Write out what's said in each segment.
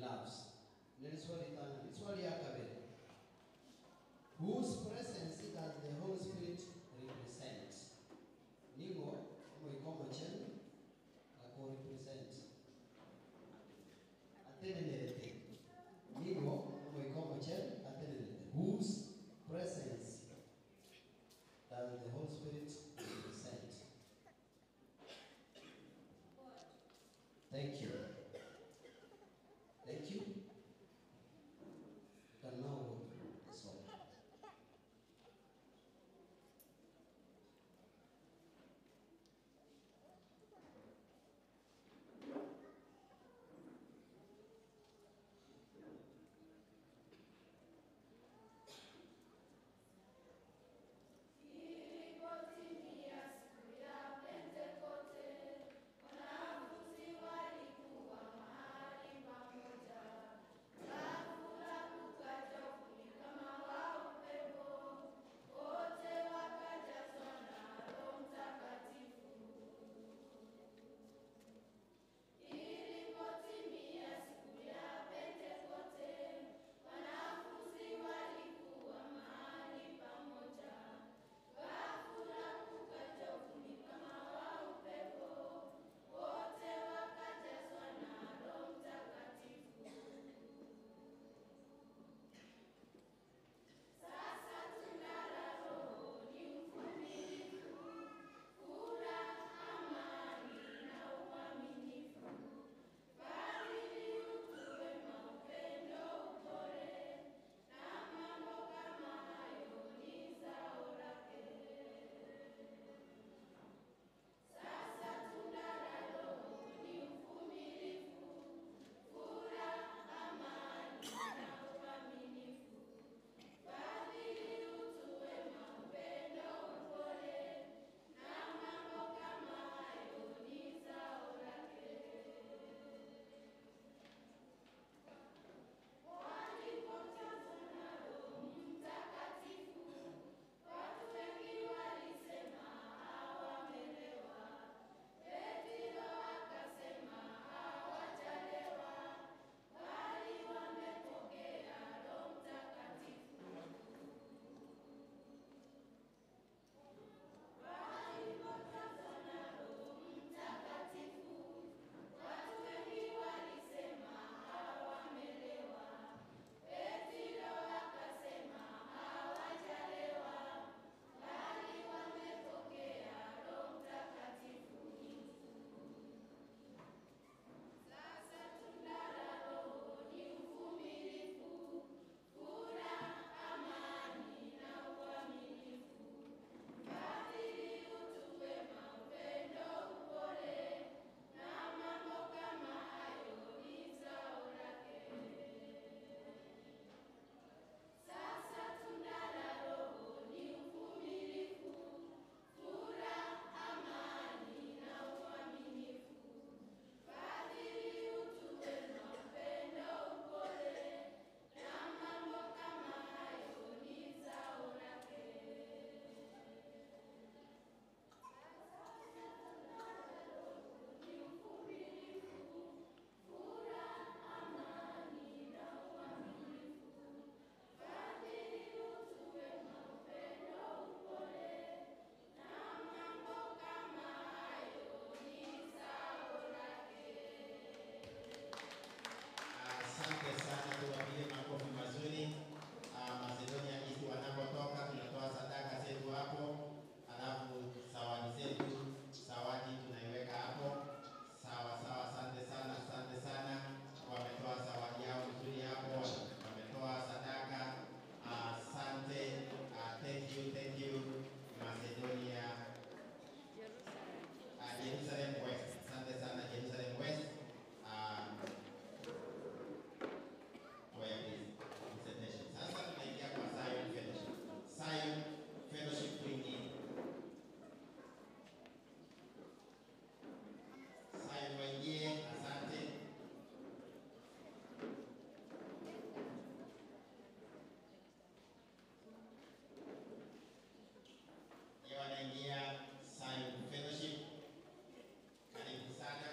loves. Swali yakabele. Whose presence does the Holy Spirit represent? Ningo, mwikoma chenu, ako represent. Atenelete. Ningo, mwikoma chenu, atenelete. Whose presence does the Holy Spirit represent? Thank you. Thank you. You can now go through this one. Asante sana, tuwapigie makofi mazuri. Macedonia East wanapotoka tunatoa sadaka zetu hapo, alafu zawadi zetu, zawadi tunaiweka hapo. Sawa sawa, asante sana, asante sana. Wametoa zawadi yao nzuri hapo, wametoa sadaka. Asante, thank you Macedonia Jerusalem West. Asante sana Jerusalem West. Sasa tunaingia kwa Zion Fellowship. Zion Fellowship wengine. Zion wengine, asante. Yeye wanaingia Zion Fellowship. Karibu sana.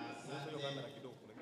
Asante.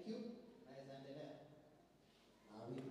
Thank you. Naweza endelea. Amen.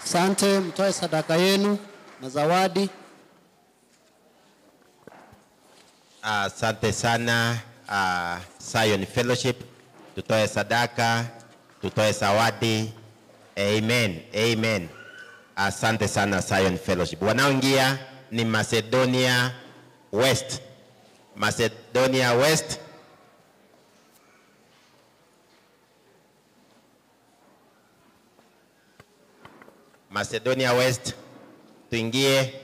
Asante, mtoe sadaka yenu na zawadi. Asante sana Zion Fellowship, tutoe sadaka, tutoe zawadi. Amen, amen. Asante sana Zion Fellowship. Wanaoingia ni Macedonia West. Macedonia West. Macedonia West, tuingie.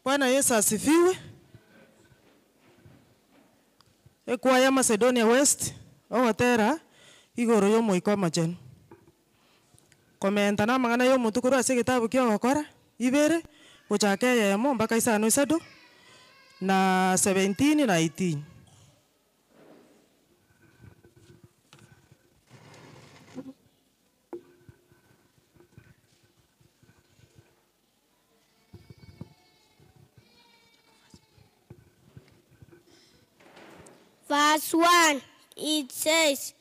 Bwana Yesu asifiwe. Ekwaya Macedonia West ogotera igoro y'omoiko majenu. Komenta namang'ana y'omotukuru ase egitabu kia ogokora ibere gochaka eyemo mpaka isano isatu na 17 na 18. Verse 1, it says,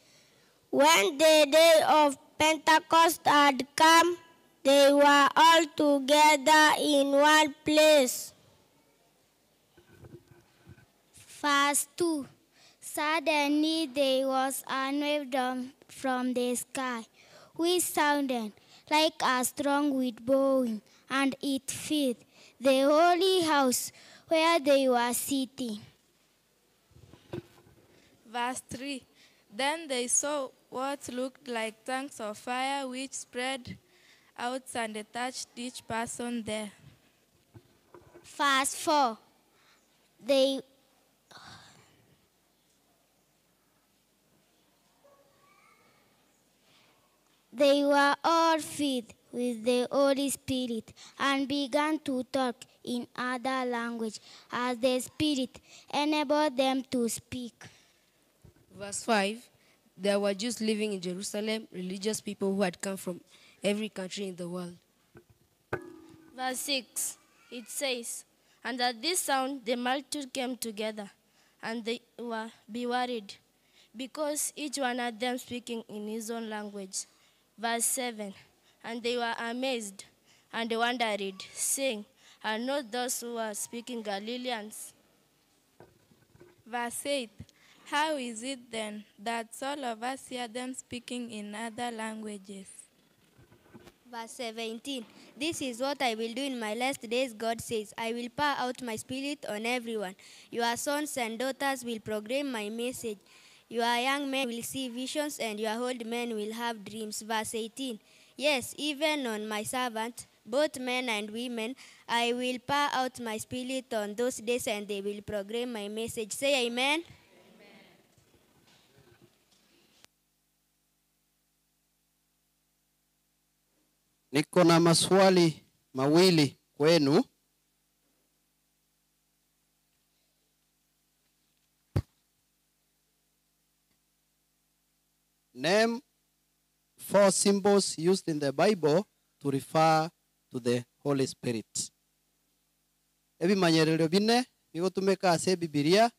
when the day of Pentecost had come, they were all together in one place. Verse 2, suddenly there was a wave from the sky, which sounded like a strong wind blowing, and it filled the holy house where they were sitting. Verse 3, then they saw what looked like tongues of fire which spread out and touched each person there. Verse 4, they were all filled with the Holy Spirit and began to talk in other language as the Spirit enabled them to speak. Verse 5, there were Jews living in Jerusalem, religious people who had come from every country in the world. Verse 6, it says, and at this sound the multitude came together, and they were bewildered, because each one had them speaking in his own language. Verse 7, and they were amazed and wondered, saying, are not those who are speaking Galileans? Verse 8, how is it then that all of us hear them speaking in other languages? Verse 17, this is what I will do in my last days, God says. I will pour out my spirit on everyone. Your sons and daughters will proclaim my message. Your young men will see visions, and your old men will have dreams. Verse 18, yes, even on my servant, both men and women, I will pour out my spirit on those days, and they will proclaim my message. Say amen. Niko na maswali mawili kwenu. Name 4 symbols used in the Bible to refer to the Holy Spirit. ebimanyerero bine bigotumika ase Bibilia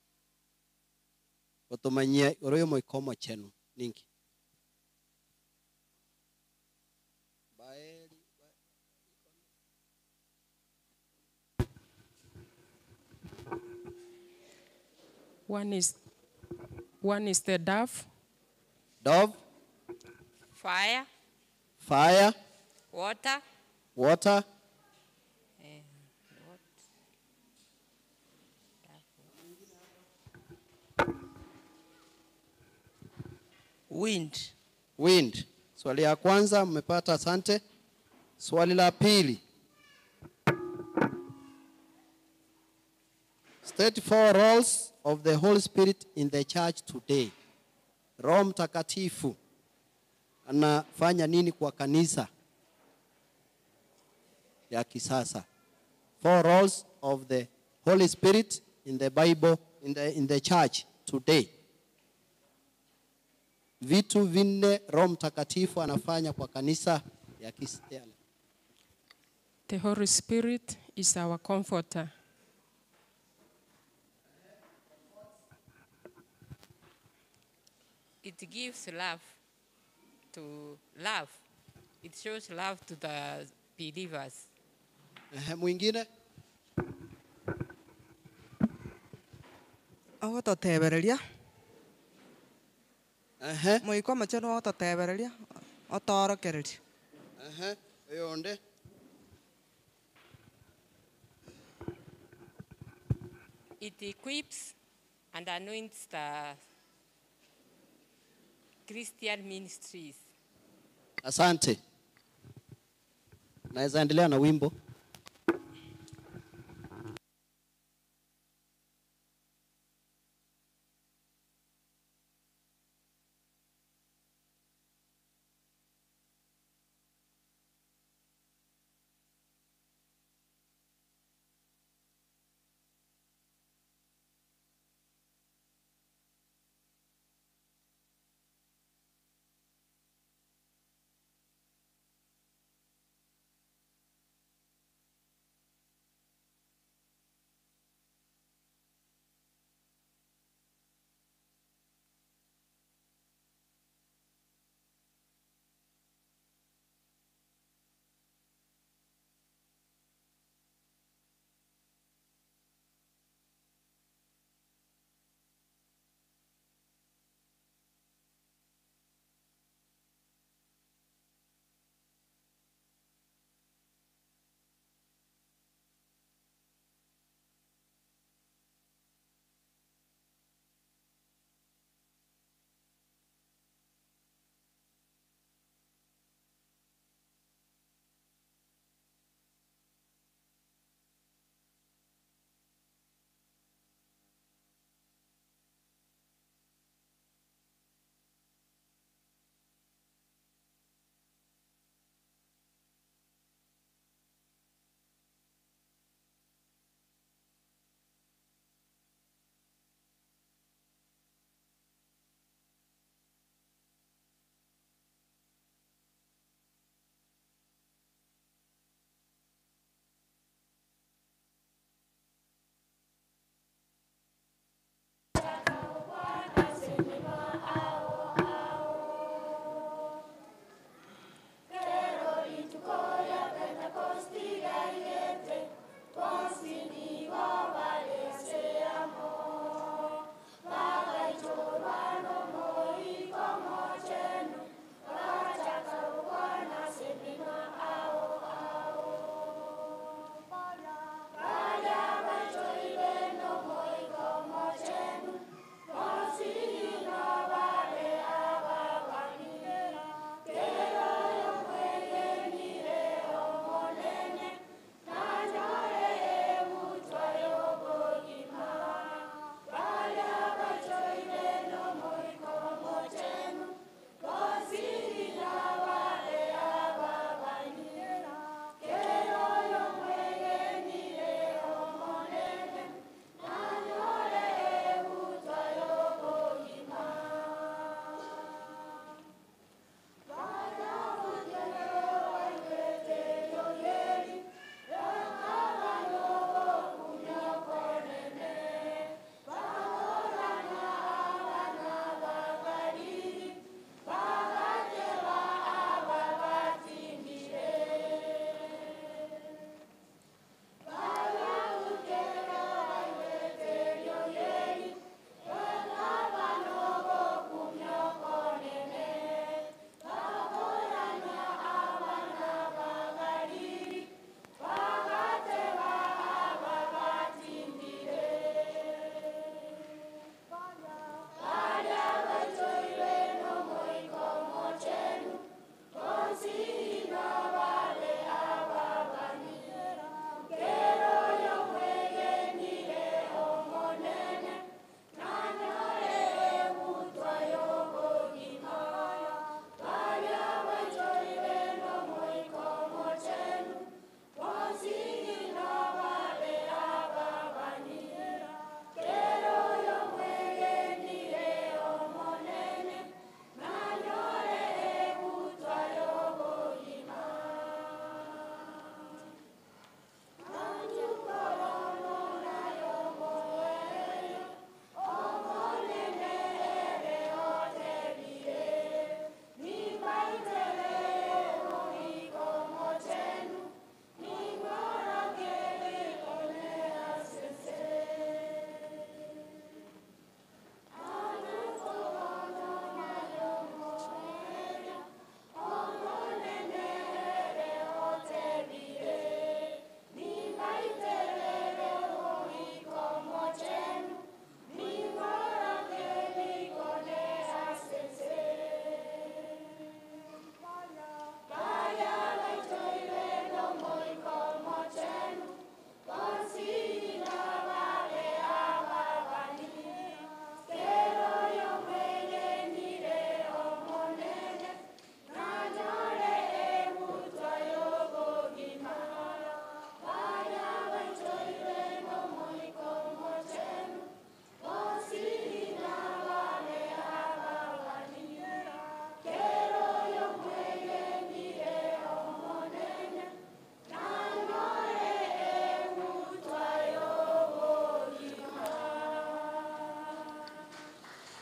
gotumanyia oroyo moikomo chenu ningi. One is the dove. Dove, Fire, fire, water, water, wind. wind. Swali ya kwanza mmepata, asante. Swali la pili. State 4 roles of the Holy Spirit in the church today. Roho Mtakatifu anafanya nini kwa kanisa ya kisasa? 4 roles of the Holy Spirit in the Bible, in the church today. Vitu vinne Roho Mtakatifu anafanya kwa kanisa ya kisasa. The Holy Spirit is our comforter. It gives love to love. It shows love to the believers. Mwingine? Ogototebereria. Moikomo chenu ogototebereria. Otorokereria. Yonde. It equips and anoints the Christian ministries. Asante. Naweza endelea na wimbo.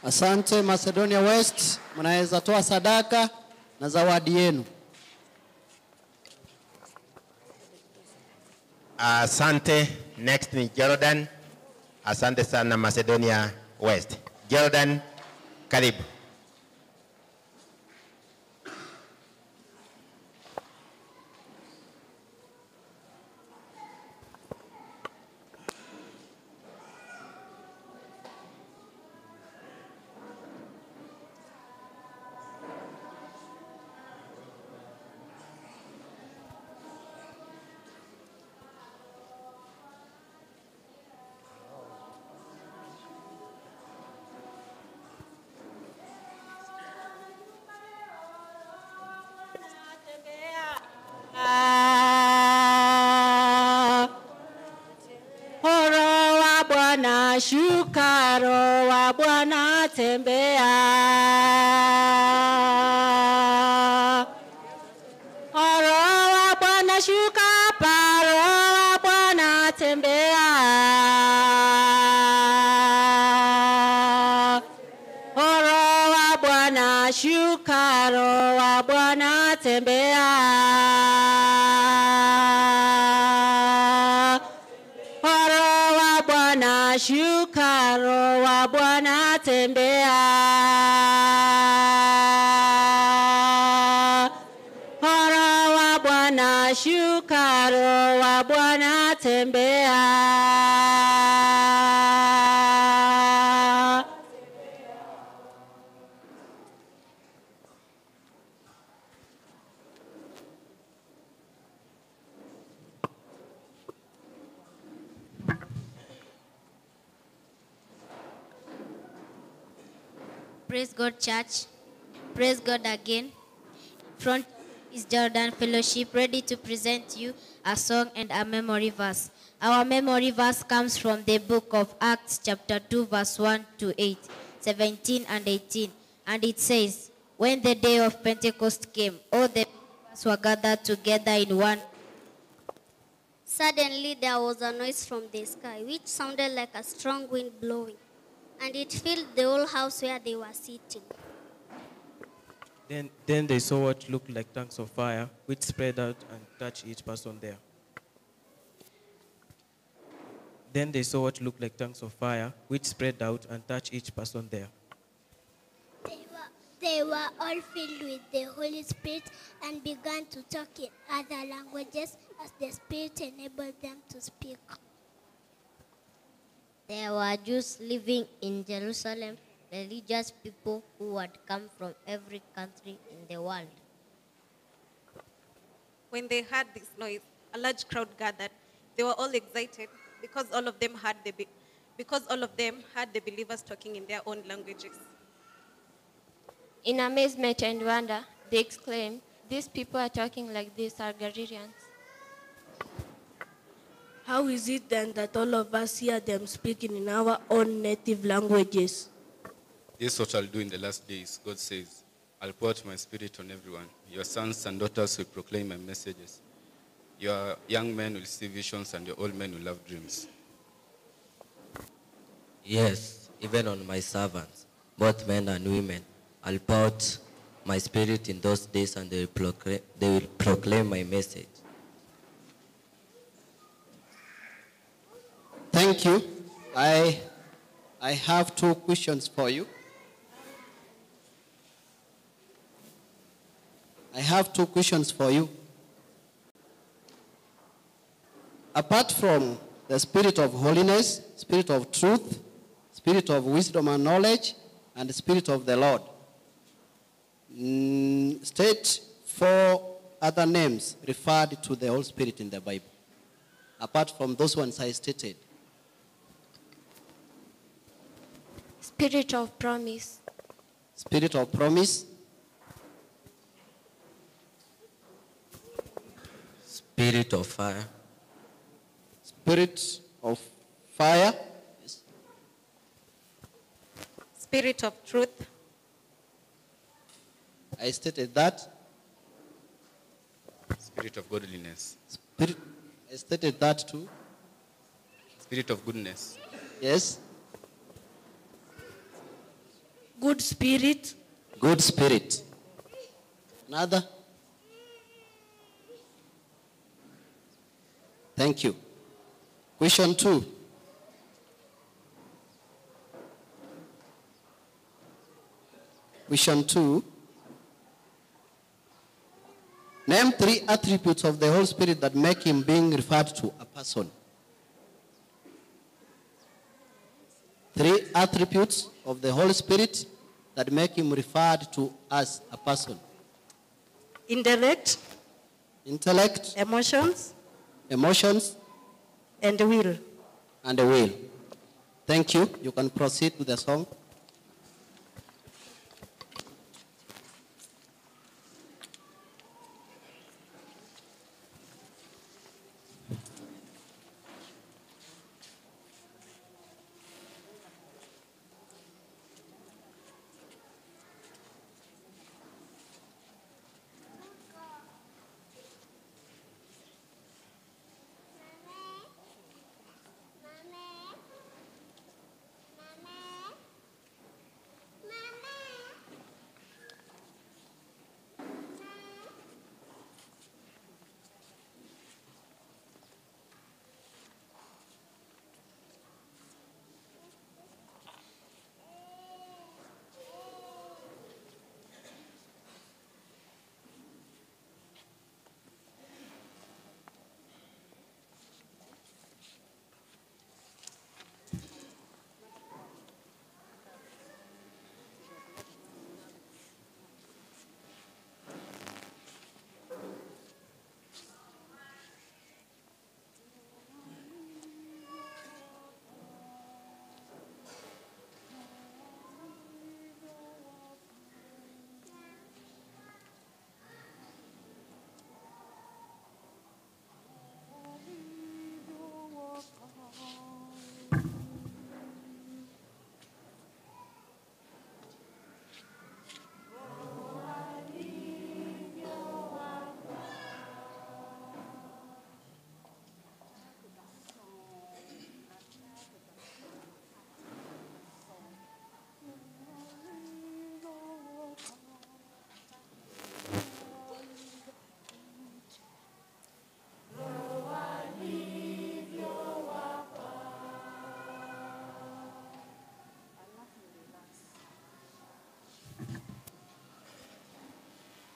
Asante Macedonia West, mnaweza toa sadaka na zawadi yenu. Asante. Next ni Jordan. Asante sana Macedonia West. Jordan, karibu. Shuka, Roho wa Bwana tembea. Roho wa Bwana shuka hapa, Roho wa Bwana tembea. Roho wa Bwana shuka, Roho wa Bwana tembea. Shuka, Roho wa Bwana tembea. Roho wa Bwana shuka, Roho wa Bwana tembea. Praise God, church. Praise God again. Front is Jordan Fellowship, ready to present you a song and a memory verse. Our memory verse comes from the book of Acts, chapter 2, verse 1 to 8, 17 and 18. And it says, when the day of Pentecost came, all the believers were gathered together in one. Suddenly there was a noise from the sky, which sounded like a strong wind blowing, and it filled the whole house where they were sitting. Then they saw what looked like tongues of fire, which spread out and touched each person there. Then they saw what looked like tongues of fire, which spread out and touched each person there. They were all filled with the Holy Spirit and began to talk in other languages as the Spirit enabled them to speak. There were Jews living in Jerusalem, religious people who had come from every country in the world. When they heard this noise, a large crowd gathered. They were all excited because all of them had the believers talking in their own languages. In amazement and wonder, they exclaimed, "These people are talking like these are Galileans." How is it then that all of us hear them speaking in our own native languages? This is what I'll do in the last days, God says. I'll pour out my spirit on everyone. Your sons and daughters will proclaim my messages. Your young men will see visions and your old men will have dreams. Yes, even on my servants, both men and women, I'll pour out my spirit in those days and they will proclaim my message. Thank you. I have two questions for you. Apart from the spirit of holiness, spirit of truth, spirit of wisdom and knowledge, and the spirit of the Lord, state 4 other names referred to the Holy Spirit in the Bible, apart from those ones I stated. Spirit of promise. Spirit of promise. Spirit of fire. Spirit of fire. Spirit of truth. I stated that. Spirit of godliness. I stated that too. Spirit of goodness. Yes. Good spirit. Good spirit. Another? Thank you. Question 2. Question 2. Name 3 attributes of the Holy Spirit that make him being referred to a person. 3 attributes of the Holy Spirit that make him referred to as a person. Intellect. Intellect. Emotions. Emotions. And will. And a will. Thank you. You can proceed with the song.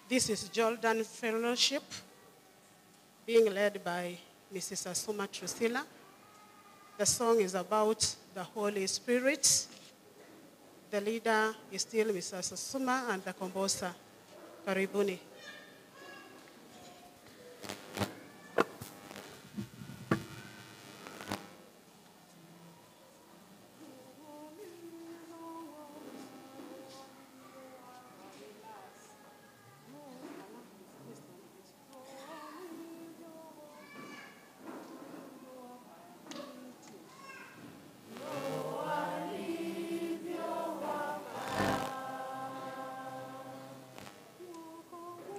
This is Jordan Fellowship, being led by Mrs. Asuma Trusila. The song is about the Holy Spirit. The leader is still Mrs. Asuma and the composer, Karibuni. Thank you.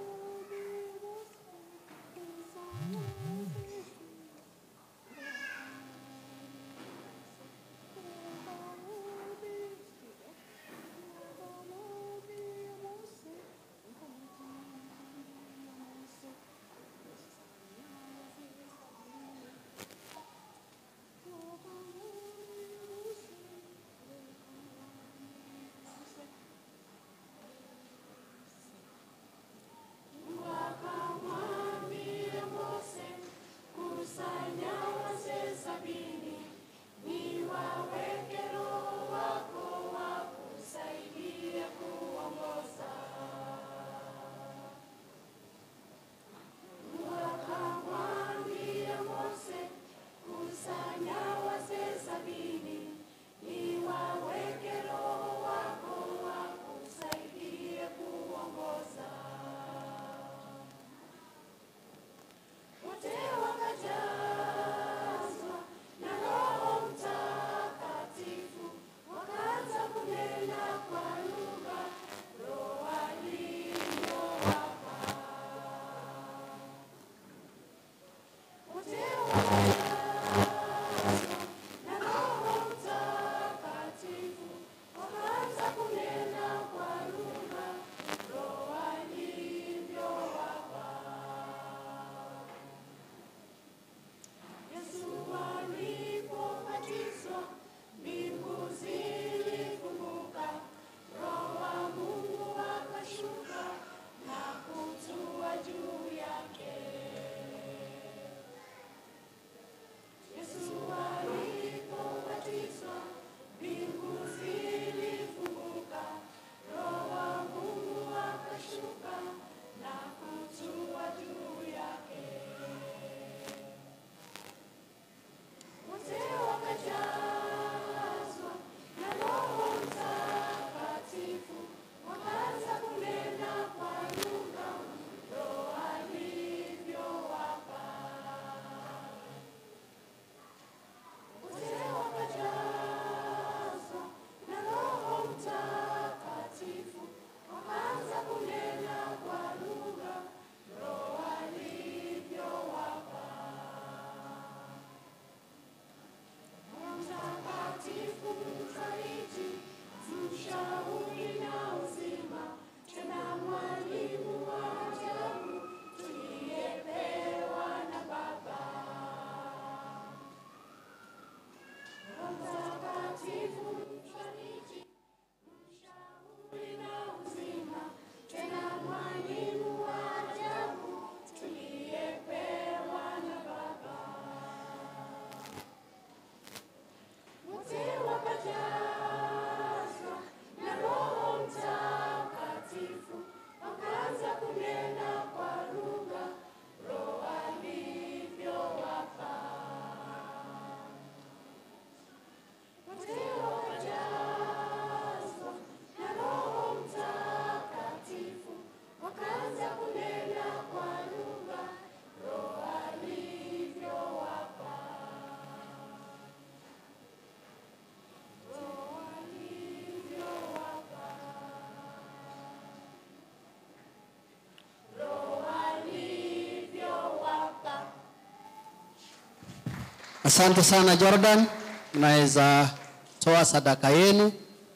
Asante sana Jordan, mnaweza toa sadaka yenu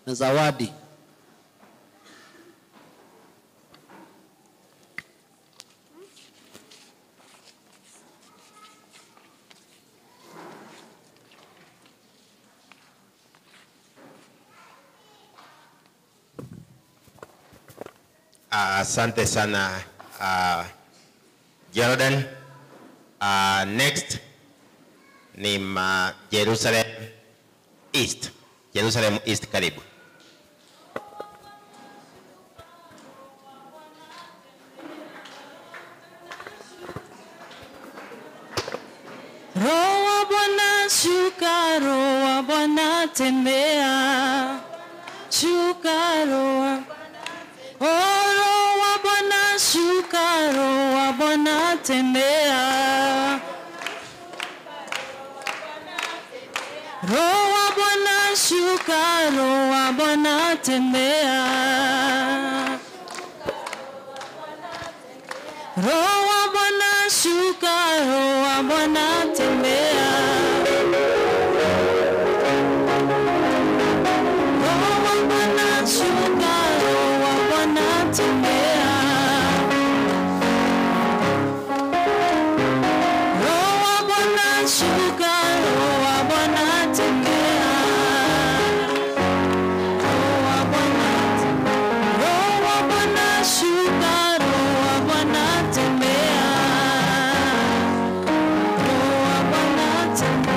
na zawadi. Asante sana Jordan. Next ni Jerusalem East. Jerusalem East, karibu. Roho wa Bwana shuka, Roho wa Bwana tembea, shuka Roho. Oh, Roho wa Bwana shuka, Roho wa Bwana tembea. Roho wa Bwana shuka, Roho wa Bwana tembea. Roho wa Bwana shuka, Roho wa Bwana tembea. Roho wa Bwana shuka, Roho wa Bwana tembea. Roho wa Bwana shuka, Roho wa Bwana tembea. Roho wa Bwana shuka, Roho wa Bwana tembea. Roho wa Bwana tembea.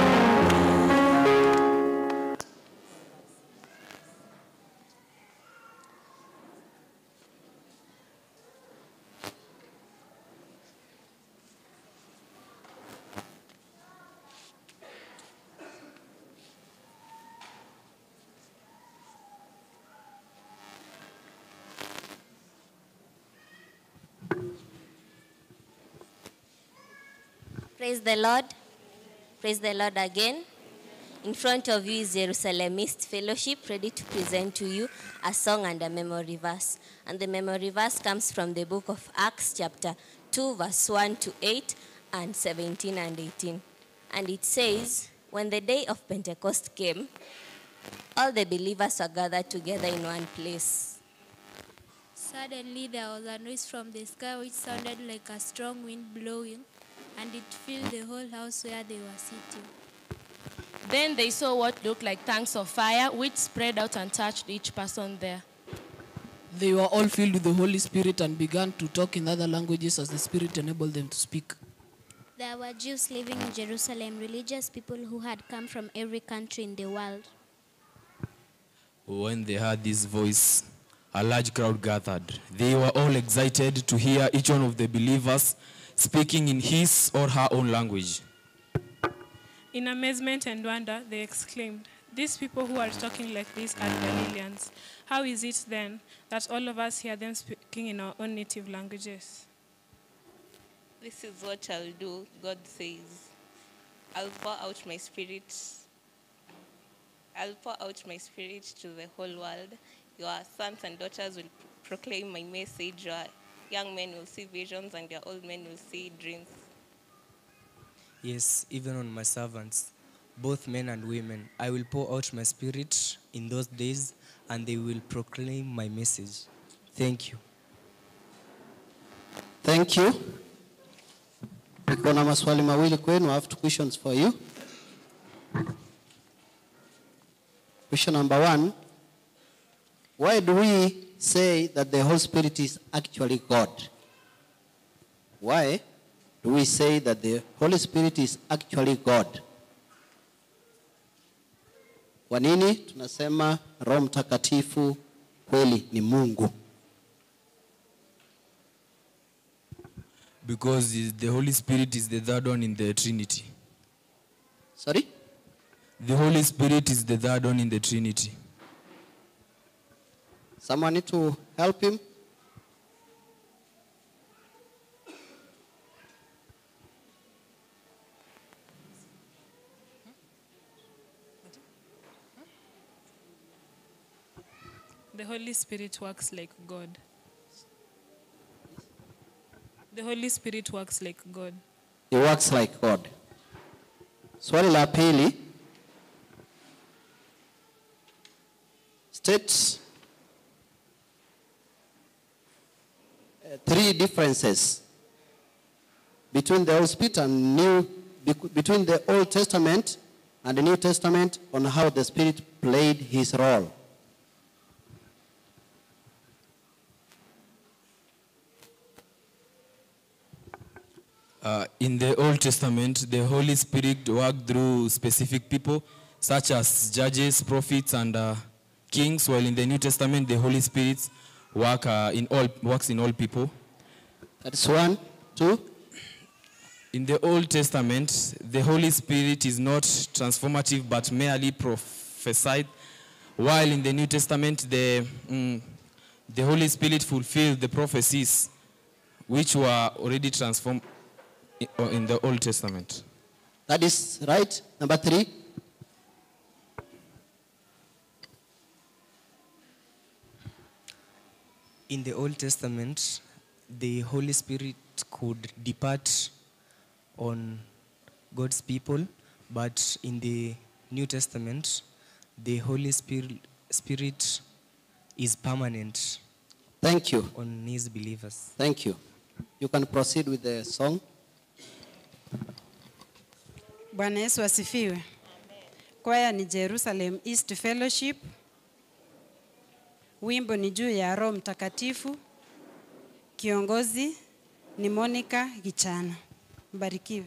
Praise the Lord. Praise the Lord again. In front of you is Jerusalem East Fellowship, ready to present to you a song and a memory verse. And the memory verse comes from the book of Acts chapter 2, verse 1 to 8 and 17 and 18. And it says, when the day of Pentecost came, all the believers were gathered together in one place. Suddenly there was a noise from the sky which sounded like a strong wind blowing, and it filled the whole house where they were sitting. Then they saw what looked like tongues of fire, which spread out and touched each person there. They were all filled with the Holy Spirit and began to talk in other languages as the Spirit enabled them to speak. There were Jews living in Jerusalem, religious people who had come from every country in the world. When they heard this voice, a large crowd gathered. They were all excited to hear each one of the believers speaking in his or her own language. In amazement and wonder, they exclaimed, "These people who are talking like this are Galileans. How is it then that all of us hear them speaking in our own native languages?" This is what I'll do, God says. I'll pour out my spirit to the whole world. Your sons and daughters will proclaim my message. Your young men will see visions and your old men will see dreams. Yes, even on my servants, both men and women, I will pour out my spirit in those days, and they will proclaim my message. Thank you. Thank you. Niko na maswali mawili kwenu. I have two questions for you. Question number 1. Why do we say that the Holy Spirit is actually God? Why do we say that the Holy Spirit is actually God? Kwa nini tunasema Roho Mtakatifu kweli ni Mungu? Because the Holy Spirit is the third one in the Trinity. Sorry? The Holy Spirit is the third one in the Trinity. Someone need to help him? The Holy Spirit works like God. The Holy Spirit works like God. He works like God. Swali la pili. State three differences between the Holy Spirit and between the Old Testament and the New Testament on how the Spirit played his role. In the Old Testament, the Holy Spirit worked through specific people, such as judges, prophets, and kings, while in the New Testament, the Holy Spirit works in all people. That's 1, 2. In the Old Testament, the Holy Spirit is not transformative, but merely prophesied, while in the New Testament, the Holy Spirit fulfilled the prophecies which were already transformed in the Old Testament. That is right. Number 3. In the Old Testament, the Holy Spirit could depart on God's people, but in the New Testament, the Holy Spirit is permanent. Thank you. On his believers. Thank you. You can proceed with the song. Bwana Yesu asifiwe. Kwaya ni Jerusalem East Fellowship. Wimbo ni juu ya Roho Mtakatifu. Kiongozi ni Monica Gichana. Mbarikiwe.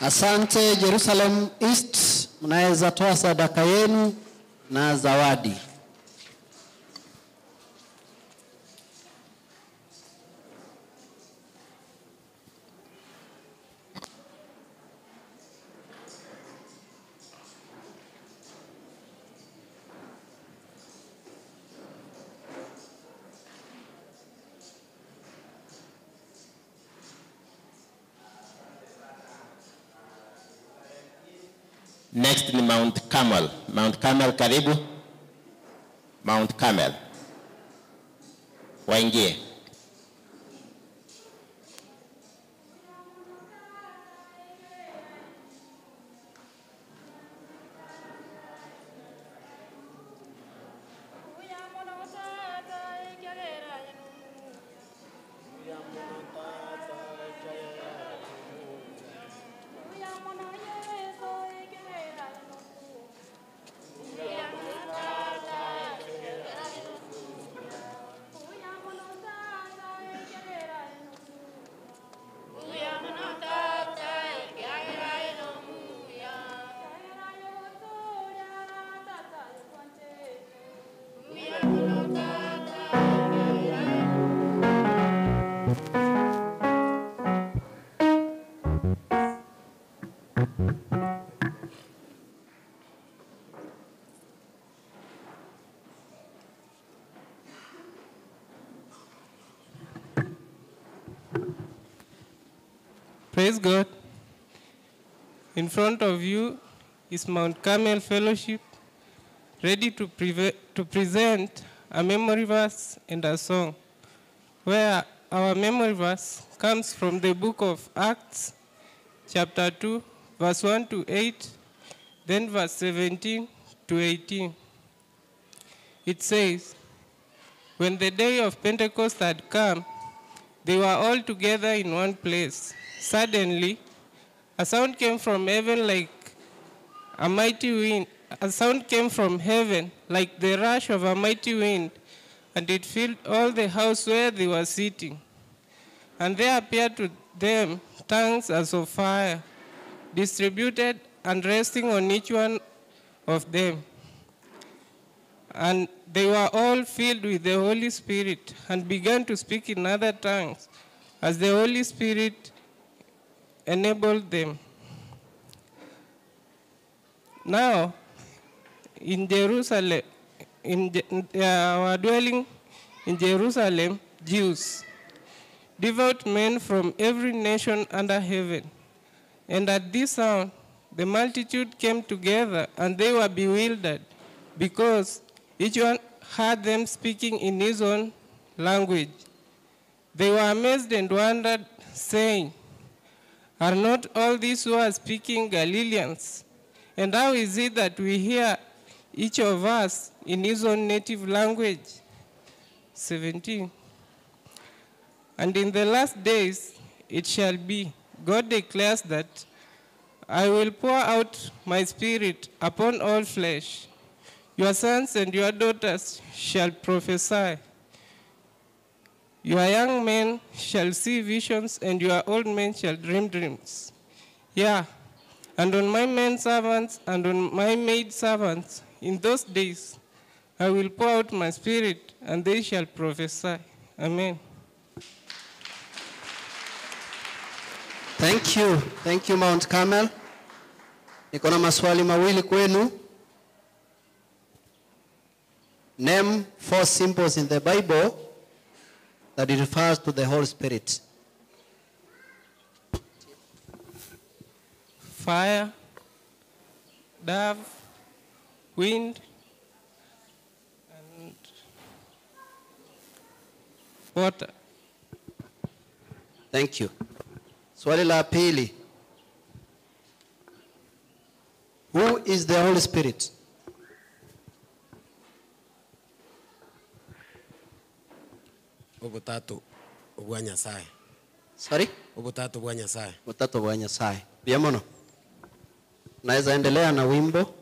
Asante Jerusalem East, mnaweza toa sadaka yenu na zawadi. Next ni Mount Carmel. Mount Carmel karibu. Mount Carmel. Waingie. Praise God. In front of you is Mount Carmel Fellowship, ready to present a memory verse and a song, where our memory verse comes from the book of Acts, chapter 2, verse 1 to 8, then verse 17 to 18. It says, when the day of Pentecost had come, they were all together in one place. Suddenly, a sound came from heaven like a mighty wind. A sound came from heaven like the rush of a mighty wind, and it filled all the house where they were sitting. And there appeared to them tongues as of fire, distributed and resting on each one of them. And they were all filled with the Holy Spirit and began to speak in other tongues as the Holy Spirit enabled them. Now, in Jerusalem, our dwelling in Jerusalem, Jews, devout men from every nation under heaven. And at this sound, the multitude came together, and they were bewildered, because each one heard them speaking in his own language. They were amazed and wondered, saying, are not all these who are speaking Galileans? And how is it that we hear each of us in his own native language? 17. And in the last days it shall be, God declares that, I will pour out my spirit upon all flesh. Your sons and your daughters shall prophesy. Your young men shall see visions, and your old men shall dream dreams. Yeah, and on my men servants and on my maid servants, in those days, I will pour out my spirit, and they shall prophesy. Amen. Thank you. Thank you, Mount Carmel. Niko na maswali mawili kwenu. Name 4 symbols in the Bible that it refers to the Holy Spirit. Fire, dove, wind, and water. Thank you. Swali la pili. Who is the Holy Spirit? Ubutatu bwa Nyasaye. Sorry? Ubutatu bwa Nyasaye. Ubutatu bwa Nyasaye. Biamono. Naweza endelea na wimbo.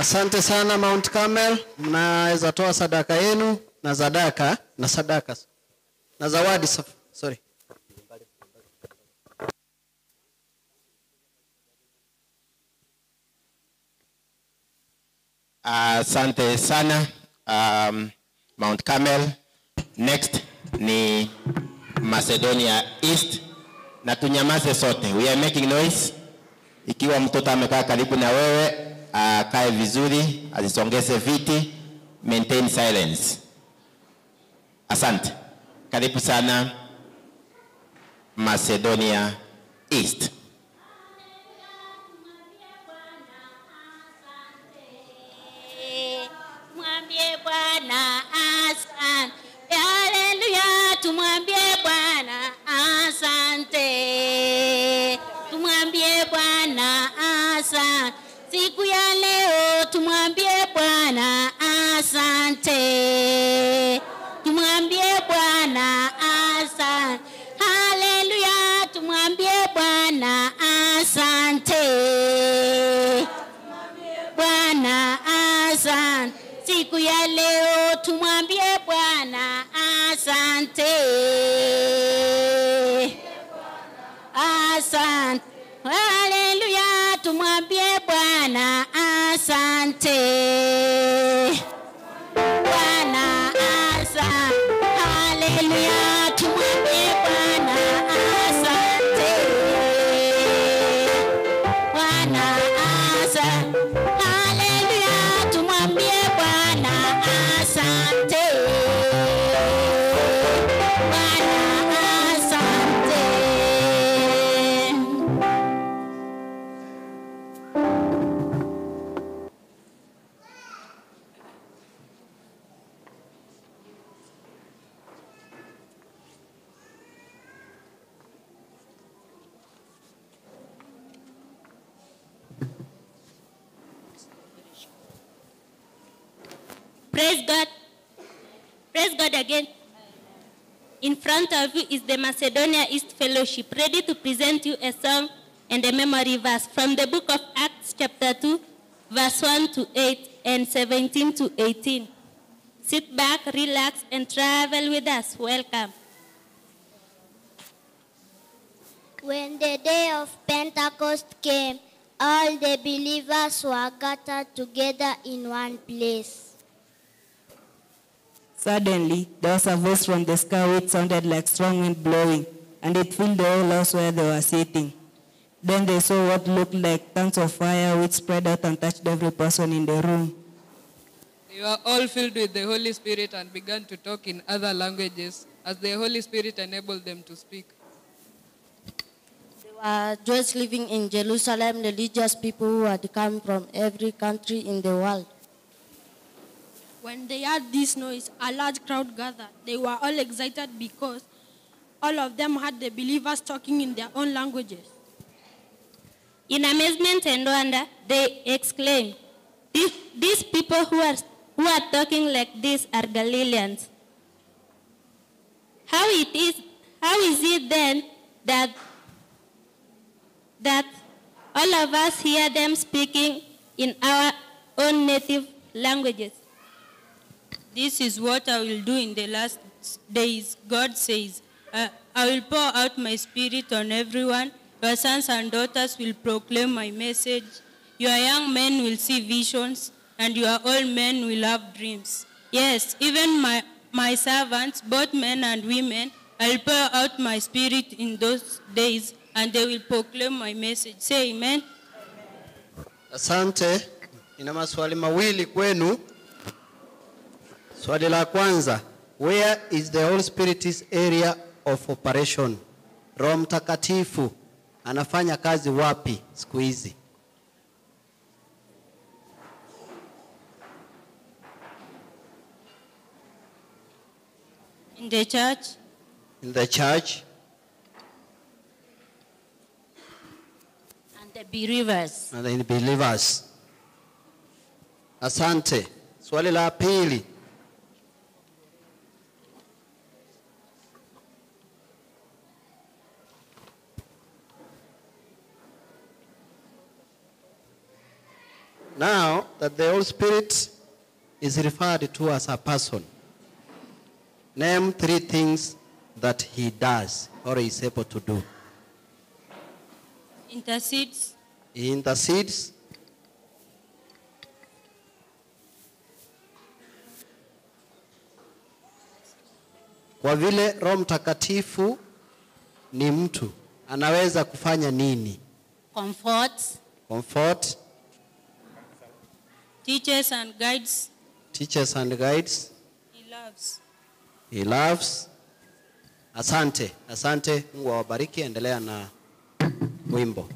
Asante sana Mount Carmel, mnaweza toa sadaka yenu na sadaka na zawadi, sorry. Asante sana Mount Carmel. Next ni Macedonia East, na tunyamaze sote. We are making noise. Ikiwa mtoto amekaa karibu na wewe, akae vizuri, asisongeze viti, maintain silence. Asante. Karibu sana Macedonia East. Tumwambie Bwana asante. Haleluya, tumwambie Bwana asante. Tumwambie Bwana asante. Siku ya leo tumwambie Bwana asante. Tumwambie Bwana asante. Haleluya, tumwambie Bwana asante. Bwana asante. Siku ya leo tumwambie Bwana asante. Asante. Haleluya, tumwambie Bwana asante. Bwana asante. Haleluya, tumwambie Bwana asante. Bwana asante. Haleluya, tumwambie Bwana asante. Bwana asante. Praise God. Praise God again. In front of you is the Macedonia East Fellowship, ready to present you a song and a memory verse from the book of Acts chapter 2, verse 1 to 8 and 17 to 18. Sit back, relax, and travel with us. Welcome. When the day of Pentecost came, all the believers were gathered together in one place. Suddenly, there was a voice from the sky which sounded like strong wind blowing, and it filled the whole house where they were sitting. Then they saw what looked like tongues of fire which spread out and touched every person in the room. They were all filled with the Holy Spirit and began to talk in other languages as the Holy Spirit enabled them to speak. There were Jews living in Jerusalem, religious people who had come from every country in the world. When they heard this noise, a large crowd gathered. They were all excited because all of them had the believers talking in their own languages. In amazement and wonder, they exclaimed, these people who are talking like this are Galileans. How is it then that all of us hear them speaking in our own native languages? This is what I will do in the last days. God says, I will pour out my spirit on everyone. Your sons and daughters will proclaim my message. Your young men will see visions, and your old men will have dreams. Yes, even my servants, both men and women, I will pour out my spirit in those days, and they will proclaim my message. Say amen. Asante. Nina maswali mawili kwenu. Swali la kwanza, where is the Holy Spirit's area of operation? Roho Mtakatifu anafanya kazi wapi siku hizi? In the church. In the church. And the believers. And the believers. Asante. Swali la pili. Now that the Holy Spirit is referred to as a person, name 3 things that he does or is able to do. Intercedes. He intercedes. Kwa vile Roho Mtakatifu ni mtu, anaweza kufanya nini? Comforts. Comfort. Teaches and guides. Teaches and guides. He loves. He loves. Asante, asante. Mungu awabariki. Endelea na wimbo.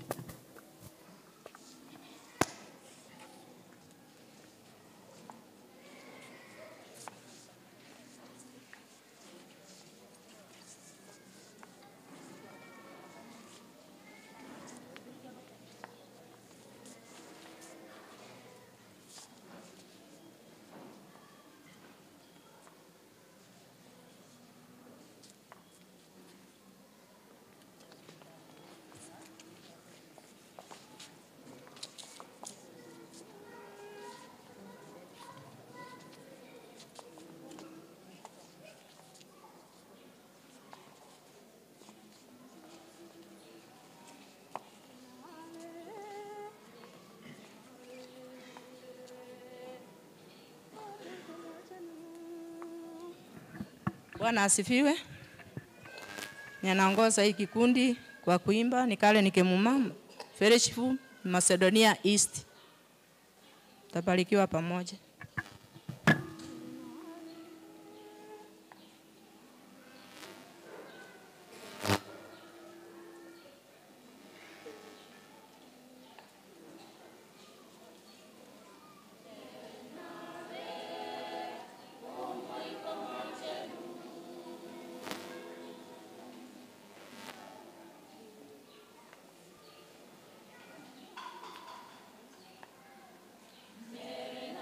Bwana asifiwe. Ninaongoza hii kikundi kwa kuimba Nikale Nikemumama Fellowship Macedonia East. Tabarikiwa pamoja. Mary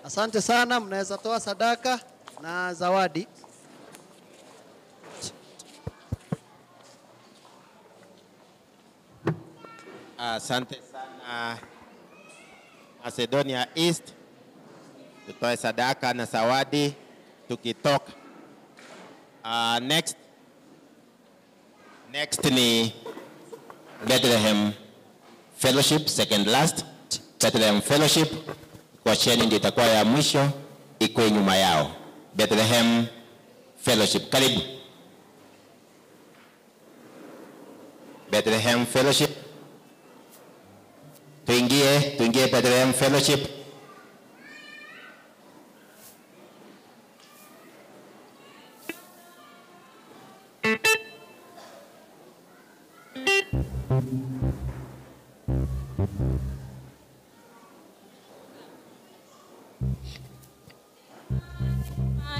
Asante sana, mnaweza toa sadaka na zawadi. Asante sana Macedonia East. Tutoe sadaka na zawadi tukitoka. Next ni Bethlehem Fellowship, second last. Bethlehem Fellowship kwa cheni ndio itakuwa ya mwisho, iko nyuma yao. Bethlehem Fellowship, karibu. Bethlehem Fellowship. Tuingie Bethlehem Fellowship.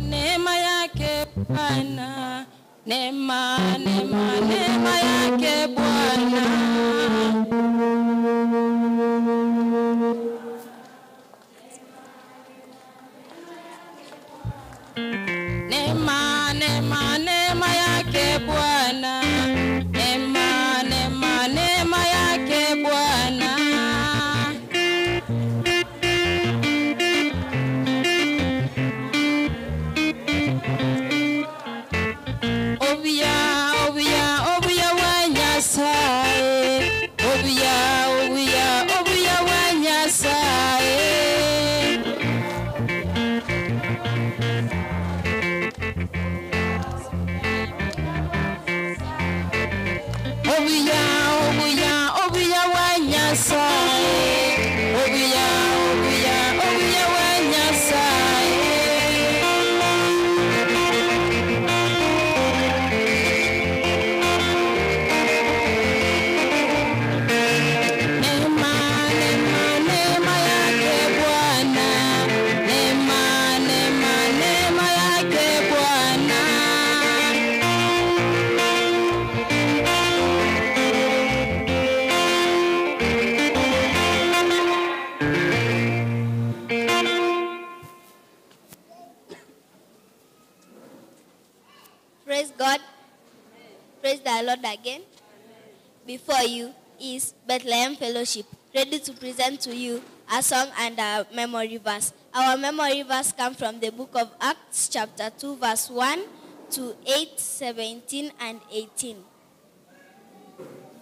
Neema yake Bwana, neema yake Bwana. Neema yake Bwana, neema yake Bwana. Obia wanyasaye, obia wanyasaye. Obia wanyasaye, obia wanyasaye. Neema yake Bwana, neema yake Bwana. Praise God. Praise the Lord again. Before you is Bethlehem Fellowship, ready to present to you a song and a memory verse. Our memory verse comes from the book of Acts, chapter 2, verse 1 to 8, 17, and 18.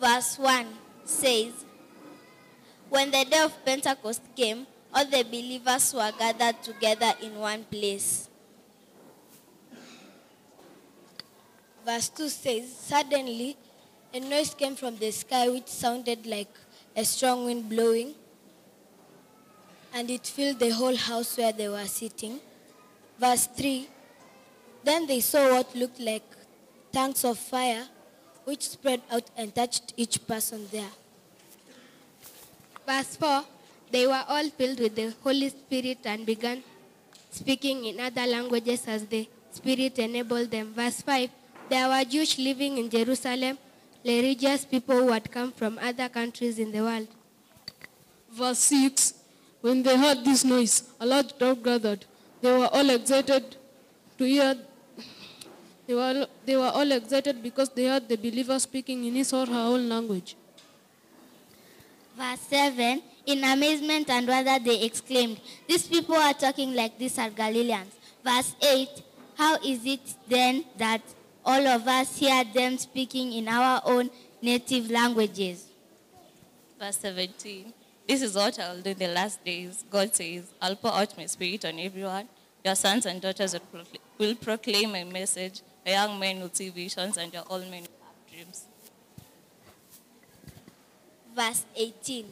Verse 1 says, when the day of Pentecost came, all the believers were gathered together in one place. Verse 2 says, suddenly a noise came from the sky which sounded like a strong wind blowing, and it filled the whole house where they were sitting. Verse 3, then they saw what looked like tongues of fire, which spread out and touched each person there. Verse 4, they were all filled with the Holy Spirit and began speaking in other languages as the Spirit enabled them. Verse 5, there were Jews living in Jerusalem, religious people who had come from other countries in the world. Verse 6, when they heard this noise, a large crowd gathered. They were all excited to hear. They were all excited because they heard the believers speaking in his or her own language. Verse 7, in amazement and wonder they exclaimed, these people are talking like these are Galileans. Verse 8, how is it then that all of us hear them speaking in our own native languages? Verse 17. This is what I will do in the last days. God says, I'll pour out my spirit on everyone. Your sons and daughters will proclaim my message. Your young men will see visions, and your old men will have dreams. Verse 18.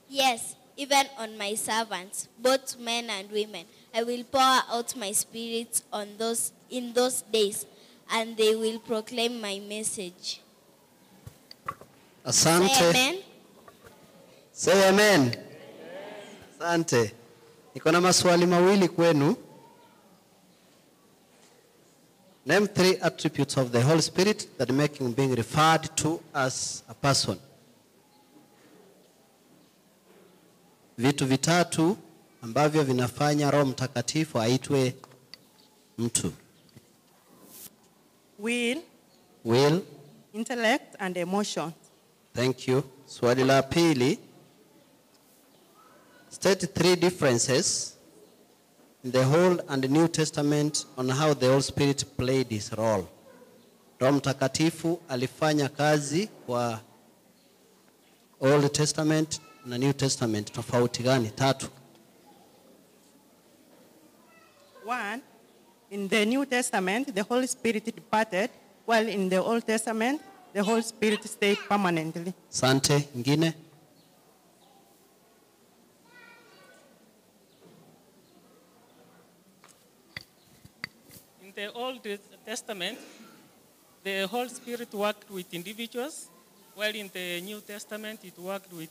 Yes, even on my servants, both men and women, I will pour out my spirit on those in those days, and they will proclaim my message. Asante. Say amen. Say amen. Asante. Niko na maswali mawili kwenu. Name 3 attributes of the Holy Spirit that make him being referred to as a person. Vitu vitatu ambavyo vinafanya Roho Mtakatifu aitwe mtu. Will, intellect and emotion. Thank you. Swali la pili. State 3 differences in the Old and New Testament on how the Holy Spirit played his role. Roho Mtakatifu alifanya kazi kwa Old Testament na New Testament. Tofauti gani? 3. 1, in the New Testament, the Holy Spirit departed, while in the Old Testament, the Holy Spirit stayed permanently. Sante, ingine? In the Old Testament, the Holy Spirit worked with individuals, while in the New Testament, it worked with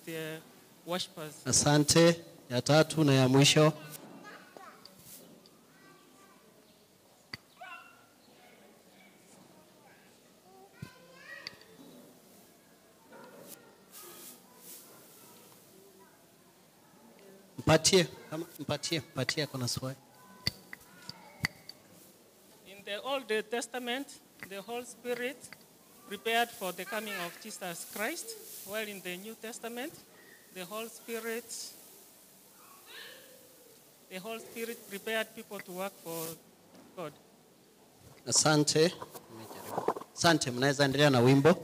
worshippers. Asante. Ya 3 na ya mwisho. Mpatie kuna swali. In the Old Testament, the Holy Spirit prepared for the coming of Jesus Christ, while in the New Testament, the Holy Spirit prepared people to work for God. Asante. Asante, mnaweza endelea na wimbo.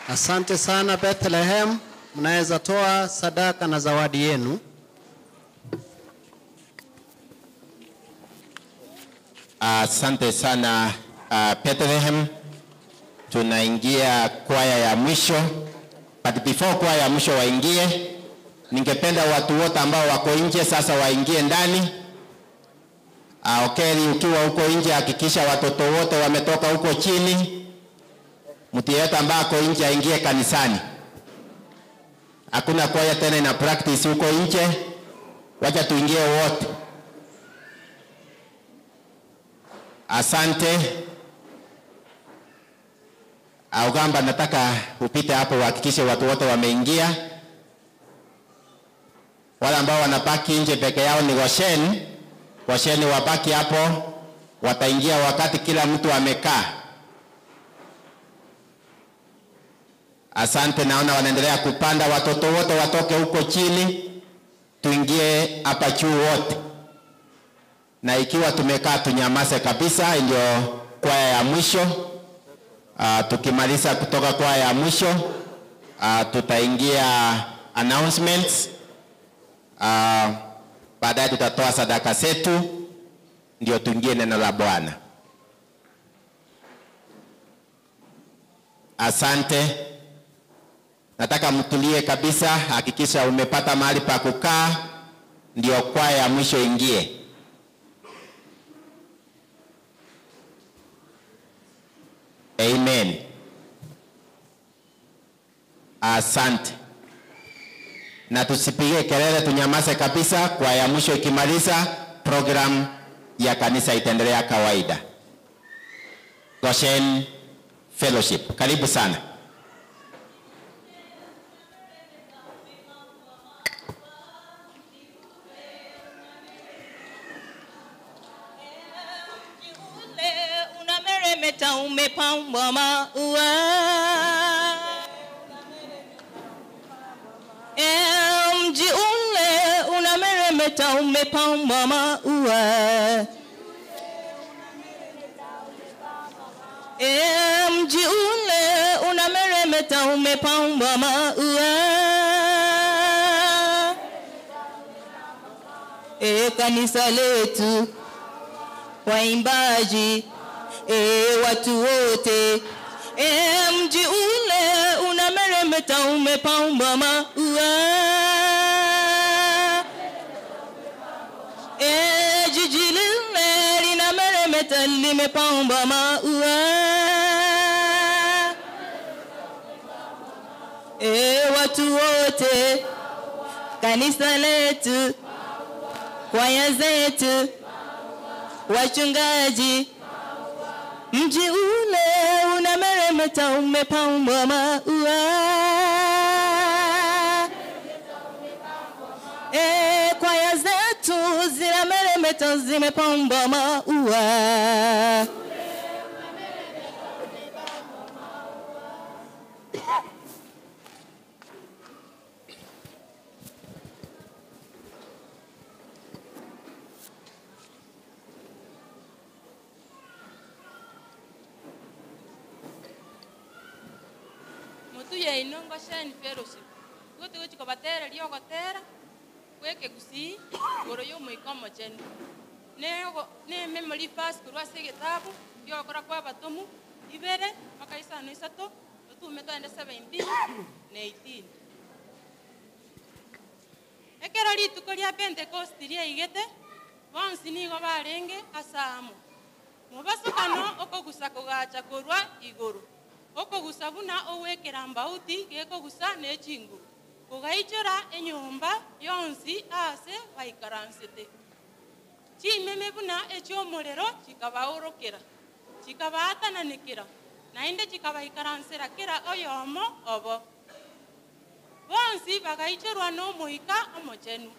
Asante sana Bethlehem, mnaweza toa sadaka na zawadi yenu. Asante sana Bethlehem. Tunaingia kwaya ya mwisho. But before kwaya ya mwisho waingie, ningependa watu wote ambao wako nje sasa waingie ndani. Okeli, ukiwa huko nje hakikisha watoto wote wametoka huko chini. Mtu yeyote ambaye ako nje aingie kanisani. Hakuna kwaya tena ina practice huko nje. Wacha tuingie wote. Asante. Ugamba, nataka upite hapo uhakikishe watu wote wameingia. Wale ambao wanabaki nje peke yao ni Goshen. Goshen wabaki hapo, wataingia wakati kila mtu amekaa. Asante, naona wanaendelea kupanda. Watoto wote watoke huko chini, tuingie hapa juu wote. Na ikiwa tumekaa tunyamaze kabisa, ndio kwaya ya mwisho. Tukimaliza kutoka kwaya ya mwisho, tutaingia announcements. Baadaye tutatoa sadaka zetu, ndio tuingie neno la Bwana. Asante. Nataka mtulie kabisa, hakikisha umepata mahali pa kukaa, ndio kwaya ya mwisho ingie. Amen. Asante. Na tusipige kelele, tunyamaze kabisa. Kwaya ya mwisho ikimaliza, program ya kanisa itaendelea kawaida. Goshen Fellowship, karibu sana. Unameremeta umepambwa maua. Mji ule unameremeta umepambwa maua. Mji ule unameremeta umepambwa maua. Kanisa letu waimbaji, watu wote, mji ule unameremeta umepambwa maua. Jiji lile linameremeta limepambwa maua. Watu wote, kanisa letu, kwaya zetu, wachungaji, mji ule unameremeta umepambwa maua. Kwaya zetu zinameremeta zimepambwa maua. Mutuye inongo Goshen Fellowship. Gutu guchiko batera lio gotera. Weke gusi goro yo muikomo chen. Ne memory verse kurwa segetabu yo kora kwa batomu ibere makaisa no isato tu meto ende 17 na 18. Ekero lituko lya Pentecost lya igete bonsi nigo barenge asamu. Mubasukano okogusa kugacha kurwa iguru. Okogusa buna owekera mbauti gekogusa nechingu. Kugaichora enyumba yonsi ase baikaransete. Chimeme buna echiomorero chikabaorokera. Chikabatananekera. Nainde chikabaikaransera kera oyomo obo. Bonsi bagaichorwa no moika omochenu.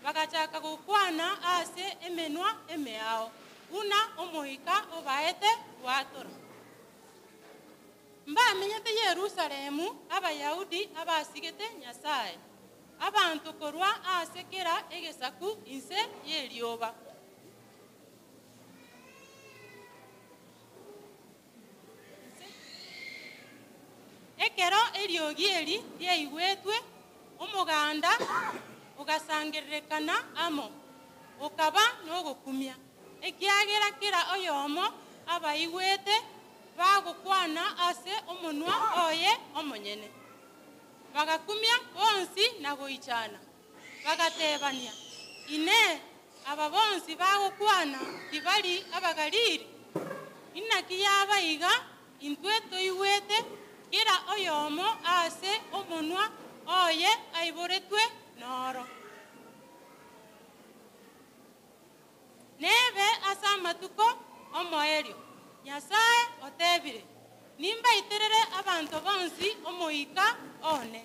Bagachaka gukwana ase emenwa emeao. Una omoika obaete watora. Mba menyete Yerusalemu abayahudi abasigete Nyasaye. abantu korwa asekera egesaku inse yerioba. Ekero eriogi eri ryaigwetwe omuganda ugasangererekana amo ukaba nogukumia ekiagera kira oyomo abaigwete bagukwana ase omunwa oye omonyene bagakumia bonsi na goichana bagatebania ine aba bonsi bagukwana tibali abagaliri inaki yabaiga intweto igwete kira oyomo ase omunwa oye aiboretwe noro nebe asa matuko omoerio Nyasaye otebire nimba iterere abantu bonsi omoika one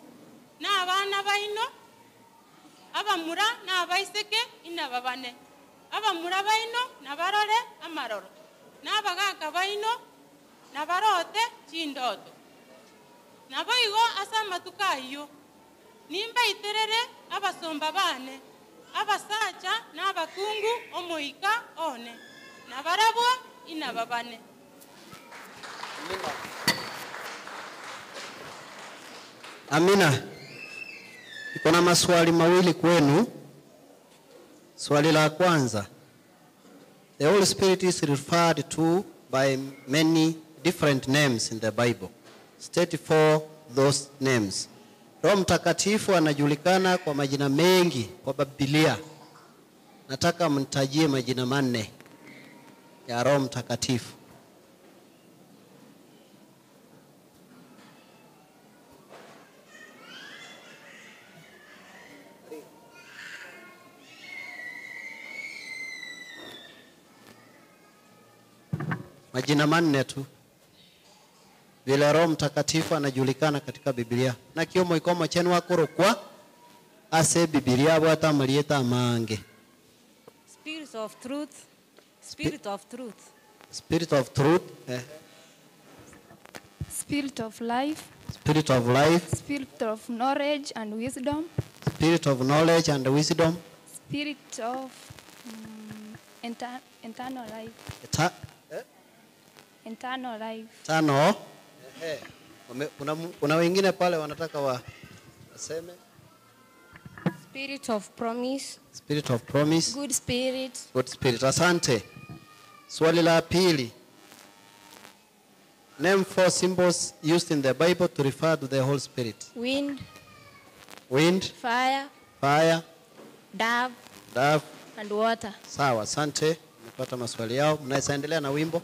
na abana baino abamura na abaiseke inababane abamura baino na barore amaroro na abagaka baino na barote chindoto na boigo asa matuka iyo nimba iterere abasomba bane abasacha na abakungu omoika one na barabwo inababane. Amina. Iko na maswali mawili kwenu. Swali la kwanza. The Holy Spirit is referred to by many different names in the Bible. State for those names. Roho Mtakatifu anajulikana kwa majina mengi kwa Biblia. Nataka mnitajie majina manne ya Roho Mtakatifu. Majina manne tu. Vile Roho Mtakatifu anajulikana katika Biblia. Na kiomo ikomo chenu wakurukwa ase Biblia bwata malieta mange. Spirit of truth. Spirit of truth. Spirit of truth. Spirit of life. Spirit of life. Spirit of knowledge and wisdom. Spirit of knowledge and wisdom. Spirit of eternal life. Eternal life. Tano. Kuna wengine pale wanataka waseme. Spirit of promise. Spirit of promise. Good spirit. Good spirit. Asante. Swali la pili. Name 4 symbols used in the Bible to refer to the Holy Spirit. Wind. Wind. Fire. Fire. Dove. Dove. And water. Sawa, asante. Nimepata maswali yao. Mnaweza endelea na wimbo.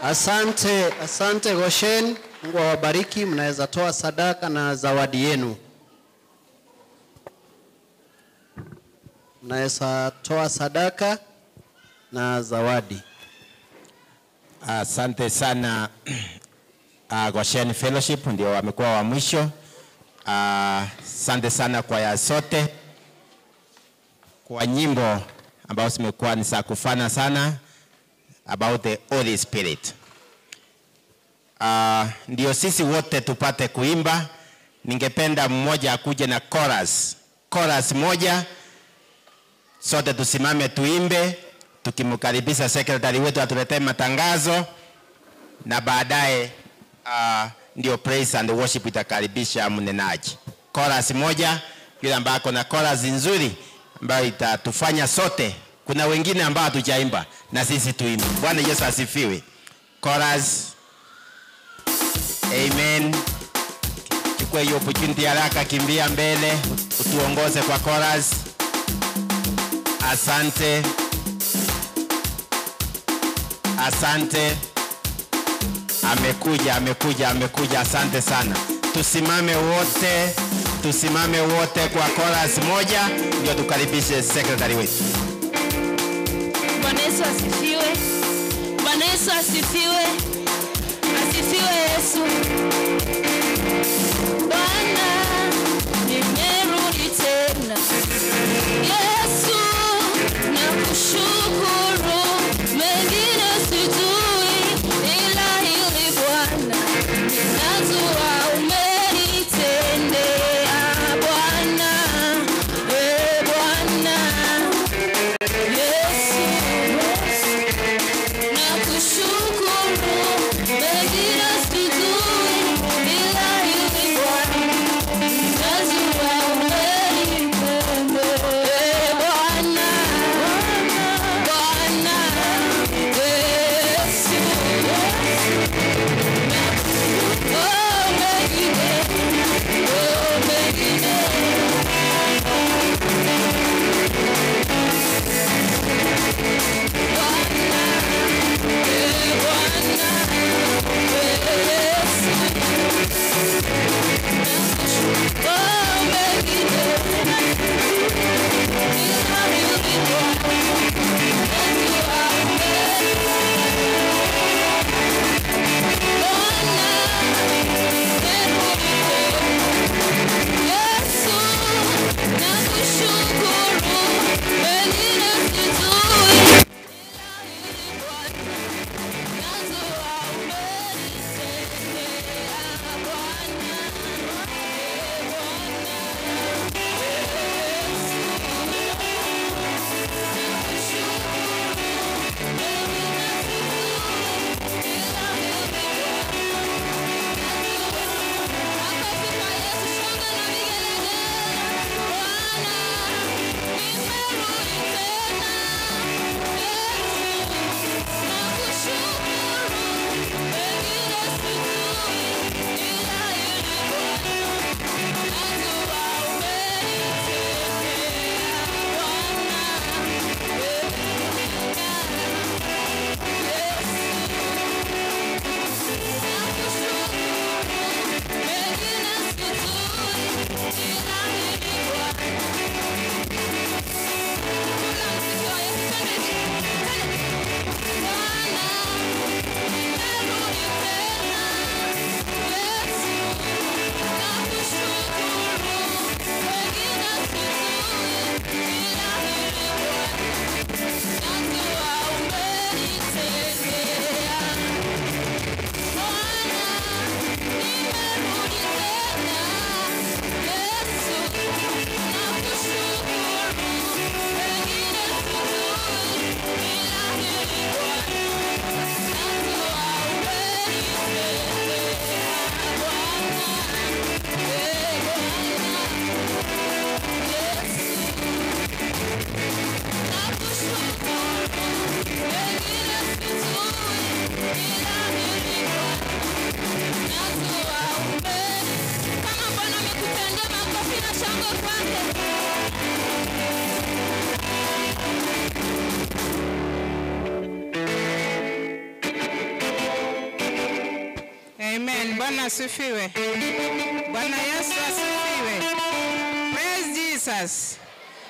Asante Goshen. Mungu awabariki. Mnaweza toa sadaka na zawadi yenu. Mnaweza toa sadaka na zawadi. Asante sana Goshen Fellowship ndio wamekuwa wa mwisho. Asante sana kwa ya sote kwa nyimbo ambao zimekuwa ni za kufana sana about the Holy Spirit. Ndio sisi wote tupate kuimba. Ningependa mmoja akuje na chorus moja, sote tusimame tuimbe tukimkaribisha secretary wetu atuletee matangazo, na baadaye ndio praise and worship itakaribisha mnenaji. Chorus moja, yule ambaye ako na chorus nzuri ambayo itatufanya sote. Kuna wengine ambao hatujaimba na sisi tuimbe. Bwana Yesu asifiwe. Chorus. Amen. Chukua hiyo opportunity haraka, kimbia mbele utuongoze kwa chorus. Asante. Asante. Amekuja. Asante sana. Tusimame wote kwa chorus moja ndio tukaribishe secretary wetu. Bwana Yesu asifiwe. Bwana Yesu asifiwe. Asifiwe Yesu. Bwana nimerudi tena. Yesu nakushukuru. Mengine sijui ila hili Bwana. Ninajua umenitendea Bwana. Bwana. Yesu nakushukuru. Mengine sijui ila Bwana asifiwe. Bwana Yesu asifiwe. Praise Jesus.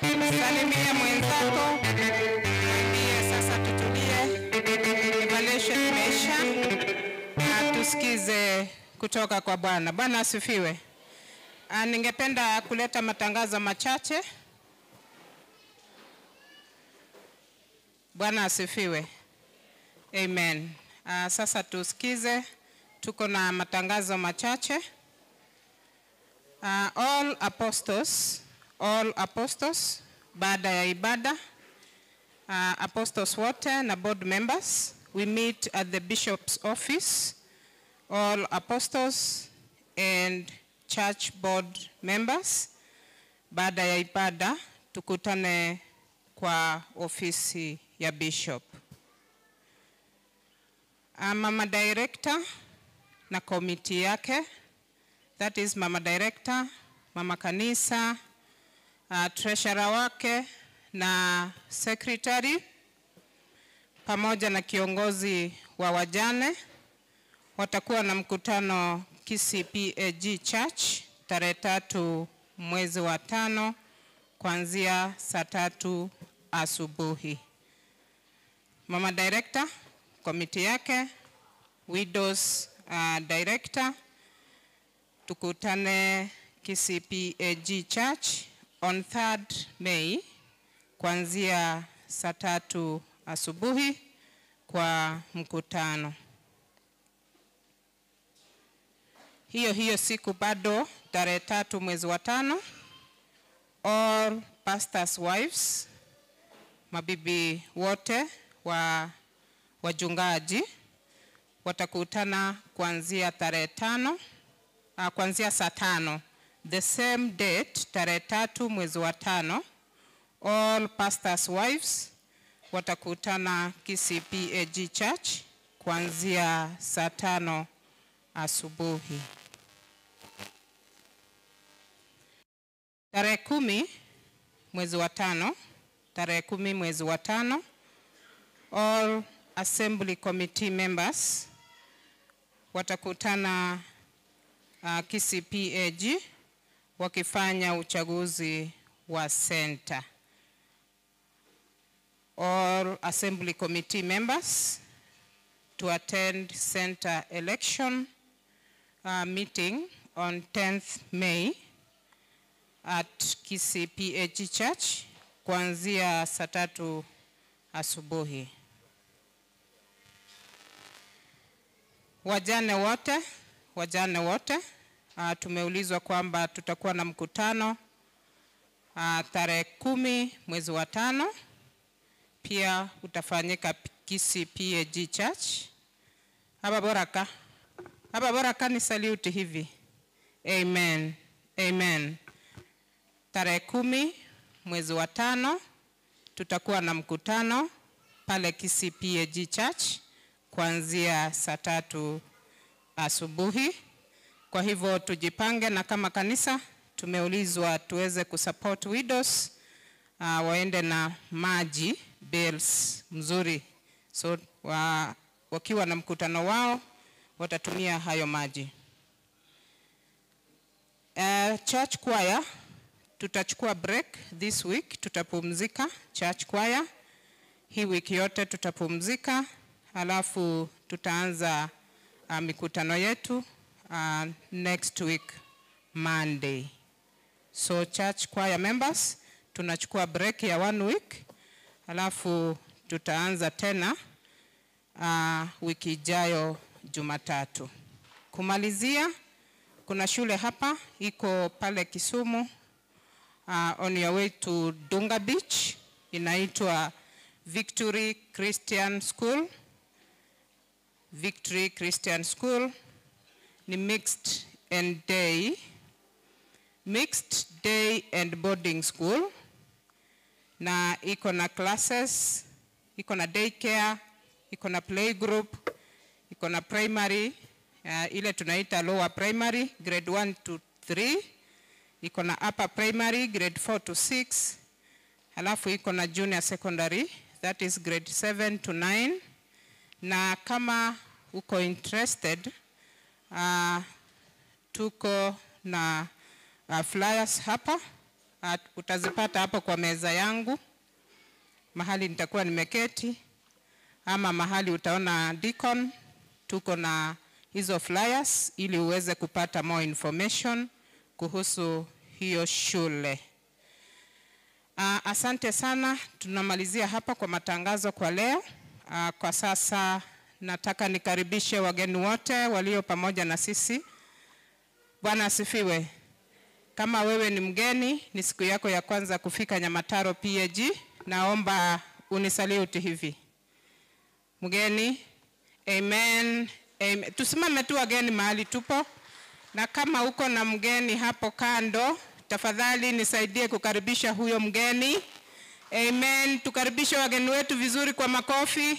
Salimia mwenzako. Mwambie sasa tutulie. Evaluation imeisha. Tusikize kutoka kwa Bwana. Bwana asifiwe. Ningependa kuleta matangazo machache. Bwana asifiwe. Amen. Sasa tusikize, tuko na matangazo machache. All apostles baada ya ibada, apostles wote na board members, we meet at the bishop's office. All apostles and church board members, baada ya ibada tukutane kwa ofisi ya bishop. Mama director na komiti yake, that is mama director, mama kanisa, treasurer wake na secretary, pamoja na kiongozi wa wajane, watakuwa na mkutano KCPAG Church tarehe 3 mwezi wa 5 kuanzia saa 3 asubuhi. Mama director, komiti yake, widows director, tukutane KCPAG Church on 3rd May kuanzia saa 3 asubuhi kwa mkutano. Hiyo siku bado tarehe 3 mwezi wa 5, all pastors' wives, mabibi wote wa wajungaji watakutana kuanzia tarehe 5, kuanzia saa 5, the same date tarehe 3 mwezi wa 5, all pastors' wives watakutana KCPAG Church kuanzia saa 5 asubuhi. Tarehe 10 mwezi wa 5, tarehe 10 mwezi wa 5, all assembly committee members watakutana KCPAG wakifanya uchaguzi wa center. All assembly committee members to attend center election meeting on 10th May at KCPAG Church kuanzia saa 3 asubuhi. Wajane wote tumeulizwa kwamba tutakuwa na mkutano tarehe 10 mwezi wa 5, pia utafanyika KCPAG Church. Haba boraka ni salute hivi. Amen. Amen. Tarehe 10 mwezi wa 5 tutakuwa na mkutano pale KCPAG Church kuanzia saa 3 asubuhi. Kwa hivyo tujipange, na kama kanisa tumeulizwa tuweze kusupport widows waende na maji bills mzuri, so wakiwa na mkutano wao watatumia hayo maji. Church choir tutachukua break this week, tutapumzika church choir. Hii wiki yote tutapumzika, alafu tutaanza mikutano yetu next week Monday. So church choir members tunachukua break ya 1 week, alafu tutaanza tena wiki ijayo Jumatatu. Kumalizia, kuna shule hapa iko pale Kisumu on your way to Dunga Beach, inaitwa Victory Christian School. Victory Christian School ni mixed day and boarding school, na iko na classes, iko na daycare, iko na play group, iko na primary, ile tunaita lower primary grade 1 to 3, iko na upper primary grade 4 to 6, halafu iko na junior secondary, that is grade 7 to 9. Na kama uko interested, tuko na flyers hapa. Utazipata hapo kwa meza yangu, mahali nitakuwa nimeketi, ama mahali utaona Deacon. Tuko na hizo flyers ili uweze kupata more information kuhusu hiyo shule. Asante sana, tunamalizia hapa kwa matangazo kwa leo. Kwa sasa nataka nikaribishe wageni wote walio pamoja na sisi. Bwana asifiwe. Kama wewe ni mgeni, ni siku yako ya kwanza kufika Nyamataro PAG, naomba unisalute hivi. Mgeni, amen, amen. Tusimame tu wageni mahali tupo. Na kama uko na mgeni hapo kando, tafadhali nisaidie kukaribisha huyo mgeni. Amen. Tukaribishe wageni wetu vizuri kwa makofi.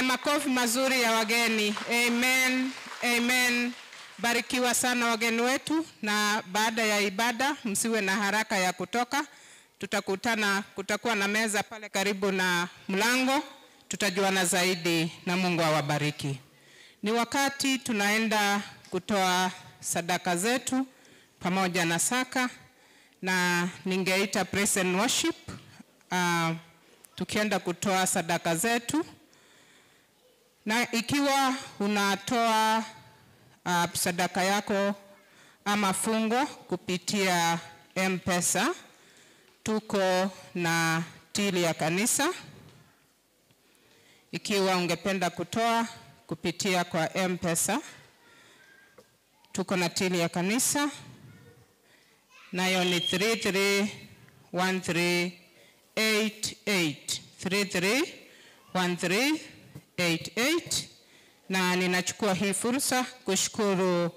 Makofi mazuri ya wageni. Amen. Amen. Barikiwa sana wageni wetu, na baada ya ibada msiwe na haraka ya kutoka. Tutakutana, kutakuwa na meza pale karibu na mlango. Tutajuana zaidi na Mungu awabariki. Ni wakati tunaenda kutoa sadaka zetu pamoja na saka, na ningeita praise and worship. Tukienda kutoa sadaka zetu, na ikiwa unatoa sadaka yako ama fungo kupitia M-Pesa, tuko na tili ya kanisa. Ikiwa ungependa kutoa kupitia kwa M-Pesa, tuko na tili ya kanisa, nayo ni 331388 331388. Na ninachukua hii fursa kushukuru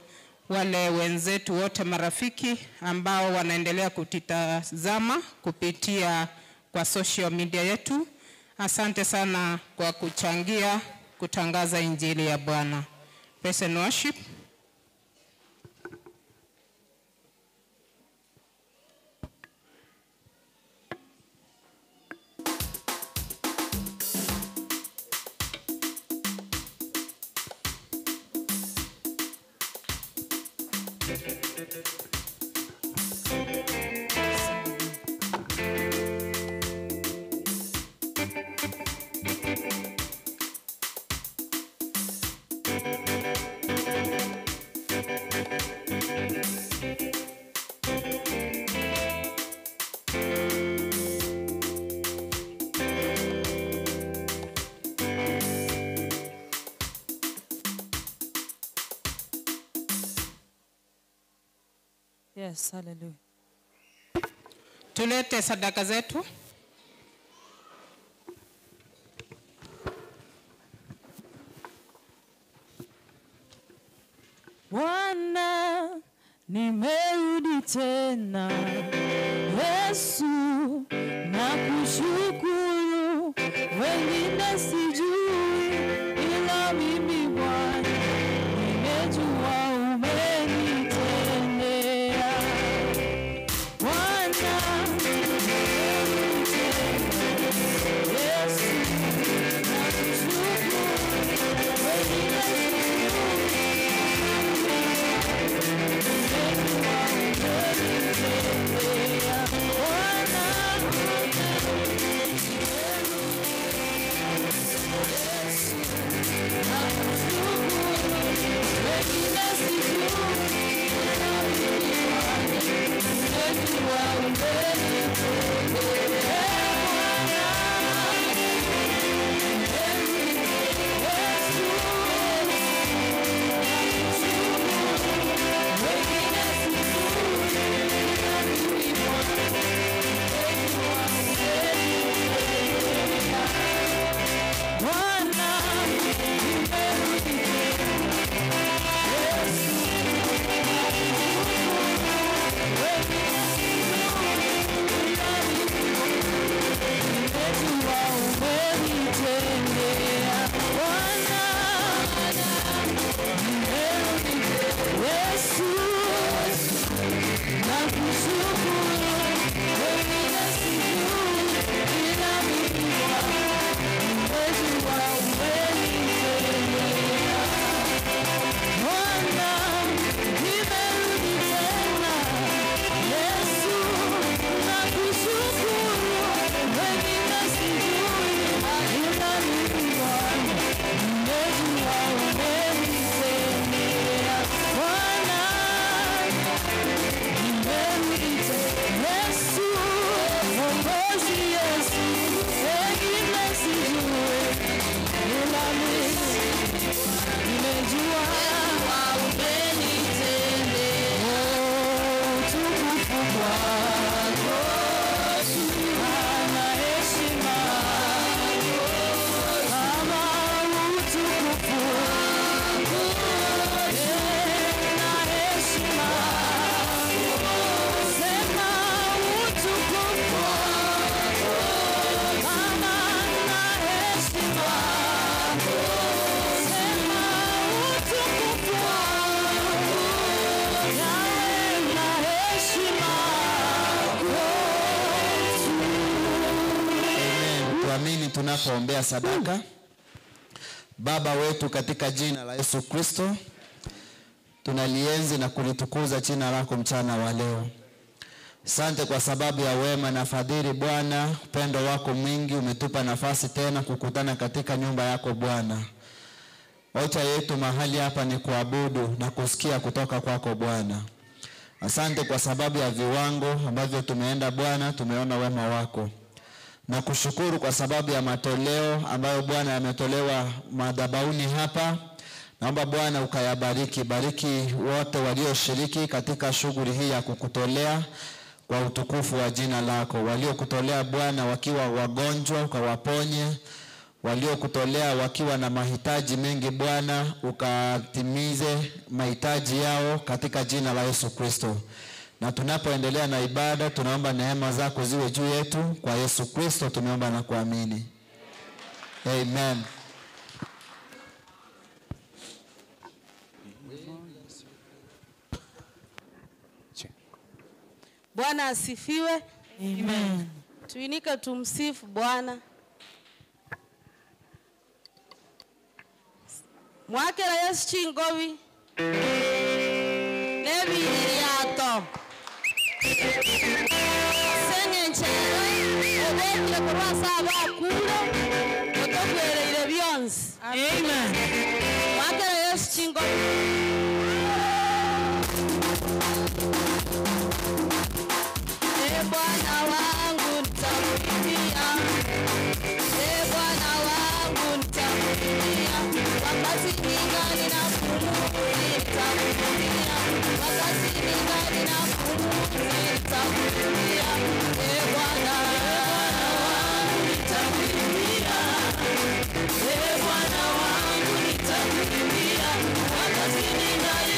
wale wenzetu wote marafiki ambao wanaendelea kutitazama kupitia kwa social media yetu. Asante sana kwa kuchangia kutangaza injili ya Bwana. Praise and worship. Yes, hallelujah. Tulete sadaka zetu. Bwana, nimerudi tena. Yesu, nakushukuru. Wengine sijui, ila mimi Bwana nimejua umenitendea. Bwana, nimerudi tena. Yesu, nakushukuru. Wengine sijui, kwako ana heshima kama utukufu wako na heshima sema utukufu wako kama na heshima sema utukufu wako yawe na heshima Tuamini tunapoombea sadaka. Baba wetu, katika jina la Yesu Kristo, tunalienzi na kulitukuza jina lako mchana wa leo. Asante kwa sababu ya wema na fadhili Bwana, upendo wako mwingi umetupa nafasi tena kukutana katika nyumba yako Bwana. Hoja yetu mahali hapa ni kuabudu na kusikia kutoka kwako Bwana. Asante kwa sababu ya viwango ambavyo tumeenda Bwana, tumeona wema wako. Na kushukuru kwa sababu ya matoleo ambayo Bwana yametolewa madhabahuni hapa. Naomba Bwana ukayabariki, bariki wote walioshiriki katika shughuli hii ya kukutolea kwa utukufu wa jina lako. Waliokutolea Bwana wakiwa wagonjwa ukawaponye, waliokutolea wakiwa na mahitaji mengi Bwana ukatimize mahitaji yao katika jina la Yesu Kristo. Na tunapoendelea na ibada tunaomba neema zako ziwe juu yetu, kwa Yesu Kristo tumeomba na kuamini. Amen. Bwana asifiwe. Amen. Tuinike tumsifu Bwana. Mwakera Yesu chingovi. Nebi iliato. Senge nchera. Obekile kurwa saba kulo. Otokwere ile bionzi. Amen. Mwakera Yesu chingovi. Bwana wangu nitakuimbia, Bwana wangu nitakuimbia, wakati ningali na pumzi nitakuimbia, wakati ningali na pumzi nitakuimbia, Bwana wangu nitakuimbia, Bwana wangu nitakuimbia, wakati ningali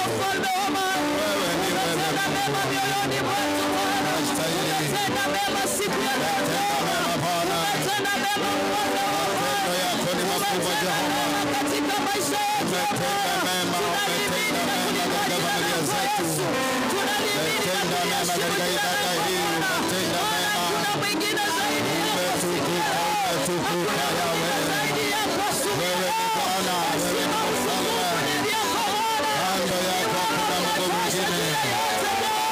ufalme wa amani. Umetenda mema mioyoni mwetu Bwana. Umetenda mema siku ya leo. Umetenda mema upande wa amani. Umetenda mema katika maisha yetu. Umetenda mema katika familia zetu. Umetenda mema katika ibada hii. Umetenda mema. Kuna mwingine zaidi yako. Umetukuka Yahweh. Wewe ni Bwana, wewe ni mfalme. Kando yako hakuna Mungu mwingine.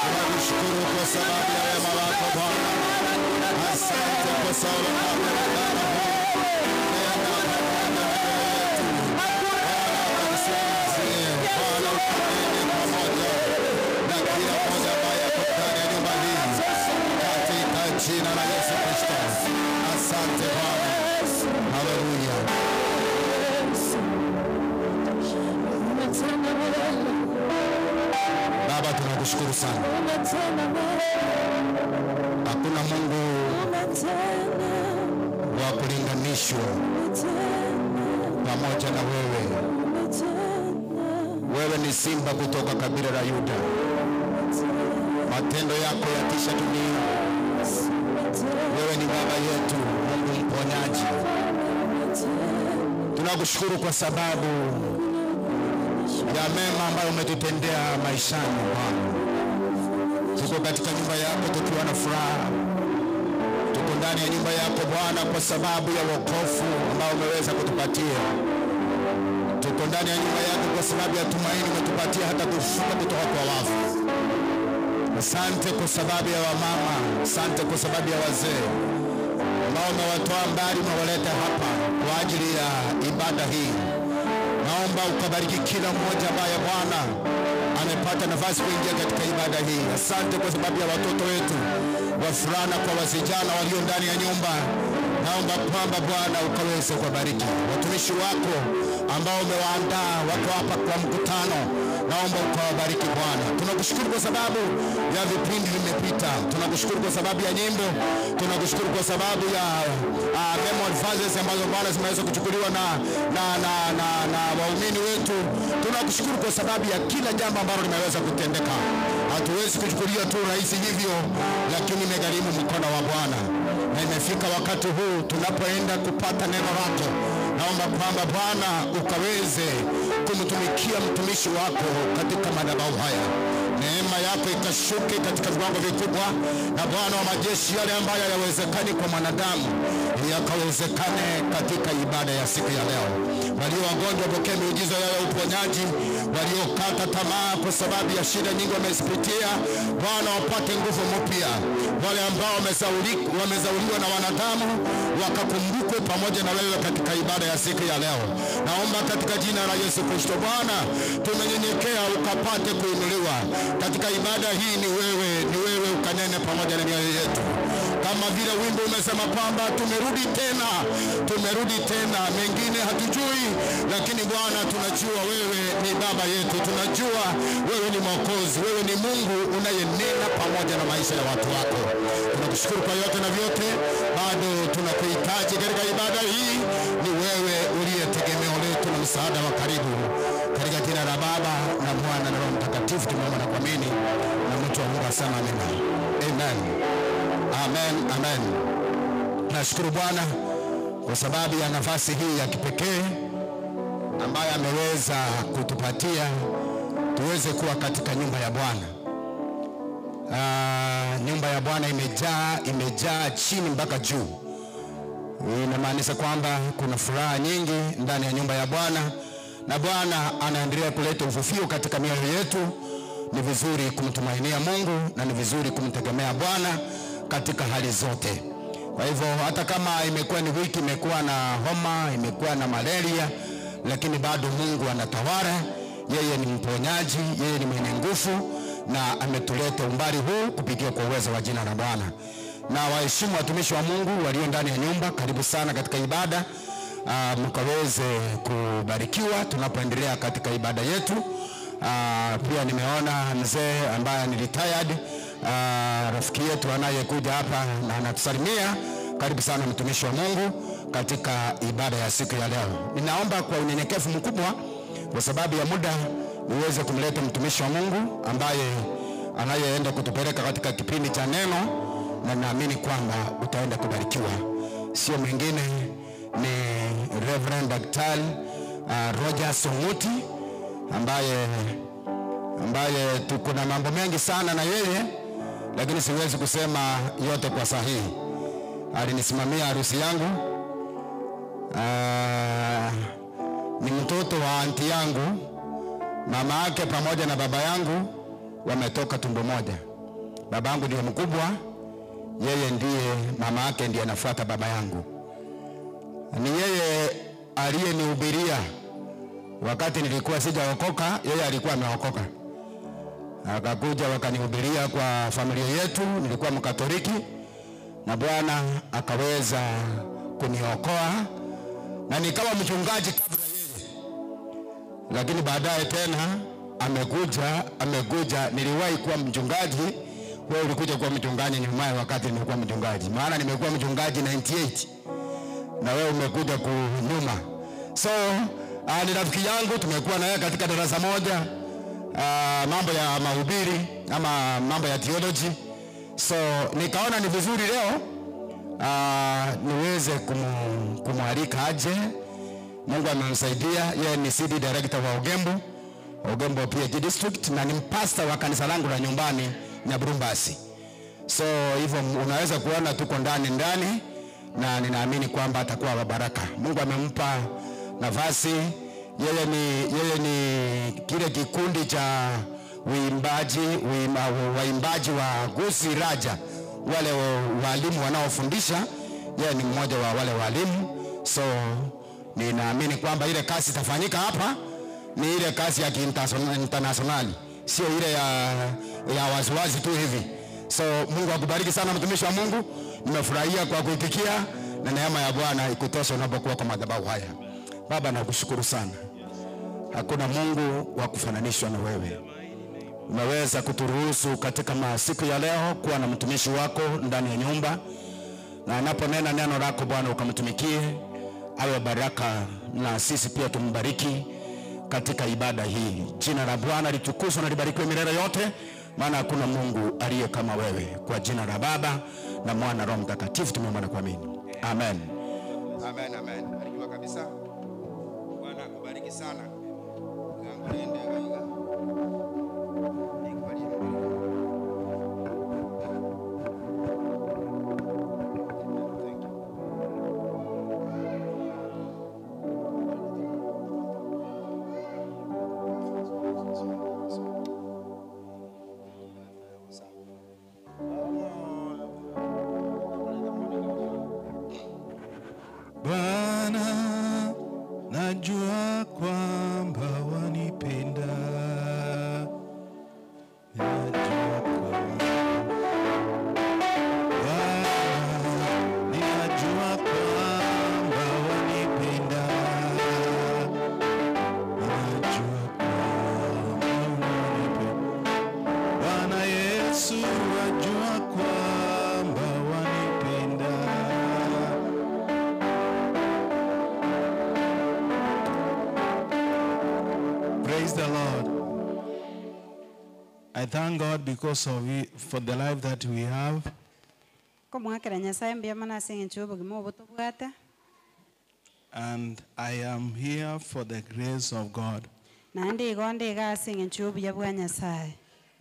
Tunakushukuru kwa sababu ya wema wako Bwana. Asante kwa sababu ya wema wako. Bwana ukanene pamoja na kila mmoja ambaye ako ndani ya nyumba hii katika jina la Yesu Kristo. Asante Bwana. Haleluya. Baba, tunakushukuru sana. Hakuna Mungu wa kulinganishwa pamoja na wewe. Wewe ni simba kutoka kabila la Yuda. Matendo yako yatisha dunia. Wewe ni baba yetu, Mungu mponyaji. Tunakushukuru kwa sababu ya mema ambayo umetutendea maishani Bwana. Tuko katika nyumba yako tukiwa na furaha. Tuko ndani ya nyumba yako Bwana kwa sababu ya wokovu ambao umeweza kutupatia. Tuko ndani ya nyumba yako kwa sababu ya tumaini umetupatia hata kufuka kutoka kwa wafu. Asante kwa sababu ya wamama, asante kwa sababu ya wazee ambao umewatoa mbali umewaleta hapa kwa ajili ya ibada hii. Naomba ukabariki kila mmoja ambaye Bwana amepata nafasi kuingia katika ibada hii. Asante kwa sababu ya watoto wetu, wavulana kwa wasichana walio ndani ya nyumba. Naomba kwamba Bwana ukaweze kubariki watumishi wako ambao umewaandaa wako hapa kwa mkutano. Naomba ukawabariki Bwana. Tunakushukuru kwa sababu ya vipindi vimepita. Tunakushukuru kwa sababu ya nyimbo. Tunakushukuru kwa sababu ya memory verses ambazo Bwana zimeweza kuchukuliwa na waumini wetu. Tunakushukuru kwa sababu ya kila jambo ambalo limeweza kutendeka. Hatuwezi kuchukulia tu rahisi hivyo, lakini imegharimu mkono wa Bwana. Na imefika wakati huu tunapoenda kupata neno lako. Naomba kwamba Bwana ukaweze kumtumikia mtumishi wako katika madhabahu haya. Neema yako ikashuke katika viwango vikubwa, na Bwana wa majeshi, yale ambayo hayawezekani kwa mwanadamu yakawezekane katika ibada ya siku ya leo. Walio wagonjwa pokea miujiza yao ya uponyaji, waliokata tamaa kwa sababu ya shida nyingi wamezipitia, Bwana wapate nguvu mpya. Wale ambao wamezauliwa na wanadamu wakakumbukwe pamoja na wewe katika ibada ya siku ya leo. Naomba katika jina la Yesu Kristo Bwana, tumenyenyekea ukapate kuinuliwa katika ibada hii. Ni wewe ukanene pamoja na mioyo yetu, kama vile wimbo umesema kwamba tumerudi tena. Mengine hatujui, lakini Bwana tunajua wewe ni baba yetu, tunajua wewe ni Mwokozi, wewe ni Mungu unayenena pamoja na maisha ya watu wako. Tunakushukuru kwa yote na vyote, bado tunakuhitaji katika ibada hii. Ni wewe uliye tegemeo letu na msaada wa karibu, katika jina la Baba na Mwana na Roho Mtakatifu tumeomba na kuamini, na mtu wa Mungu asema amina. Amen. Amen. Amen. Nashukuru Bwana kwa sababu ya nafasi hii ya kipekee ambayo ameweza kutupatia tuweze kuwa katika nyumba ya Bwana. Nyumba ya Bwana imejaa chini mpaka juu. Inamaanisha kwamba kuna furaha nyingi ndani ya nyumba ya Bwana, na Bwana anaendelea kuleta uvuvio katika mioyo yetu. Ni vizuri kumtumainia Mungu na ni vizuri kumtegemea Bwana katika hali zote. Kwa hivyo hata kama imekuwa ni wiki, imekuwa na homa, imekuwa na malaria, lakini bado Mungu anatawala. Yeye ni mponyaji, yeye ni mwenye nguvu, na ametuleta umbali huu kupitia kwa uwezo wa jina la Bwana. Na waheshimu watumishi wa Mungu walio ndani ya nyumba, karibu sana katika ibada. Mkaweze kubarikiwa tunapoendelea katika ibada yetu. Pia nimeona mzee ambaye ni retired, rafiki yetu anayekuja hapa na anatusalimia. Karibu sana mtumishi wa Mungu katika ibada ya siku ya leo. Ninaomba kwa unyenyekevu mkubwa, kwa sababu ya muda, uweze kumleta mtumishi wa Mungu ambaye anayeenda kutupeleka katika kipindi cha neno, na naamini kwamba utaenda kubarikiwa. Sio mwingine ni Reverend Dr. Roger Songuti ambaye tuko na mambo mengi sana na yeye, lakini siwezi kusema yote kwa sahihi. Alinisimamia harusi yangu. Ni mtoto wa anti yangu. Mama yake pamoja na baba yangu wametoka tumbo moja. Baba yangu ndiye mkubwa, yeye ndiye, mama yake ndiye anafuata baba yangu. Ni yeye aliyenihubiria wakati nilikuwa sijaokoka, yeye alikuwa ameokoka. Akakuja wakanihubiria kwa familia yetu, nilikuwa Mkatoliki, na Bwana akaweza kuniokoa na nikawa mchungaji kabla yeye. Lakini baadaye tena amekuja, niliwahi kuwa mchungaji, wewe ulikuja kuwa mchungaji nyuma wakati nilikuwa mchungaji. Maana nimekuwa mchungaji 98 na wewe umekuja kunyuma. So ni rafiki yangu, tumekuwa na yeye katika darasa moja, mambo ya mahubiri ama mambo ya theology. So nikaona ni vizuri leo niweze kumwalika aje. Mungu amemsaidia, yeye ni CD director wa Ogembo PhD District, na ni pastor wa kanisa langu la nyumbani Nyaburumbasi. So hivyo unaweza kuona tuko ndani, na ninaamini kwamba atakuwa wa baraka. Mungu amempa nafasi. Yeye ni kile kikundi cha waimbaji wa Gusi Raja, wale walimu wanaofundisha. Yeye ni mmoja wa wale walimu. So ninaamini kwamba ile kazi itafanyika hapa ni ile kazi ya internationali, sio ile ya waziwazi tu hivi. So Mungu akubariki sana mtumishi wa Mungu. Nimefurahia kwa kuitikia, na neema ya Bwana ikutosha unapokuwa kwa madhabahu haya. Baba, nakushukuru sana. Hakuna Mungu wa kufananishwa na wewe. Umeweza kuturuhusu katika masiku ya leo kuwa na mtumishi wako ndani ya nyumba, na anaponena neno lako Bwana ukamtumikie, awe baraka, na sisi pia tumbariki katika ibada hii. Jina la Bwana litukuzwe na libarikiwe milele yote, maana hakuna Mungu aliye kama wewe. Kwa jina la Baba na Mwana na Roho Mtakatifu tumeomba na kuamini. Amen. Amen, amen. Barikiwa kabisa. Bwana akubariki sana. Bwana, najua kwamba wanipenda. Najua kwamba Bwana, ninajua kwamba wanipenda. Ninajua kwamba wanipenda. Bwana Yesu, najua kwamba wanipenda. Praise the Lord. I thank God because of it, for the life that we have. And I am here for the grace of God.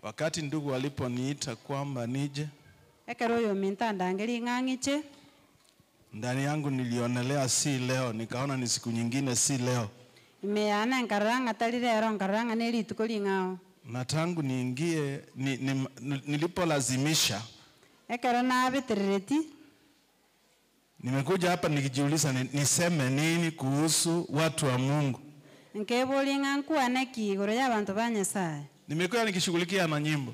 Wakati ndugu waliponiita kwamba nije, ndani yangu nilionelea si leo, nikaona ni siku nyingine, si leo. Na tangu niingie nilipolazimisha, nimekuja hapa nikijiuliza niseme nini kuhusu watu wa Mungu. Nimekuwa nikishughulikia na nyimbo.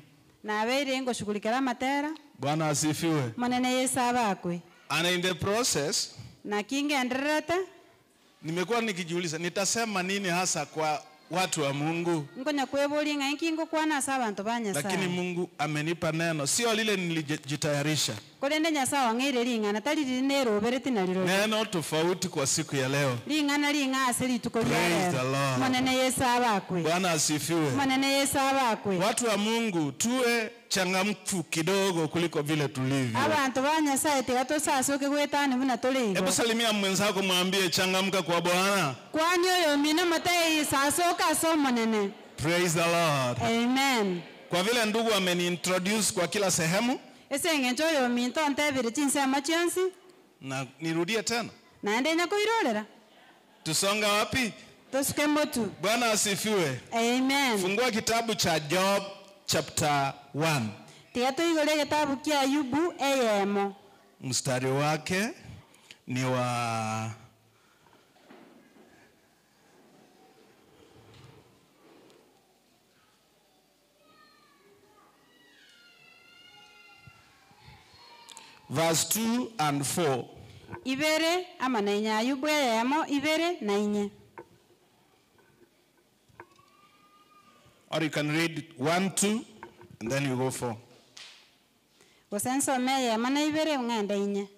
Bwana asifiwe. And in the process, nimekuwa nikijiuliza nitasema nini hasa kwa watu wa Mungu. Lakini Mungu amenipa neno, sio lile nilijitayarisha. Kolende nyasa wangere lingana tali linero bereti na liro. Neno tofauti kwa siku ya leo. Lingana lingase litukolia. Praise the Lord. Manene Yesu abakwe. Bwana asifiwe. Manene Yesu abakwe. Watu wa Mungu tuwe changamfu kidogo kuliko vile tulivyo. Abantu banyasaye tegato sasoke gwetane buna toligo. Hebu salimia mwenzako mwambie changamka kwa Bwana. Kwani oyo mina matai sasoka so manene. Praise the Lord. Amen. Kwa vile ndugu ameniintroduce kwa kila sehemu. Esenge njoyo minto ntebere chinse amachansi. Na nirudie tena. Naende nyakuirorera. Tusonga wapi? Tusuke motu. Bwana asifiwe. Amen. Fungua kitabu cha Job chapter 1. Tiato igole kitabu kia Ayubu eyemo. Mstari wake ni wa verse 2 and 4. Ibere ama na inya Ayubu eyemo ibere na inye. Or you can read 1, 2 and then you go 4. Wasenso meye mana ibere nganda inye.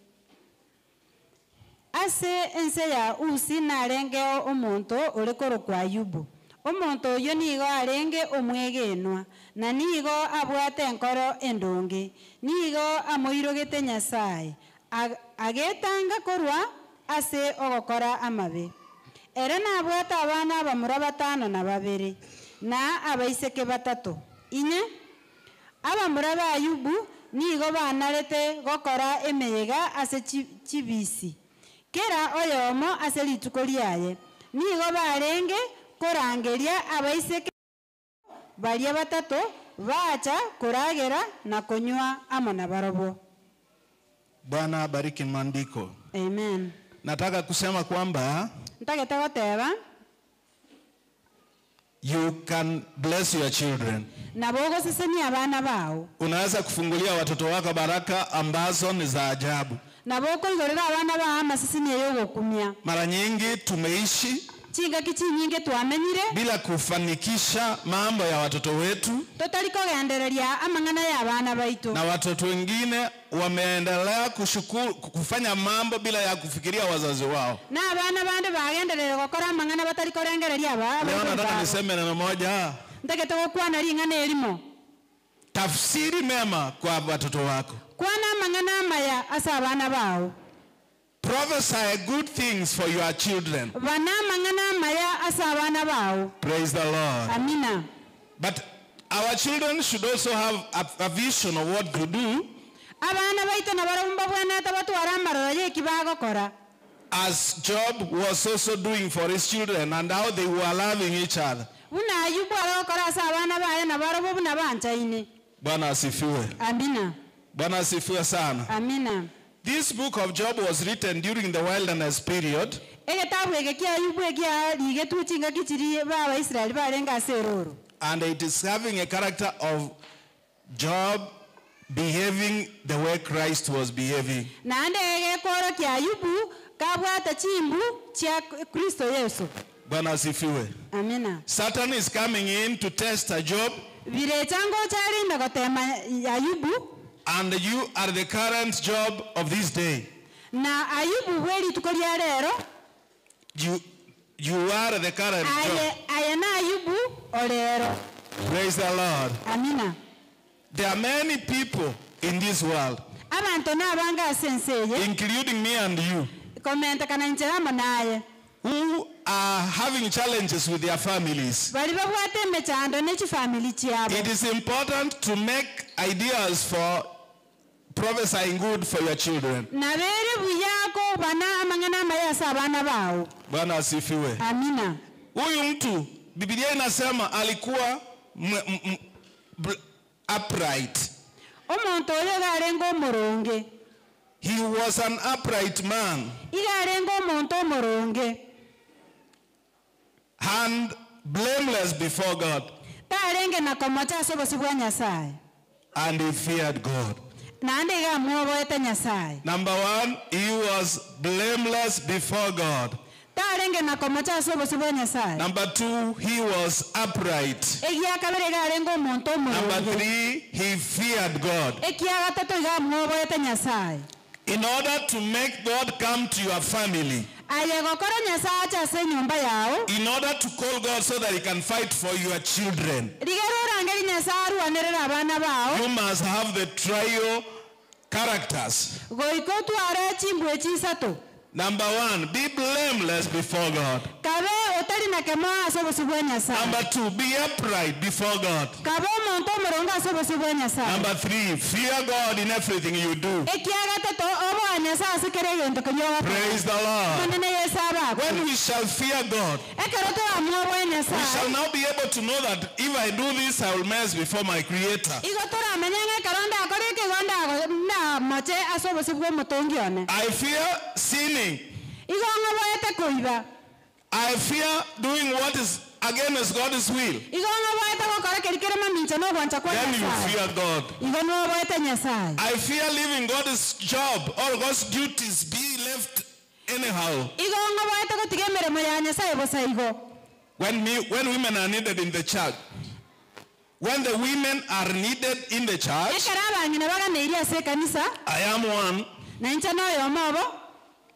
Ase ense ya usi na arengeo omonto orekoro kwa Ayubu. Omonto yo nigo arenge omwegenwa na nigo abwate enkoro endonge. Nigo amoirogete Nyasaye. Agetanga korwa ase ogokora amabe. Ere na abwate abana abamura batano na babere na abaiseke batatu. Inye abamura ba Ayubu nigo banarete gokora emeyega ase chibisi. Kera oyomo ase lituko liaye. Nigo barenge korangeria abaiseke baria batatu bacha kuragera na kunywa amona barobo. Bwana bariki maandiko. Amen. Nataka kusema kwamba you can bless your children. Nabogo sasa ni abana bao. Unaweza kufungulia watoto wako baraka ambazo ni za ajabu. Nabogo ngorera abana ba ama sisi ni yogo kumia. Mara nyingi tumeishi chinga kichi nyinge twamenyire bila kufanikisha mambo ya watoto wetu. Totaliko gendereria amangana ya abana baitu. Na watoto wengine wameendelea kufanya mambo bila ya kufikiria wazazi wao. Na abana bande bagenderera gukora amangana bataliko rengereria aba. Leo nataka niseme neno moja. Ndagete gukwana ringana elimo. Tafsiri mema kwa watoto wako. Kwana amangana maya asa abana bao. Prophesy good things for your children. Praise the Lord. Amina. But our children should also have a vision of what to do. As Job was also doing for his children and how they were loving each other. Bwana asifiwe. Amina. Bwana asifiwe sana. Amina. This book of Job was written during the wilderness period. And it is having a character of Job behaving the way Christ was behaving. Bwana asifiwe. Amina. Satan is coming in to test Job. And you are the current Job of this day. Na Ayubu weli tukolia lero. You are the current Job. Ayana Ayubu olero. Praise the Lord. Amina. There are many people in this world, including me and you, who are having challenges with their families. It is important to make ideas for prophesying good for your children. Bwana asifiwe. Amina. Huyu mtu Biblia inasema alikuwa upright. He was an upright man. And blameless before God. And he feared God. Number one, he was blameless before God. tarenge na komacha asobosi bwa Nyasaye. Number 2, he was upright. Egia kabere garengo omonto omorungu. Number 3, he feared God. Egia gatatu iga mwoboete Nyasaye. In order to make God come to your family, ayegokora Nyasaye achase nyumba yao, in order to call God so that he can fight for your children, rigerorangeri Nyasaye arwanerera abana bao, you must have the trio characters. goiko tware chimbwe chisatu. Number 1, be blameless before God. Kabe otari na kemo asobosi bwa Nyasaye. Number 2, be upright before God. Kabe omonto omorungu asobosi bwa Nyasaye. Number 3, fear God in everything you do. Ekia gatatu obwa Nyasaye asikere gento konyoga. Praise the Lord. Manene Yesu abako. When we shall fear God, ekeroto amwo bwa Nyasaye, we shall now be able to know that if I do this, I will mess before my Creator. igotora amenyanga karonda akore ke gonda na mache asobosi bwa motongi one. I fear sinning. Igonga boete kuiba. I fear doing what is against God's will. Igonga boete gokora kerikere maminche no gwancha kwa Then Nyasaye. you fear God. Igonga boete Nyasaye. I fear leaving God's job or God's duties be left anyhow. Igonga boete gotige emeremo ya Nyasaye bosa igo. When women are needed in the church, when the women are needed in the church, ekera abangine baganeirie ase kanisa, I am one. na incha no yomobo.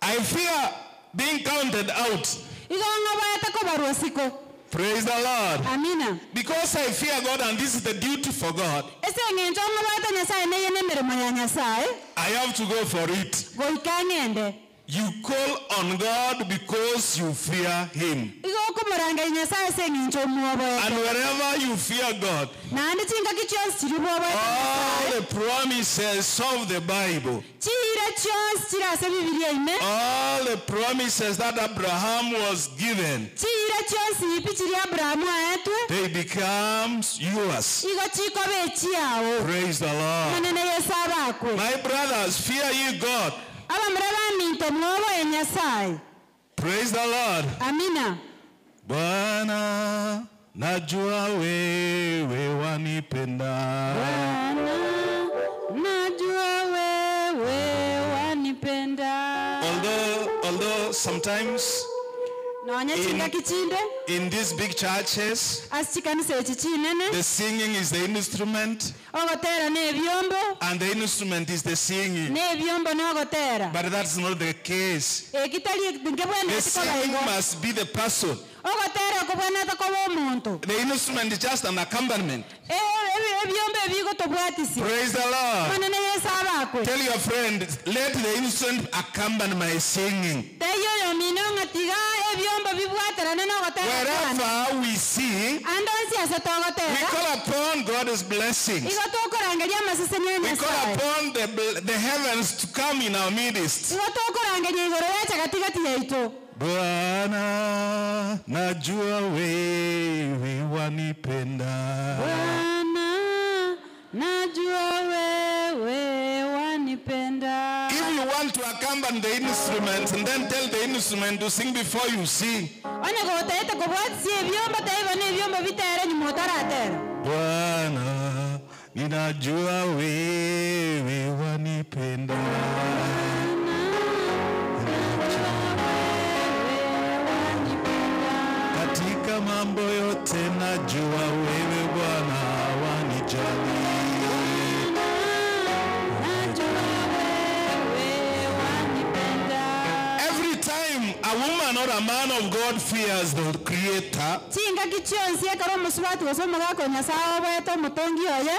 I fear being counted out. Igonga boete kobarwa siko. Praise the Lord. Amina. Because I fear God and this is the duty for God, Ese ngencho nga boete Nyasaye ne yene emeremo ya Nyasaye. I have to go for it. Goikangende. You call on God because you fear Him. Igo kumuranga Nyasaye se ngencho muoboete. And wherever you fear God, Na andi chinga kichonsi chiri muoboete. all the promises of the Bible, Chire chonsi chira ase Biblia ime. all the promises that Abraham was given, Chire chonsi ipi chiri Abrahamu aetwe. they become yours. Igo chiko bechi yao. Praise the Lord. Manene Yesu abakwe. My brothers, fear ye God. Abamureba minto mwobo ya Nyasaye. Praise the Lord. Amina. Bwana, najua wewe wanipenda. Najua wewe wanipenda. Although sometimes Naonya chinga kichinde. in these big churches, Asichikanisa echi chinene. the singing is the instrument Ogotera ne ebyombo. and the instrument is the singing. Ne ebyombo n'ogotera. But that's not the case. Ekitali ngebwene The singing ekikola must be the person. ogotera okubwene atakoba omuntu. The instrument is just an accompaniment. Ebyombo ebigo tobwatisya. Praise the Lord. Manene Yesu abakwe. Tell your friend, let the instrument accompany my singing. Teyo yo mino ngatiga ebyombo bibwaterane n'ogotera. Wherever we sing, Andonsi ase we togotera. call upon God's blessings. Igo tokorangeria amaseseni ya We call Nyasaye. upon the heavens to come in our midst. Igo tokorangeria igoro yacha katikati yaitu. Bwana, najua wewe wanipenda. Bwana, najua wewe wanipenda. If you want to accompany the instruments and then tell the instrument to sing before you sing. One gotaete kubwatisi ebyombo taiba n'ebyombo bitere nyuma otaratera. Bwana, ninajua wewe wanipenda. Katika mambo yote najua wewe Bwana wanijali. Every time a woman or a man of God fears the Creator, Chinga kichionsi ekaro omusubati gosomo gako Nyasaye obwete omutongi oye.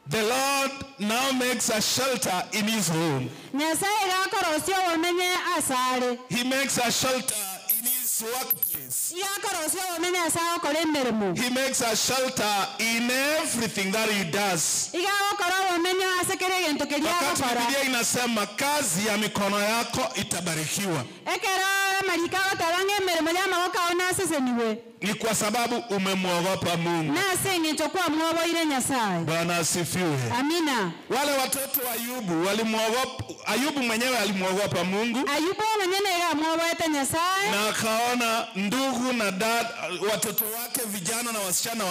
the Lord now makes a shelter in his home. Nyasaye gakorosia omenye asare. He makes a shelter in his workplace. Yakorosia omenye asare okore emeremo. He makes a shelter in everything that he does. Iga okora omenye asekere gento keria Wakati gakora. Biblia inasema kazi ya mikono yako itabarikiwa, Ekero marika gotabange emeremo ya maboko ao naseseniwe. ni kwa sababu umemwogopa Mungu. Nase ng'encho kwa mwoboire Nyasaye. Bwana asifiwe. Amina. Wale watoto wa Ayubu walimwogopa, Ayubu mwenyewe alimwogopa Mungu. Ayubu mwenyewe ga mwoboete Nyasaye. Na akaona ndugu na dada, watoto wake vijana na wasichana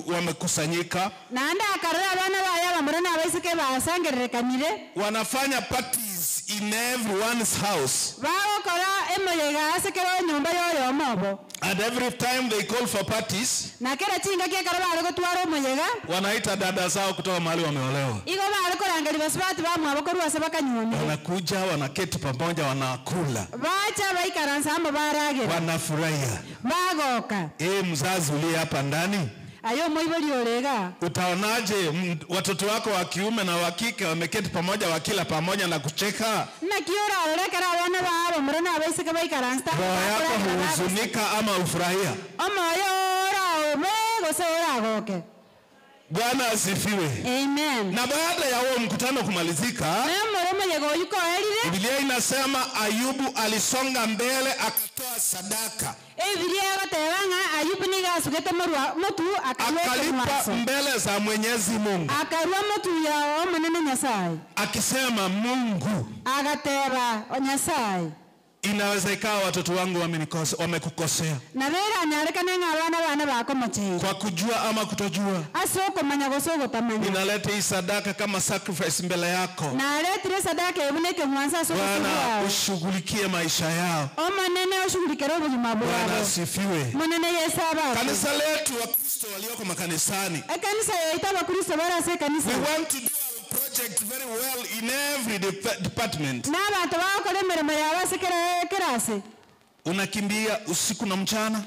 wamekusanyika, Na anda akarora abana baya bamurana abaisike basangererekanire. wanafanya parties in everyone's house. Bagokora moyega asekero nyumba yoyo mobo. And every time they call for parties, Na kera chinga kia karabale gotwara moyega. wanaita dada zao kutoka mahali wameolewa. Igo bale korangeli basibati bamwe abakorwa sebaka nyumba. Wanakuja, wanaketi pamoja, wanakula. Bacha baikaransa amo baragera. Wanafurahia. Bagoka. Mzazi uliye hapa ndani, ayo moibali olega. Utaonaje watoto wako wa kiume na wa kike wameketi pamoja wakila pamoja na kucheka? Na kiora olekera wana babo murena abaiseke baikaransa. Roho yako huzunika ama ufurahia? Omoyora omego seora goke. Bwana asifiwe. Amen. Na baada ya huo mkutano kumalizika, Biblia inasema Ayubu alisonga mbele akatoa sadaka. Akalipa mbele za Mwenyezi Mungu. Akisema Mungu, inaweza ikawa watoto wangu wamekukosea kwa kujua ama kutojua. Ninaleta hii sadaka kama sacrifice mbele yako. Bwana ushughulikie maisha yao. Bwana asifiwe. Kanisa letu wa Kristo walioko makanisani, we want to do project very well in every department. Unakimbia usiku na mchana.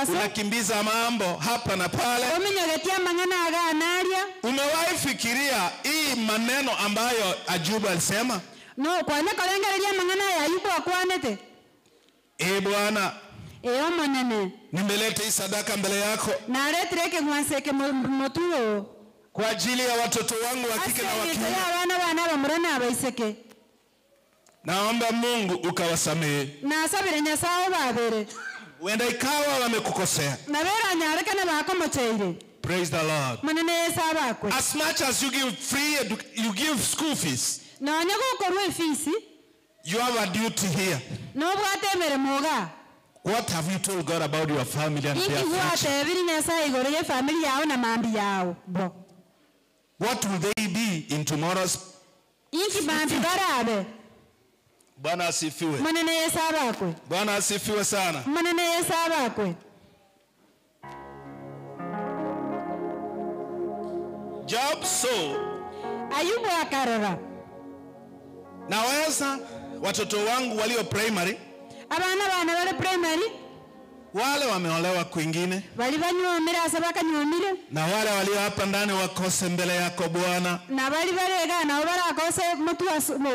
Unakimbiza mambo hapa na pale. Umewahi fikiria hii maneno ambayo Ayubu alisema? No, kwa nini kalengerelia mangana ya Ayubu akwanete? Bwana, manene. Nimeleta hii sadaka mbele yako. Na letreke mwanseke motuo. Kwa ajili ya watoto wangu wa kike na wa kiume. Wana bamurana abaiseke. Naomba Mungu ukawasamehe. Na asabire Nyasaye babere. Wenda ikawa wamekukosea. Na bera nyareka na bakomocheire. Praise the Lord. Manene sabakwe. As much as you give free, you give school fees. Na nyako korwe fees. You have a duty here. No bwatemere moga. What have you told God about your family and their future? What will they be in tomorrow's? Bwana asifiwe. Bwana asifiwe sana. Job saw. Ayubu akarora. Naweza watoto wangu walio primary, abana wale primary, wale wameolewa kwingine, wali banyomera asabaka nyomire, na wale walio hapa ndani wakose mbele yako Bwana, na wali balega na wala akose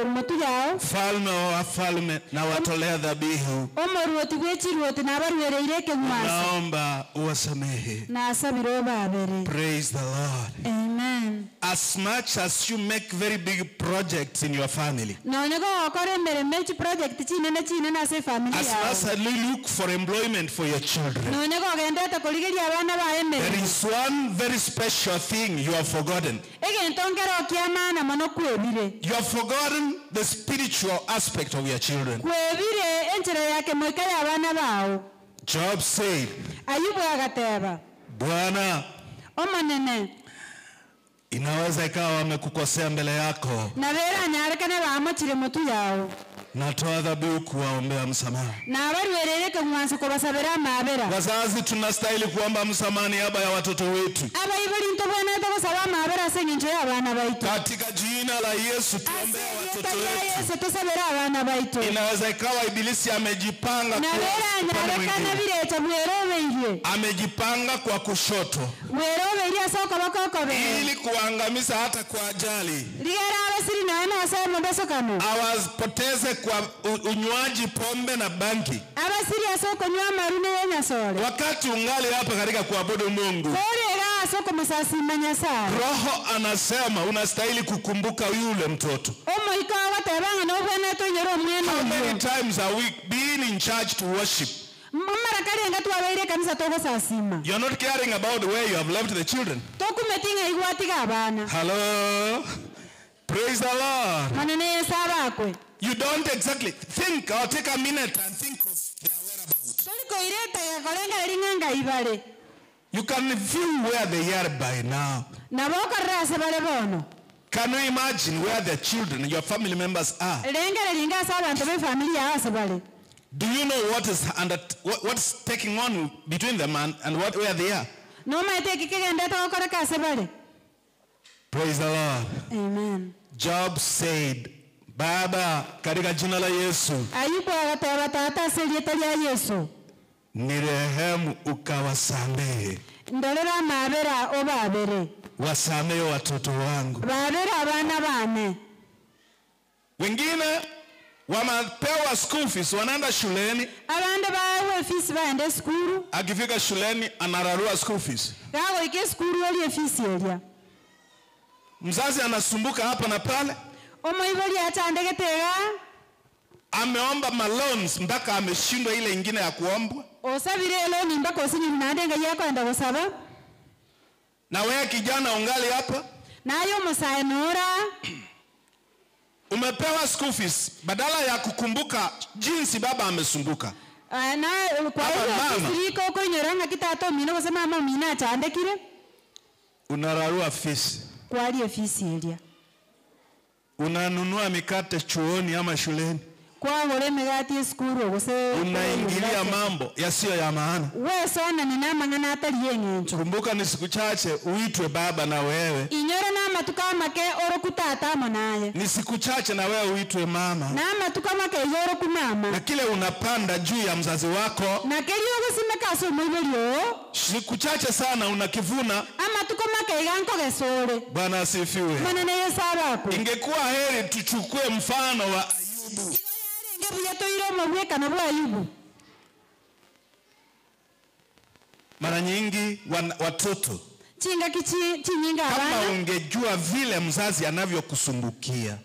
mutu yao, falme wa falme na watolea dhabihu, omoruoti gwechiruoti na baruereire kemwasa, naomba uwasamehe. Na asabiro babere. Praise the Lord. Amen. As much as you make very big projects in your family, as much as you look for employment for your children, there is one very special thing you have forgotten. You have forgotten the spiritual aspect of your children. Job said, Bwana, inaweza ikawa wamekukosea mbele yako. Natoa dhabihu kuwaombea msamaha. Wazazi tunastahili kuomba msamaha niaba ya watoto wetu. Katika jina la Yesu tuombea watoto wetu. Inaweza ikawa ibilisi amejipanga amejipanga kwa kushoto ili kuangamiza hata kwa ajali. Awapoteze kwa unywaji pombe na bangi. Wakati ungali hapa katika kuabudu Mungu, Roho anasema unastahili kukumbuka yule mtoto. How many times are we being in charge to worship? You're not caring about where you have left the children. Hello? Praise the Lord. You don't exactly think or take a minute and think of their whereabouts. You can feel where they are by now. Can you imagine where the children, your family members are? Do you know what's taking on between them and where they are? Praise the Lord. Amen. Job said, Baba, katika jina la Yesu, nirehemu ukawasamehe. Ndolera mabera obabere. Wasamehe watoto wangu. Babera abana bane. Wengine wanapewa school fees, wanaenda shuleni. Abande bawe fees baende skuru. Akifika shuleni anararua school fees. Yago ike skuru oli fees elia. Mzazi anasumbuka hapa na pale. Omoiboli atandeketega. Ameomba loans mpaka ameshindwa ile ingine ya kuombwa. Osabire loan mpaka osini nadenga yako enda kusaba. Na wewe kijana ungali hapa? Nayo musainora. Umepewa school fees badala ya kukumbuka jinsi baba amesumbuka. Na kwa hiyo siko konyoranga kitato mino kusema mama mina atandekire. Unararua fees. Kwa ile fees elia. Unanunua mikate chuoni ama shuleni. Kwa ngore megati skuru gose unaingilia mambo yasiyo ya maana. Wewe sana ni nama ngana atali yengencho. Kumbuka ni siku chache uitwe baba na wewe. Inyora na matukama ke orokutata monaye. Ni siku chache na wewe uitwe mama. Na matukama ke yoro kumama. Na kile unapanda juu ya mzazi wako. Na kile yogosimeka so mwibelio. Siku chache sana unakivuna. Ama tukoma ke yanko gesore. Bwana asifiwe. Manene yesaba. Ingekuwa heri tuchukue mfano wa Ayubu. Mara nyingi watoto kama ungejua vile mzazi anavyokusumbukia,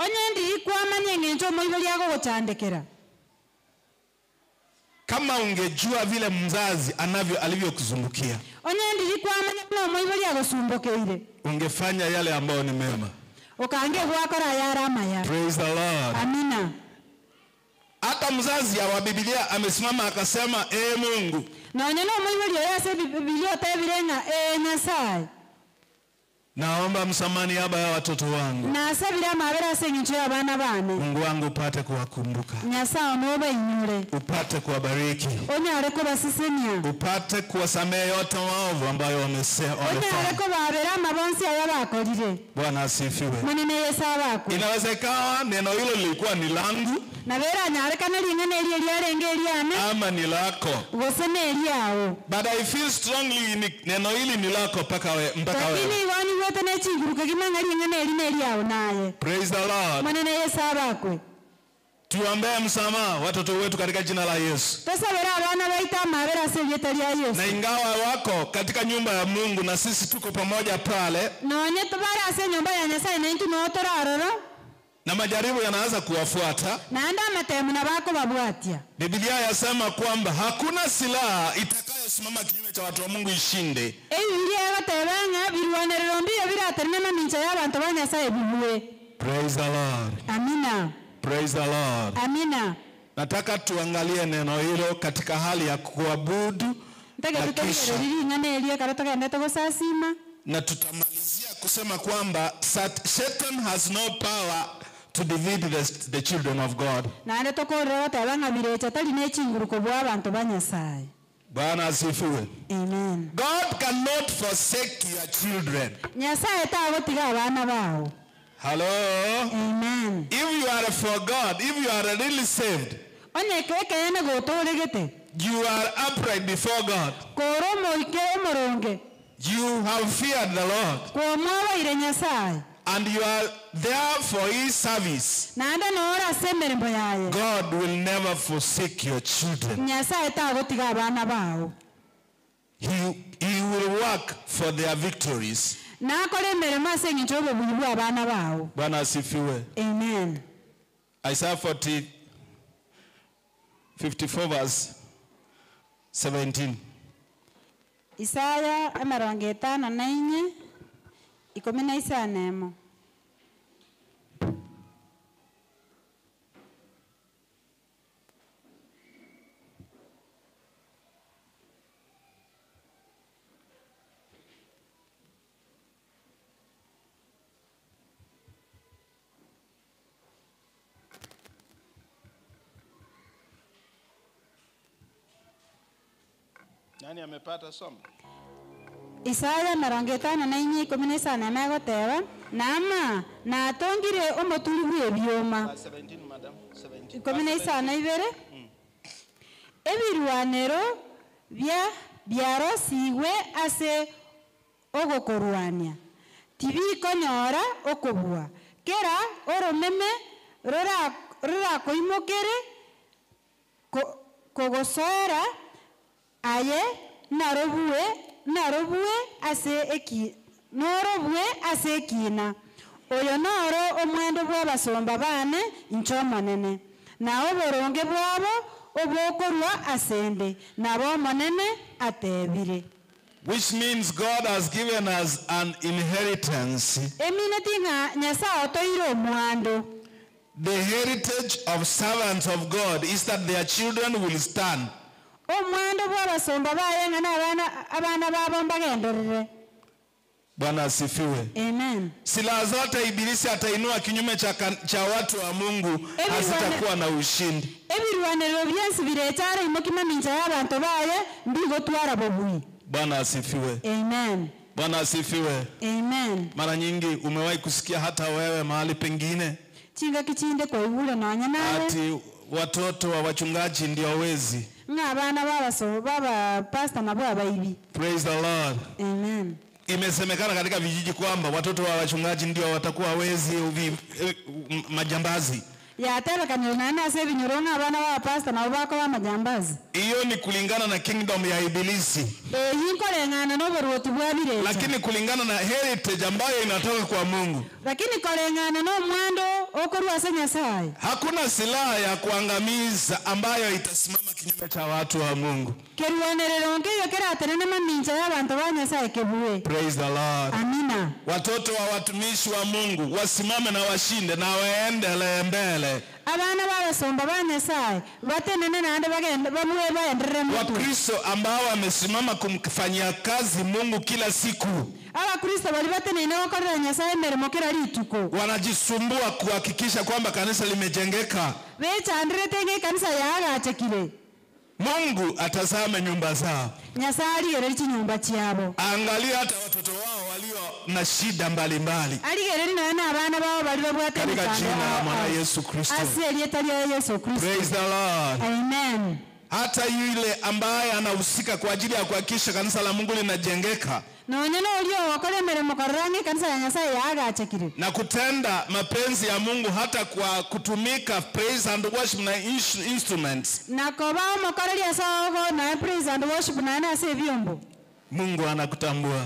kama ungejua vile mzazi alivyokusumbukia, ungefanya yale ambayo ni mema. Praise the Lord. Amina. Hata mzazi wa Biblia amesimama akasema Mungu. Na onyena mwibelio yase Biblia tabirenga Nyasaye. Naomba msamani haba ya watoto wangu. Na sabira mabera sengicho abana bane. Mungu wangu upate kuwakumbuka. Nyasaye noba inyure. Upate kuwabariki. Onyare ko basisenia. Upate kuwasamehe yote maovu ambayo wamesema. Onyare ko babera mabonsi ayabakolire. Bwana asifiwe. Munene yesaba ko. Inawezekana neno hilo lilikuwa ni langu. Na vera nyare kana lingane eliarenge eliane. Ama ni lako. Gosene eliao. But I feel strongly neno hili ni lako mpaka wewe. Lakini wani wote ne chinguruka kimanga lingane eliao naye. Praise the Lord. Munene yesaba ko. Tuombee msamaha watoto wetu katika jina la Yesu. Na ingawa wako katika nyumba ya Mungu na sisi tuko pamoja pale. Na majaribu yanaanza kuwafuata. Biblia yasema kwamba hakuna silaha itakayosimama kinyume cha watu wa Mungu ishinde. Praise the Lord. Amina. Praise the Lord. Amina. Nataka tuangalie neno hilo katika hali ya kuabudu. Na tutamalizia kusema kwamba Satan has no power to defeat the children of God. Bwana asifiwe. Amen. God cannot forsake your children. Hello. Amen. If you are for God, if you are really saved, you are upright before God. You have feared the Lord. And you are there for His service. God will never forsake your children. He will work for their victories. Bwana asifiwe. Amen. Isaiah 54 verse 17. Isaya 54 19. Nani amepata somo? Isaya 55:19 nemegoteba nama natongire omoturi bw'ebyoma. 17 madam. 17. 12 ebirwanero byarosiigwe ase ogokorwania tibikonyora okobua kera oromeme rorakoimokere kogosora aye narobue ase ekina oyo noro omwendo bw'abasomba bane inchomonene na oboronge bwabo obokorwa asende nabo monene atebire. Which means God has given us an inheritance. The heritage of servants of God is that their children will stand. Bwana asifiwe. Amen. Silaha zote ibilisi atainua kinyume cha watu wa Mungu hazitakuwa na ushindi. Bwana asifiwe. Amen. Bwana asifiwe. Amen. Mara nyingi umewahi kusikia hata wewe mahali pengine ati watoto wa wachungaji ndio wezi. Praise the Lord. Amen. Imesemekana katika vijiji kwamba watoto wa wachungaji ndio watakuwa wezi majambazi. Hiyo ni kulingana na kingdom ya ibilisi. Lakini kulingana na heritage ambayo inatoka kwa Mungu. Hakuna silaha ya kuangamiza ambayo itasimama kinyume cha watu wa Mungu. Praise the Lord. Amina. Watoto wa watumishi wa Mungu wasimame na washinde na waendelee mbele. Wakristo ambao wamesimama kumfanyia kazi Mungu kila siku wanajisumbua kuhakikisha kwamba kanisa limejengeka. Mungu atazame nyumba zao. Angalia hata watoto wao walio na shida mbalimbali. Katika jina la Bwana Yesu Kristo. Praise the Lord. Amen. Hata yule ambaye anahusika kwa ajili ya kuhakikisha kanisa la Mungu linajengeka na kutenda mapenzi ya Mungu hata kwa kutumika praise and worship na instruments. Mungu anakutambua.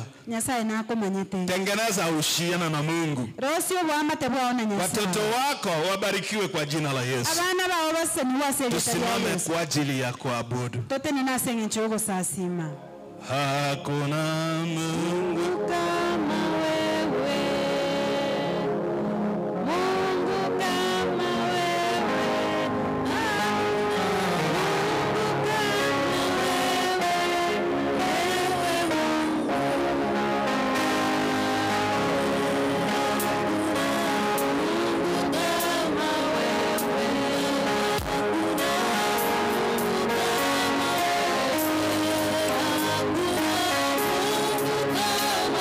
Tengeneza uhusiano na Mungu. Watoto wako wabarikiwe kwa jina la Yesu. Tusimame kwa ajili ya kuabudu. Hakuna Mungu kama wewe. Mungu kama wewe. Mungu kama wewe.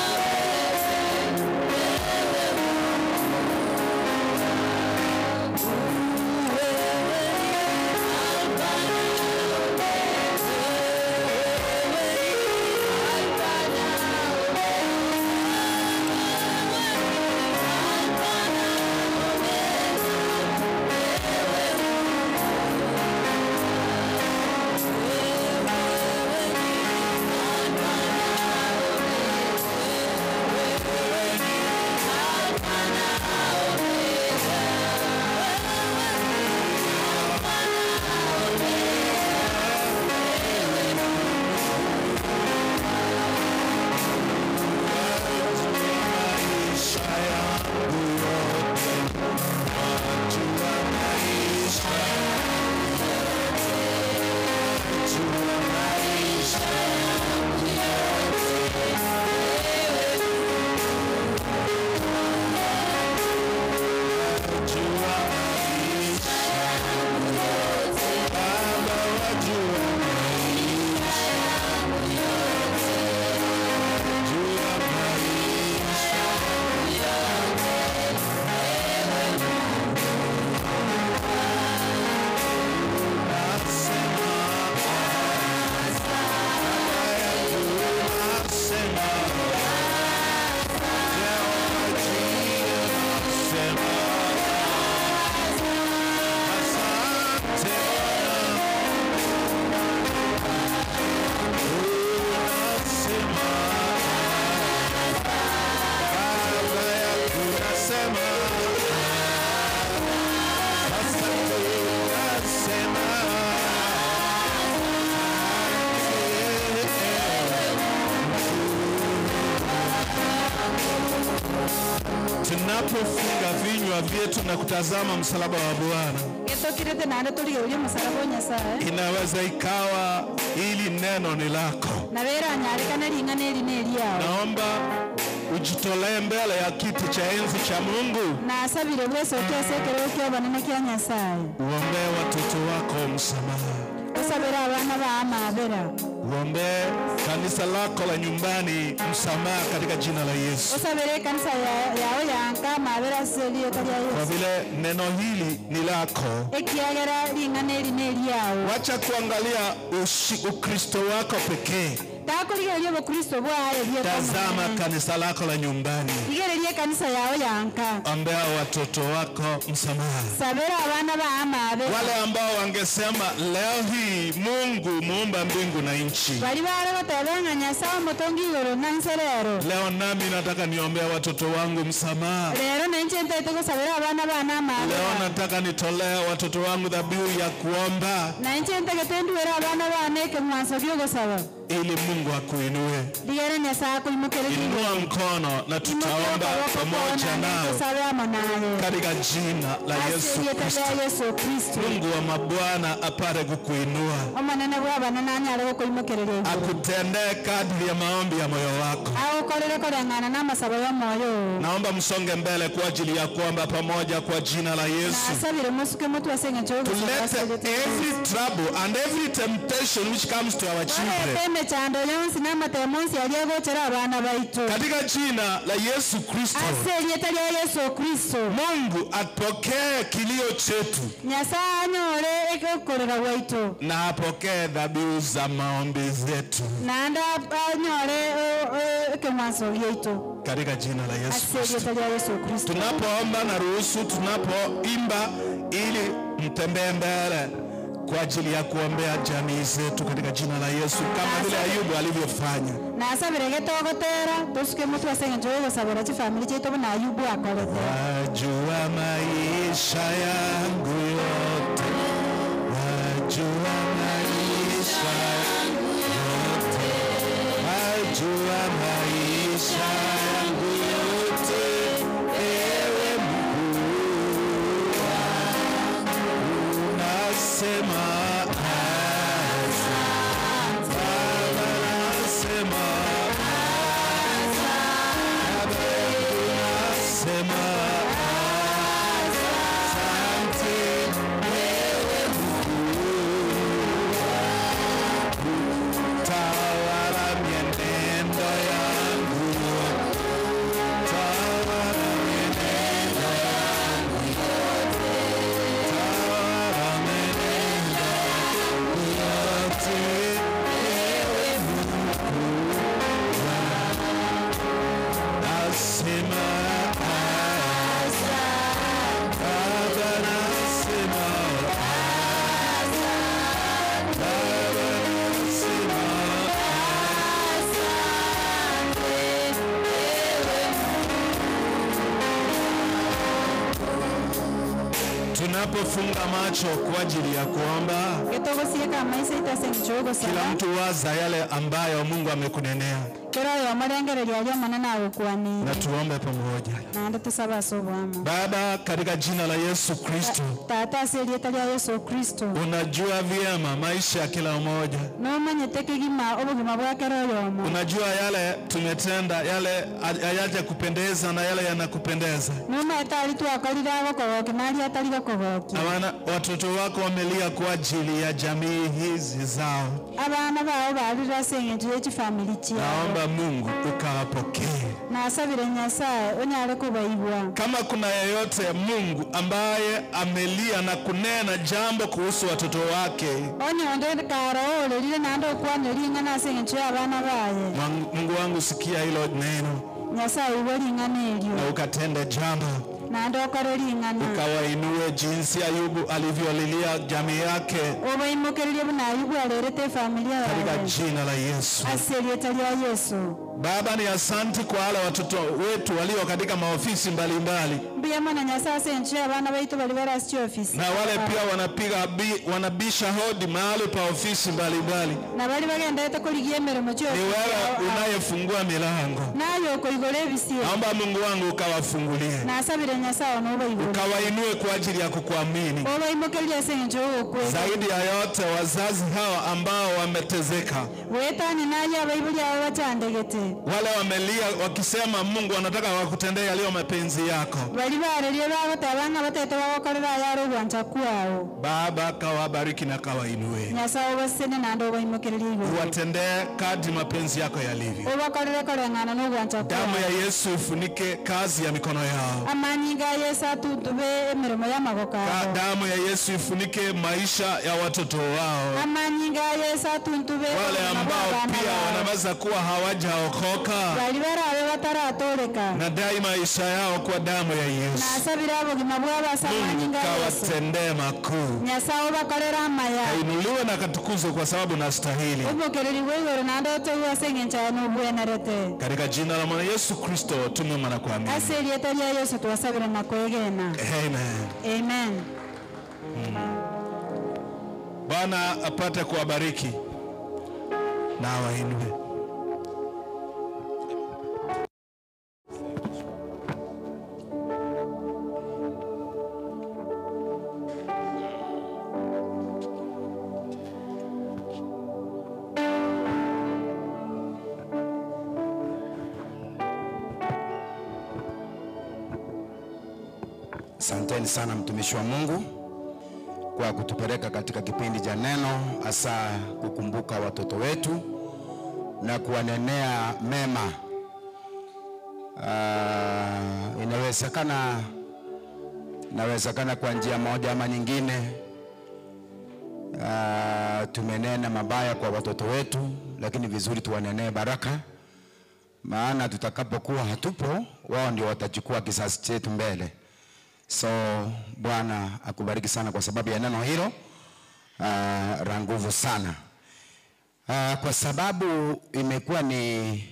Tunapofunga vinywa vyetu na kutazama msalaba wa Bwana, getokirete nande tuligeria musalaba wa Nyasaye inaweza ikawa hili neno ni lako. na wera nyarikana ringana eri neri yao. Naomba ujitolee mbele ya kiti cha enzi cha Mungu. Na asabire bwese okesekere okyobanene kya Nyasaye. Uombee watoto wako msamaha. Osabira abana ba amabera. Uombee kanisa lako la nyumbani msamaha katika jina la Yesu. Osabire kanisa yao yanka amabera seli etalia Yesu. Kwa vile neno hili ni lako. Ekiagera ringana eri neri yao. Wacha kuangalia Ukristo wako pekee. Takuligeria bokristo bwaye bye. Tazama kanisa lako la nyumbani. Ligeria kanisa yao yanka. Ombea watoto wako msamaha. Sabira abana ba amabera. Wale ambao wangesema leo hii Mungu muumba mbingu na nchi. Bali bare batebanga Nyasaye motongi igoro na nserero. Leo nami nataka niombea watoto wangu msamaha. Lero nenche ntete ko sabira abana ba amabera. Leo nataka nitolee watoto wangu dhabihu ya kuomba. Na nenche ntete tenduera abana ba neke mwanso byogo saba. Ili Mungu akuinue. Inua mkono na tutaomba pamoja nao katika jina la Yesu Kristo. Mungu wa mabwana apate kukuinua, akutendee kadri ya maombi ya moyo wako. Naomba msonge mbele kwa ajili ya kuomba pamoja kwa jina la Yesu. Tulete every trouble and every temptation which comes to our children katika jina la Yesu Kristo. Mungu apokee kilio chetu na apokee dhabihu za maombi zetu katika jina la Yesu Kristo. Tunapoomba na ruhusu, tunapoimba ili mtembee mbele kwa ajili ya kuombea jamii zetu katika jina la Yesu, kama vile Ayubu alivyofanya. Na asabire getogotera tusuke mutu asenge njogo sabira chi family chetu na Ayubu akorete. Wajua maisha yangu yote, wajua maisha yangu yote, wajua maisha yangu yote, ewe Mungu wangu, nasema tunapofunga macho kwa ajili ya kuomba, kila mtu waza yale ambayo Mungu amekunenea. Na tuombe pamoja. Baba, katika jina la Yesu Kristo, unajua vyema maisha ya kila mmoja. Unajua yale tumetenda, yale hayaja kupendeza na yale yanakupendeza. Abana, watoto wako wamelia kwa ajili ya jamii hizi zao. Naomba Mungu ukawapokee. Kama kuna yeyote Mungu ambaye amelia na kunena jambo kuhusu watoto wake, Mungu wangu sikia hilo neno na ukatende jambo na ndokoreri ng'ano ukawainue jinsi Ayubu alivyolilia jamii yake obaimokererie buna Ayubu alerete familia katika yake jina la Yesu. aserieta lya Yesu. Baba, ni asante kwa wale watoto wetu walio katika maofisi mbalimbali Mbia mwana Nyasaye nchia bana baitu bali barasi ofisi na wale pia wanabisha hodi mahali pa ofisi mbalimbali. na bali bagenda kuligia mirimo chyo. Ni wewe unayefungua milango. Nayo koigole bisi. Naomba Mungu wangu ukawafungulie. Na asabire Nyasaye no baigole. Ukawainue kwa ajili ya kukuamini. Oba imokelia senjo okwe. Zaidi ya yote wazazi hawa ambao wametezeka. Wetani naye abaibuli abachandegete. Wale wamelia wakisema Mungu anataka wakutendee yaliyo mapenzi yako. Bali barelie bagotabanga batete bagokorera yaro gwanja kwao. Baba, kawabariki na kawainue. Nyasaye basene na ndo baimokelia igwe. Watendee kadri mapenzi yako yalivyo. Obakorere korengana no gwanja kwao. Damu ya Yesu ifunike kazi ya mikono yao. Amanyinga Yesu atutube emirimo ya magoko yao. Damu ya Yesu ifunike maisha ya watoto wao. Amanyinga Yesu atutube wale ambao pia wanaweza kuwa hawajaokoka. Bali barabe bataratoreka. Na dai maisha yao kwa damu ya Yesu. Na asabira abogima bwaba samanyinga Yesu. Kawatendee makuu. Nyasaye bakorera amaya. Kainuliwe na katukuzwe kwa sababu nastahili. Ubokereri wewe na ndoto wasengencha no bwenerete. Katika jina la Mwana Yesu Kristo tumeomba na kuamini. Aserieta ya Yesu tuwasabira na kwegena. Amen. Amen. Bwana apate kuwabariki na awainue. Asanteni sana mtumishi wa Mungu kwa kutupeleka katika kipindi cha neno, hasa kukumbuka watoto wetu na kuwanenea mema. Inawezekana kwa njia moja ama nyingine tumenena mabaya kwa watoto wetu, lakini vizuri tuwanenee baraka, maana tutakapokuwa hatupo wao ndio watachukua kizazi chetu mbele. So Bwana akubariki sana kwa sababu ya neno hilo la nguvu sana. Kwa sababu imekuwa ni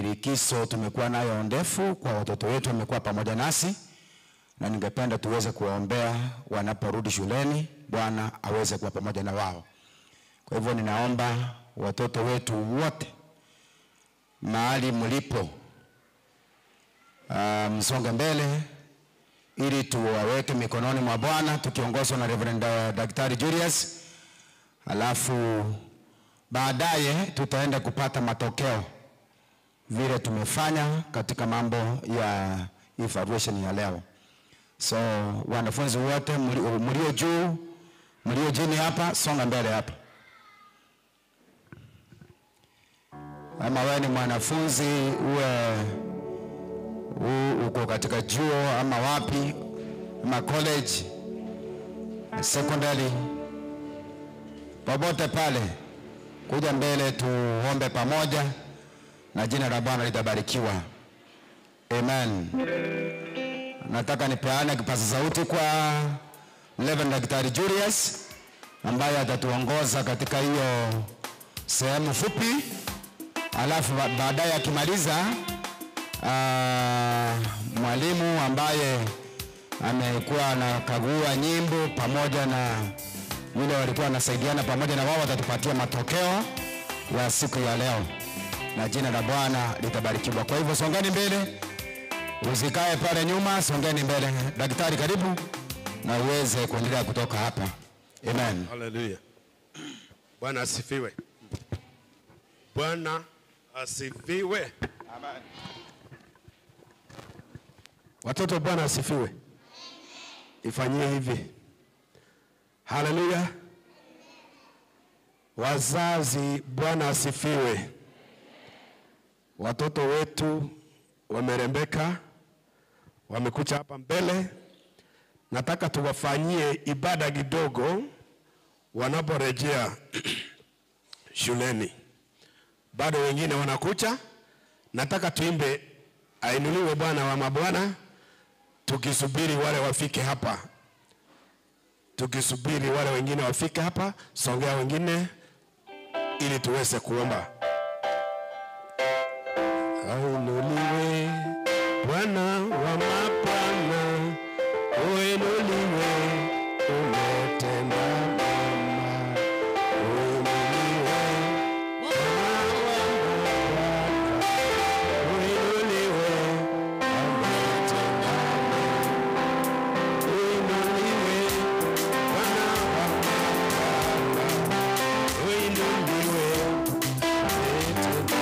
likizo tumekuwa nayo ndefu, kwa watoto wetu wamekuwa pamoja nasi, na ningependa tuweze kuwaombea wanaporudi shuleni, Bwana aweze kuwa pamoja na wao. Kwa hivyo ninaomba watoto wetu wote mahali mlipo, msonge mbele ili tuwaweke mikononi mwa Bwana tukiongozwa na Reverend Daktari Julius. Alafu baadaye tutaenda kupata matokeo vile tumefanya katika mambo ya evaluation ya leo. So wanafunzi wote mlio juu, mlio chini hapa, songa mbele hapa. Ama wewe ni mwanafunzi uko katika chuo ama wapi, ama college, secondary, popote pale, kuja mbele tuombe pamoja na jina la Bwana litabarikiwa. Amen. Nataka nipeane kipaza sauti kwa Reverend Daktari Julius ambaye atatuongoza katika hiyo sehemu fupi, alafu baadaye akimaliza mwalimu ambaye amekuwa anakagua nyimbo pamoja na yule walikuwa wanasaidiana pamoja na wao watatupatia matokeo ya siku ya leo na jina la Bwana litabarikiwa. Kwa hivyo songeni mbele, usikae pale nyuma, songeni mbele. Daktari karibu na uweze kuendelea kutoka hapa. Amen. Hallelujah. Bwana asifiwe. Bwana asifiwe. Amen. Watoto, Bwana asifiwe. Ifanyie hivi. Haleluya. Wazazi, Bwana asifiwe. Watoto wetu wamerembeka, wamekuja hapa mbele. Nataka tuwafanyie ibada kidogo wanaporejea shuleni. Bado wengine wanakuja. Nataka tuimbe ainuliwe Bwana wa mabwana, tukisubiri wale wafike hapa, tukisubiri wale wengine wafike hapa, songea wengine ili tuweze kuomba. Ainuliwe Bwana wa mabwana, uinuliwe, umetenda mema. Uinuliwe Bwana wa mabwana, uinuliwe, umetenda mema. Uinuliwe Bwana wa mabwana, uinuliwe, umetenda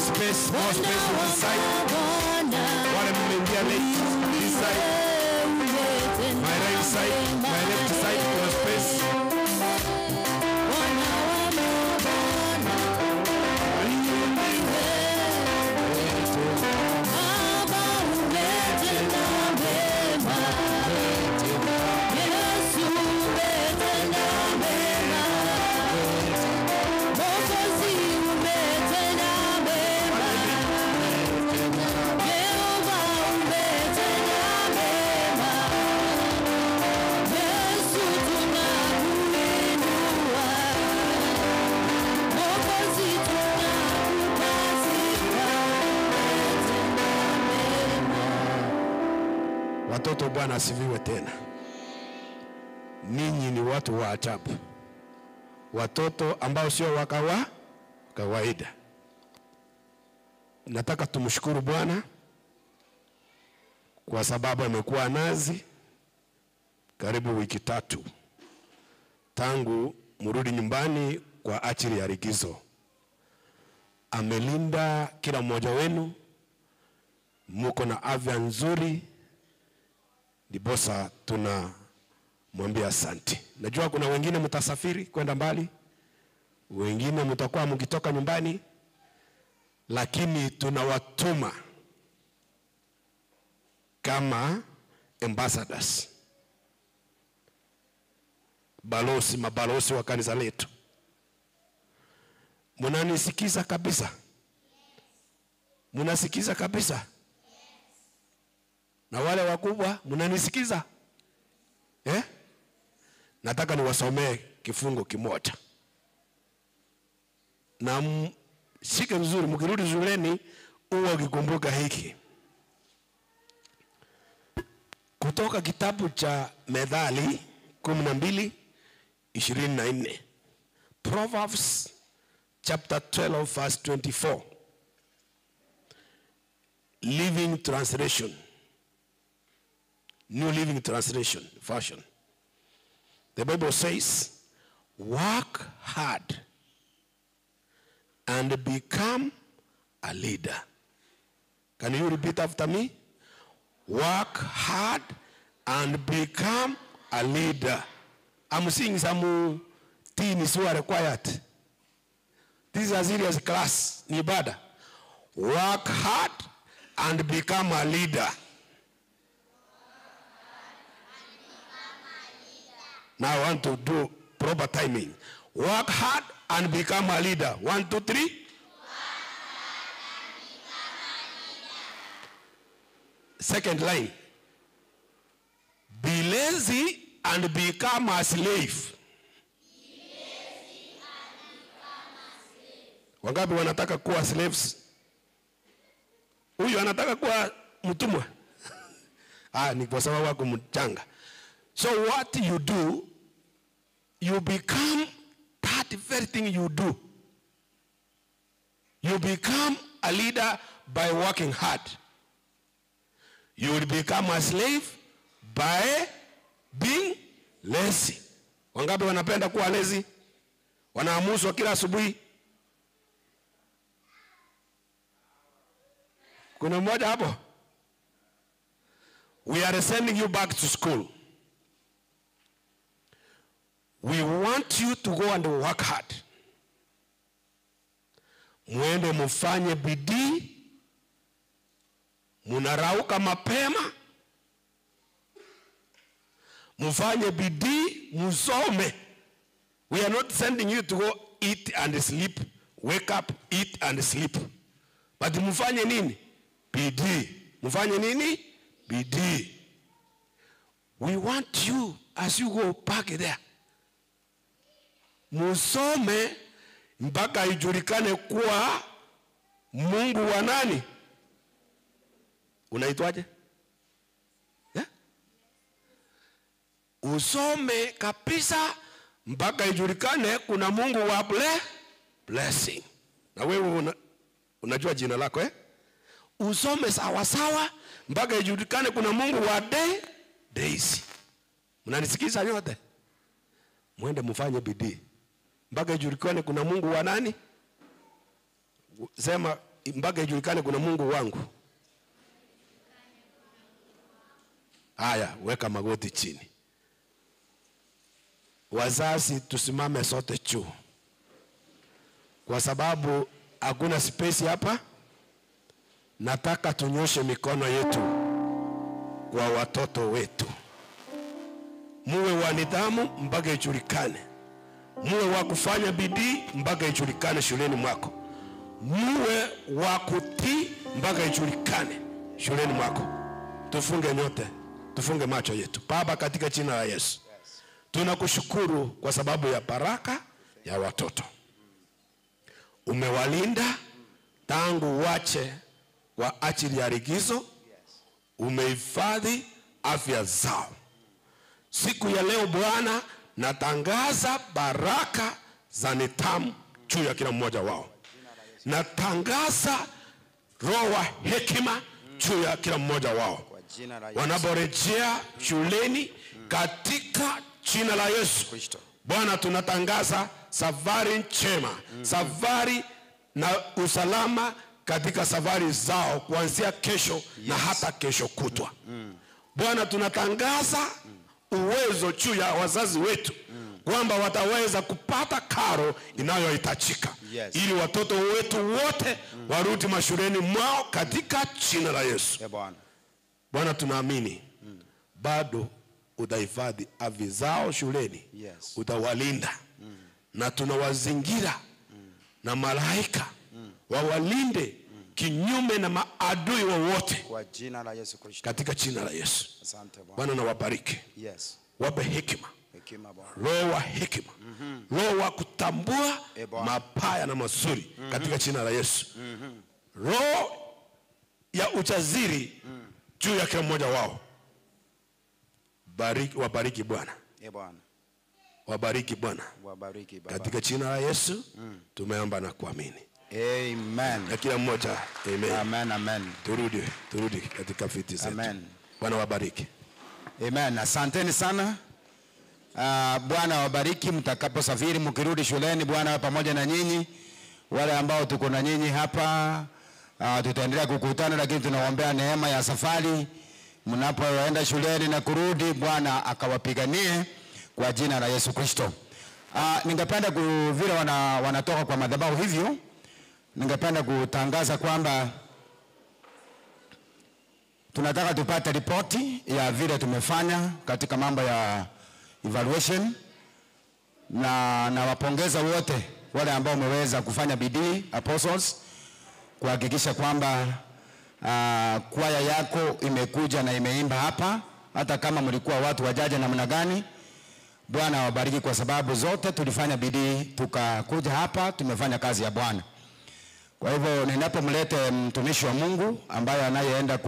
space, more space on this side. Wale mmeingia late, this side. My right side, my left side, more space. Watoto, Bwana asifiwe tena. Ninyi ni watu wa ajabu, watoto ambao sio wakawa kawaida. Nataka tumshukuru Bwana kwa sababu amekuwa nazi karibu wiki 3 tangu mrudi nyumbani kwa ajili ya likizo. Amelinda kila mmoja wenu, muko na afya nzuri, ndiposa tunamwambia asante. Najua kuna wengine mtasafiri kwenda mbali, wengine mtakuwa mkitoka nyumbani, lakini tunawatuma kama ambassadors, balozi, mabalozi wa kanisa letu. Mnanisikiza kabisa? Mnasikiza kabisa? Na wale wakubwa mnanisikiza? Nataka niwasomee kifungo kimoja. Na shike vizuri, mkirudi shuleni uwe ukikumbuka hiki. Kutoka kitabu cha Methali 12:24. Proverbs chapter 12 verse 24. Living Translation. New Living Translation version. The Bible says, work hard and become a leader. Can you repeat after me? Work hard and become a leader. I'm seeing some teens who are quiet. This is a serious class. Nibada. Work hard and become a leader. Now I want to do proper timing. Work hard and become a leader. 1, 2, 3. Second line. Be lazy and become a slave. Wangapi wanataka kuwa slaves? Huyu anataka kuwa mtumwa. Ni kwa sababu wako mchanga. So what you do, you become that very thing you do. You become a leader by working hard. You will become a slave by being lazy. Wangapi wanapenda kuwa lazy? Wanaamuswa kila asubuhi. Kuna mmoja hapo? We are sending you back to school. We want you to go and work hard. Muende mufanye bidii. Munarauka mapema. Mufanye bidii, musome. We are not sending you to go eat and sleep. Wake up, eat and sleep. But mufanye nini? Bidii. Mufanye nini? Bidii. We want you, as you go back there, musome mpaka ijulikane kuwa Mungu wa nani? Unaitwaje? Yeah? Usome kabisa mpaka ijulikane kuna Mungu wa blessing. Na wewe unajua jina lako Usome sawa sawa mpaka ijulikane kuna Mungu wa days. Mnanisikiza nyote? Mwende mfanye bidii mpaka ijulikane kuna Mungu wa nani? Sema mpaka ijulikane kuna Mungu wangu. Haya, weka magoti chini. Wazazi tusimame sote juu. Kwa sababu hakuna space hapa. Nataka tunyoshe mikono yetu kwa watoto wetu. Muwe wa nidhamu mpaka ijulikane. Muwe wa kufanya bidii mpaka ijulikane shuleni mwako. Muwe wa kutii mpaka ijulikane shuleni mwako. Tufunge nyote, tufunge macho yetu. Baba, katika jina la Yesu, tunakushukuru kwa sababu ya baraka ya watoto. Umewalinda tangu wache kwa ajili ya likizo. Umehifadhi afya zao. Siku ya leo Bwana, natangaza baraka za nidhamu juu ya kila mmoja wao. Natangaza roho wa hekima juu ya kila mmoja wao. Wanaporejea shuleni katika jina la Yesu. Bwana, tunatangaza safari njema, safari na usalama katika safari zao kuanzia kesho na hata kesho kutwa. Bwana, tunatangaza uwezo juu ya wazazi wetu kwamba wataweza kupata karo inayohitajika ili watoto wetu wote warudi mashuleni mwao katika jina la Yesu. Bwana, tunaamini bado utahifadhi afya zao shuleni. Utawalinda na tunawazingira na malaika wawalinde kinyume na maadui wowote kwa jina la Yesu Kristo. Katika jina la Yesu. Asante Bwana. Bwana, na wabariki. Wape hekima. Bwana. Roho wa hekima. Roho wa kutambua mabaya na mazuri katika jina la Yesu. Roho ya ujasiri juu ya kila mmoja wao. Wabariki Bwana. Bwana. Wabariki Bwana. Wabariki Baba. Katika jina la Yesu tumeomba na kuamini. Amen. Na kila mmoja amen. Amen, amen. Turudi katika viti zetu. Amen. Bwana wabariki. Amen. Asanteni sana. Bwana wabariki mtakaposafiri mkirudi shuleni. Bwana wa pamoja na nyinyi. Wale ambao tuko na nyinyi hapa tutaendelea kukutana, lakini tunawaombea neema ya safari mnapoenda shuleni na kurudi. Bwana akawapiganie kwa jina la Yesu Kristo. Ningependa vile wanatoka kwa madhabahu hivyo, ningependa kutangaza kwamba tunataka tupate ripoti ya vile tumefanya katika mambo ya evaluation, na wapongeza wote wale ambao wameweza kufanya bidii apostles kuhakikisha kwamba kwaya yako imekuja na imeimba hapa, hata kama mlikuwa watu wajaje namna gani. Bwana wabariki kwa sababu zote tulifanya bidii tukakuja hapa, tumefanya kazi ya Bwana. Kwa hivyo ninapomlete mtumishi wa Mungu ambaye anayeenda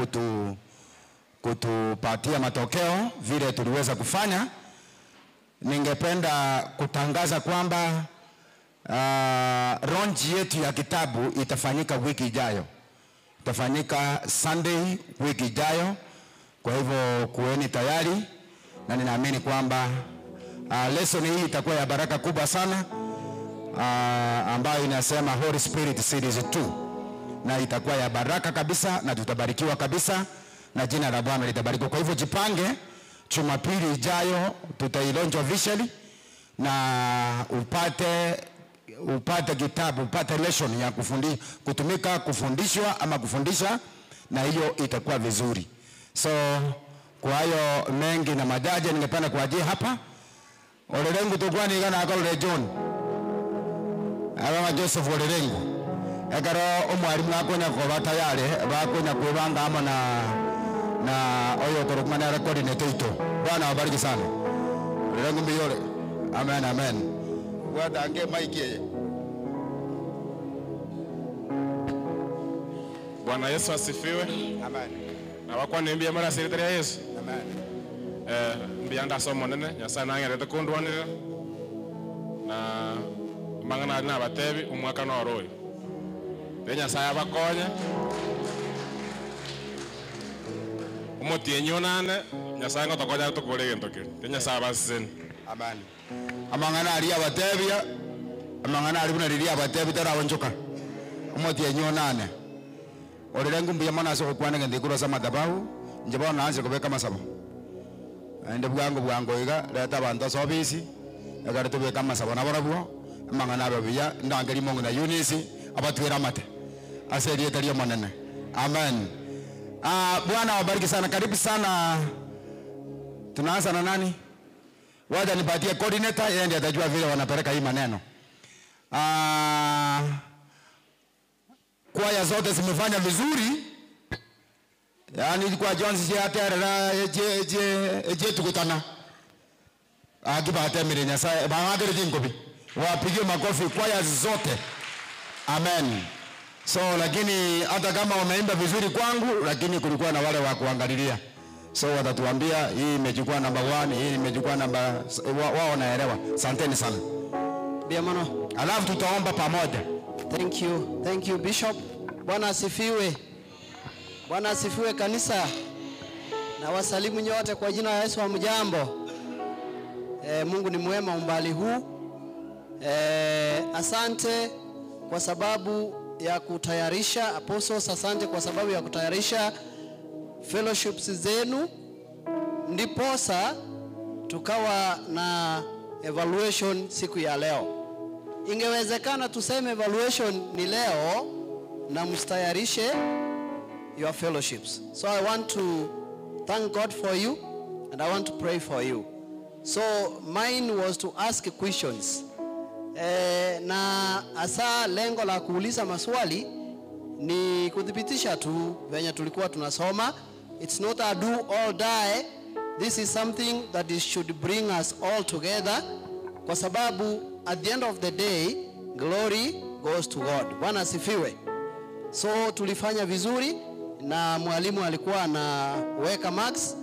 kutupatia matokeo vile tuliweza kufanya, ningependa kutangaza kwamba launch yetu ya kitabu itafanyika wiki ijayo. Itafanyika Sunday wiki ijayo. Kwa hivyo kuweni tayari, na ninaamini kwamba lesson hii itakuwa ya baraka kubwa sana, ambayo inasema Holy Spirit Series 2, na itakuwa ya baraka kabisa na tutabarikiwa kabisa na jina la Bwana litabarikiwa. Kwa hivyo jipange, Jumapili ijayo tutailaunch officially na upate kitabu, upate lesson ya kufundishwa ama kufundisha, na hiyo itakuwa vizuri. So Kwa hiyo mengi na majaji ningependa kuajia hapa. Olerengu tukwani igana akalore John. Aba Joseph Olerengu. Ekaro omwarimu akonya ko tayari bakonya kwibanga ama na oyo torokmana coordinator ito. Bwana wabariki sana. Olerengu mbiyole. Amen, amen. Wadange maiki. Bwana Yesu asifiwe. Amen. Na wakwa nimbia mara sekretari ya Yesu. Amen. Mbianda somo nene nyasa na ngere tekondwanira. Na mangana na batebi umwaka no royo. Benya saya bakonye. Umoti enyonane nyasa ngo tokoja tukole gentoke. Tenya saya basen. Amen. Amangana ali abatebia. Amangana ali buna lilia abatebi tara wonjoka. Umoti enyonane. Olerengu mbiya mwana so kwana ngende kuro sama dabahu njeba naanze kubeka masabo ende bwango iga leta abantu so bisi agara tubeka masabo nabarabwo mangana babiya ndangeri mongo na Eunice abatwira mate aseri etaliyo manene. Amen. Bwana wabariki sana, karibu sana. Tunaanza na nani? Wacha nipatie coordinator, yeye ndiye atajua vile wanapeleka hii maneno. Kwaya zote zimefanya vizuri. Yaani kwa Jones ya terera je tukutana. Akiba atemire nyasa baadere jingobi. Wapige makofi kwaya zote. Amen. So lakini hata kama wameimba vizuri kwangu, lakini kulikuwa na wale wa kuangalilia. So watatuambia hii imechukua namba 1, hii imechukua namba, wao naelewa. Asanteni sana. Biamano. Alafu tutaomba pamoja. Thank you. Thank you Bishop. Bwana asifiwe. Bwana asifiwe kanisa. Na wasalimu nyote kwa jina la Yesu. Hamjambo. Mungu ni mwema umbali huu. Asante kwa sababu ya kutayarisha apostles, asante kwa sababu ya kutayarisha fellowships zenu, ndiposa tukawa na evaluation siku ya leo. Ingewezekana tuseme evaluation ni leo na mstayarishe your fellowships. So I want to thank God for you and I want to pray for you. So mine was to ask questions. Na asa lengo la kuuliza maswali ni kudhibitisha tu venye tulikuwa tunasoma. It's not a do or die. This is something that should bring us all together, kwa sababu at the end of the day glory goes to God. Bwana asifiwe. So tulifanya vizuri na mwalimu alikuwa anaweka marks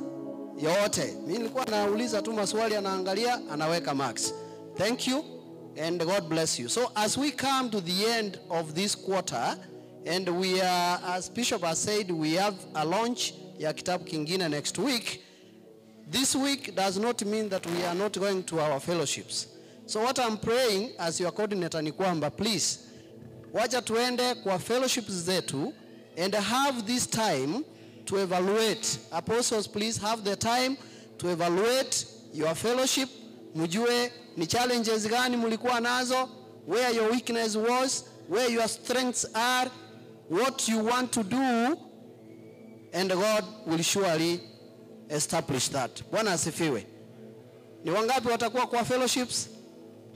yote. Mimi nilikuwa nauliza tu maswali, anaangalia, anaweka marks. Thank you and God bless you. So as we come to the end of this quarter, and we are, as Bishop has said, we have a launch ya kitabu kingine next week. This week does not mean that we are not going to our fellowships. So what I'm praying as your coordinator ni kwamba, please wacha tuende kwa fellowships zetu and have this time to evaluate. Apostles, please have the time to evaluate your fellowship. Mjue ni challenges gani mulikuwa nazo, where your weakness was, where your strengths are, what you want to do, and God will surely establish that. Bwana asifiwe. Ni wangapi watakuwa kwa fellowships?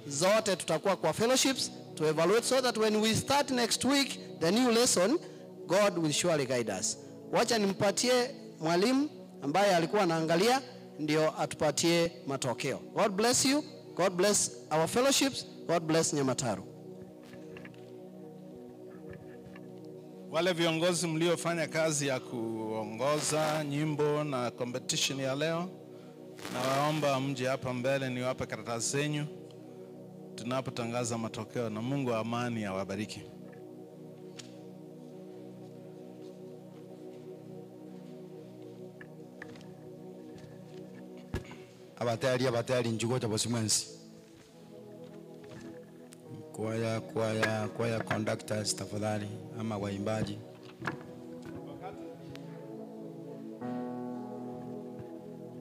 Zote tutakuwa kwa fellowships to evaluate, so that when we start next week the new lesson, God will surely guide us. Wacha nimpatie mwalimu ambaye alikuwa anaangalia ndio atupatie matokeo. God bless you. God bless our fellowships. God bless Nyamataru. Wale viongozi mliofanya kazi ya kuongoza nyimbo na competition ya leo, na waomba mje hapa mbele niwape karatasi zenyu tunapotangaza matokeo, na Mungu wa amani awabariki. Abatari njugo cha bosimwensi. Kwaya conductors tafadhali, ama waimbaji.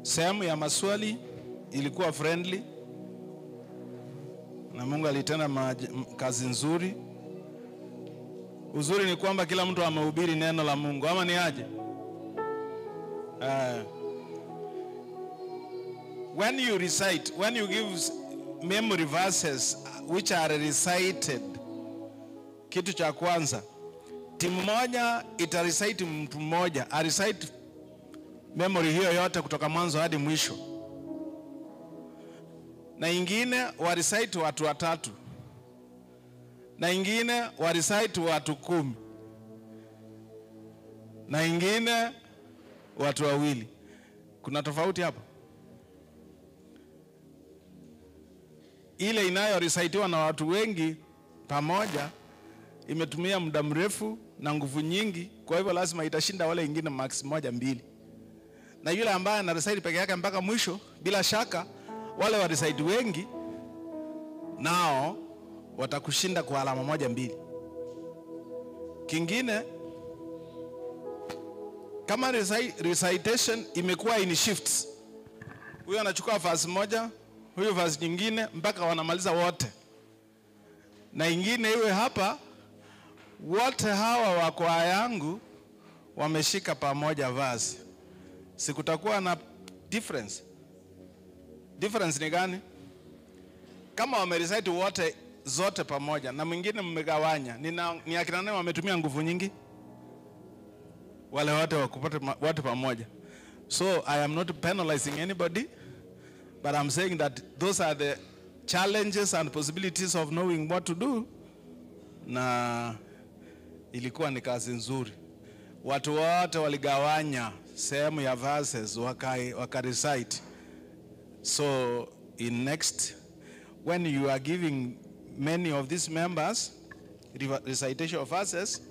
Sehemu ya maswali ilikuwa friendly na Mungu alitenda kazi nzuri. Uzuri ni kwamba kila mtu amehubiri neno la Mungu, ama ni aje? when you recite, when you give memory verses which are recited, kitu cha kwanza, timu moja itarecite mtu mmoja, arecite memory hiyo yote kutoka mwanzo hadi mwisho. Na ingine warecite watu watatu. Na ingine warecite watu 10. Na ingine watu wawili. Kuna tofauti hapo? Ile inayorecitiwa na watu wengi pamoja imetumia muda mrefu na nguvu nyingi, kwa hivyo lazima itashinda wale wengine max 1 2. Na yule ambaye ana recite peke yake mpaka mwisho, bila shaka wale wa recite wengi nao watakushinda kwa alama 1 2. Kingine, kama recitation imekuwa in shifts, huyu anachukua verse moja, huyu verse nyingine mpaka wanamaliza wote, na ingine iwe hapa wote hawa wa kwaya yangu wameshika pamoja verse, sikutakuwa na difference. Difference ni gani? Kama wamerecite wote zote pamoja na mwingine mmegawanya, ni akina nani wametumia nguvu nyingi? Wale wote wakupata wote pamoja. So I am not penalizing anybody, but I'm saying that those are the challenges and possibilities of knowing what to do. Na ilikuwa ni kazi nzuri. Watu wote waligawanya sehemu ya verses waka recite. So in next, when you are giving many of these members recitation of verses,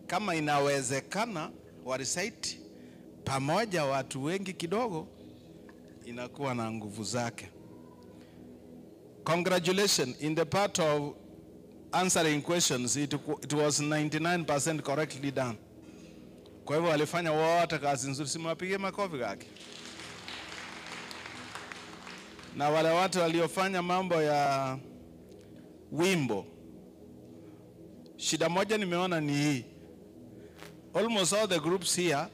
kama inawezekana wa recite pamoja watu wengi kidogo, inakuwa na nguvu zake. Congratulations, in the part of answering questions, it was 99% correctly done. Kwa hivyo walifanya wote kazi nzuri, simwapige makofi kake. Na wale watu waliofanya mambo ya wimbo, shida moja nimeona ni hii. Almost all the groups here,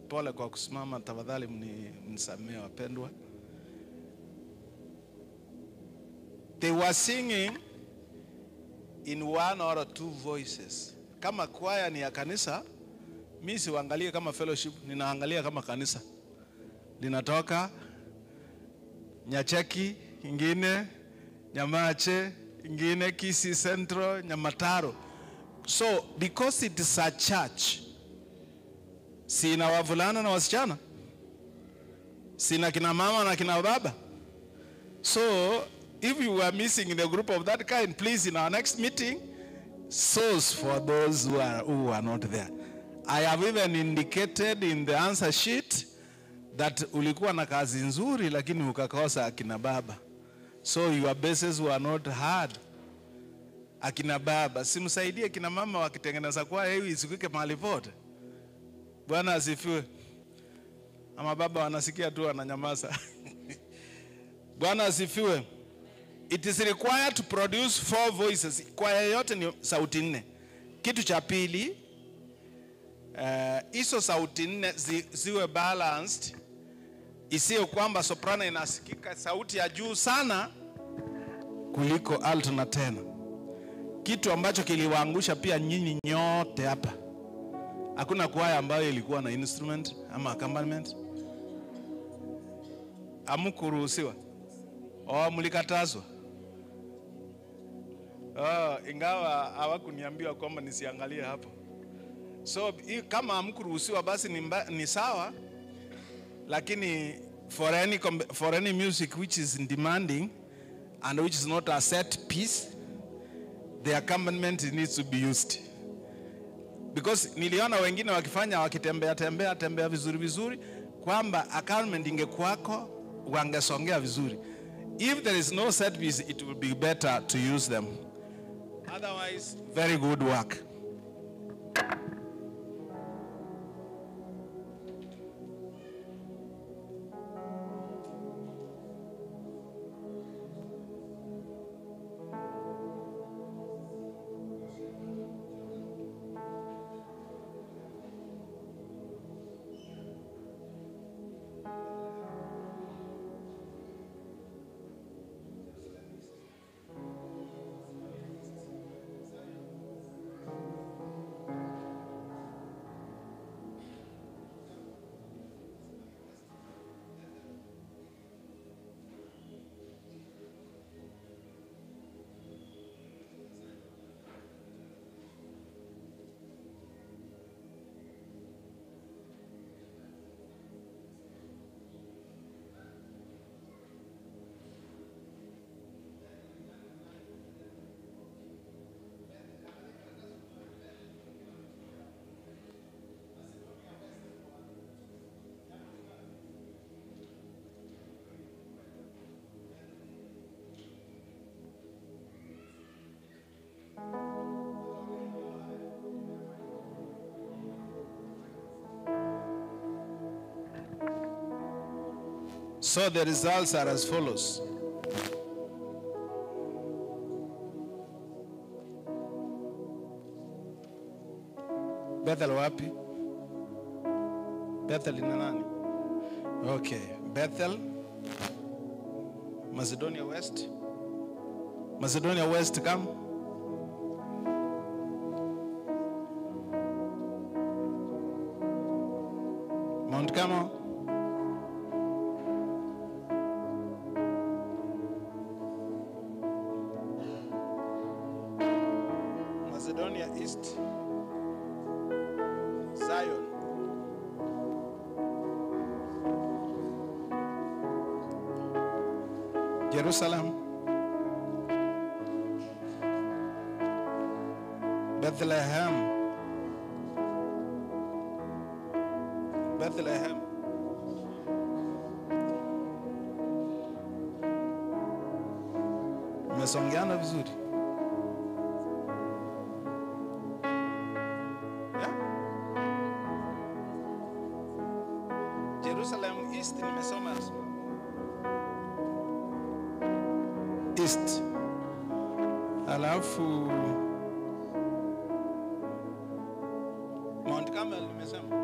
pole kwa kusimama, tafadhali mnisamee wapendwa. They were singing in 1 or 2 voices. Kama kwaya ni ya kanisa, mimi siwaangalie kama fellowship, ninaangalia kama kanisa. Linatoka Nyacheki, ingine Nyamache, ingine Kisii Central, Nyamataro. So because it is a church, sina wavulana na wasichana, sina kina mama na kina baba. So if you are missing in a group of that kind, please in our next meeting, source for those who are not there. I have even indicated in the answer sheet that ulikuwa na kazi nzuri lakini ukakosa akina baba. So your bases were not hard. Akina baba, simsaidie akina mama wakitengeneza kwa hivi isikike mahali pote. Bwana asifiwe. Ama baba wanasikia tu wananyamaza. Bwana asifiwe. It is required to produce 4 voices. Kwaya yote ni sauti 4. Kitu cha pili, hizo sauti 4 ziwe balanced, isiyo kwamba soprano inasikika sauti ya juu sana kuliko alto na tenor. Kitu ambacho kiliwaangusha pia nyinyi nyote hapa. Hakuna kwaya ambayo ilikuwa na instrument ama accompaniment. Hamkuruhusiwa. Mlikatazwa. Ingawa hawakuniambia kwamba nisiangalie hapo. So kama hamkuruhusiwa basi ni sawa, lakini for any music which is demanding and which is not a set piece, the accompaniment needs to be used. Because niliona wengine wakitembea vizuri kwamba accompaniment ingekuwako wangesongea vizuri. If there is no set piece, it will be better to use them. Otherwise, very good work. So the results are as follows. Bethel wapi? Bethel ina nani? Okay, Bethel, Macedonia West. Macedonia West, come. Mount Carmel. Macedonia East. Zion. Jerusalem. Bethlehem. Bethlehem. Mmesongeana vizuri. Yeah? Jerusalem East nimesoma. East. Alafu Mount Carmel nimesema.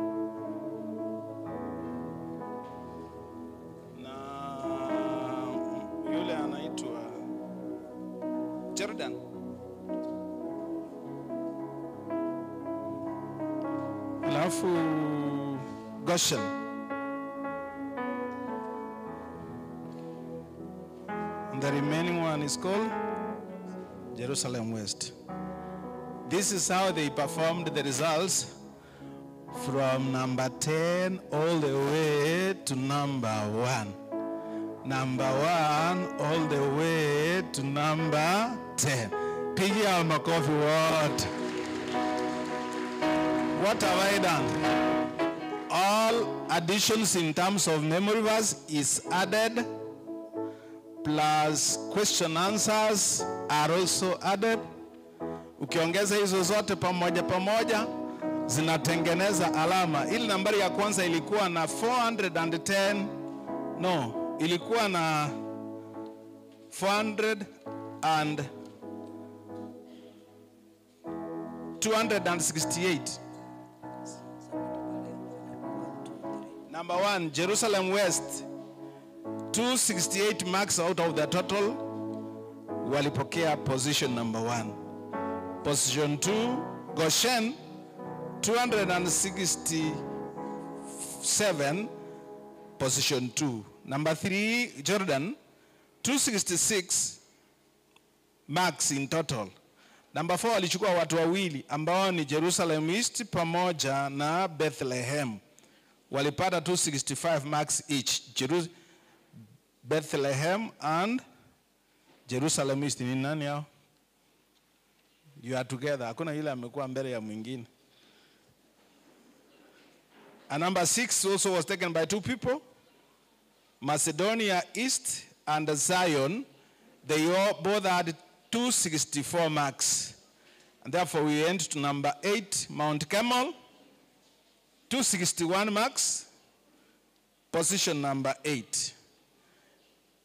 Na yule anaitwa Jordan. Alafu Goshen. And the remaining one is called Jerusalem West. This is how they performed the results from number 10 all the way to number 1. Number 1 all the way to number 10. Pigia makofi what? What have I done? All additions in terms of memory verse is added, plus question answers are also added. Ukiongeza hizo zote pamoja zinatengeneza alama. Ili nambari ya kwanza ilikuwa na 410, no, ilikuwa na 268. Number 1, Jerusalem West, 268 marks out of the total walipokea position number 1. Position 2, Goshen, 267, position 2. Number 3, Jordan, 266 marks in total. Number 4 walichukua watu wawili ambao ni Jerusalem East pamoja na Bethlehem. Walipata 265 marks each. Bethlehem and Jerusalem East ni nani hao? You are together. Hakuna yule amekuwa mbele ya mwingine. And number 6 also was taken by 2 people. Macedonia East and Zion. They all both had 264 marks. And therefore we went to number 8, Mount Carmel. 261 marks. Position number 8.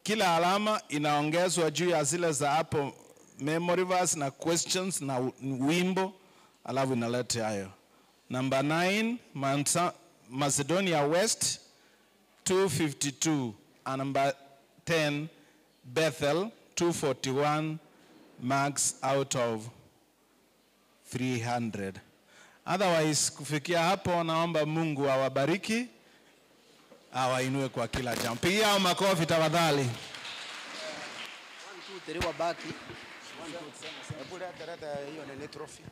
Kila alama inaongezwa juu ya zile za hapo memory verse na questions na wimbo, alafu inaleta hayo. Number 9, Macedonia West, 252. And number 10, Bethel, 241 marks out of 300. Otherwise, kufikia hapo naomba Mungu awabariki, awainue kwa kila jambo. Pigia makofi tafadhali. 1 2 3 wabaki. 1 2 hiyo ni trophy.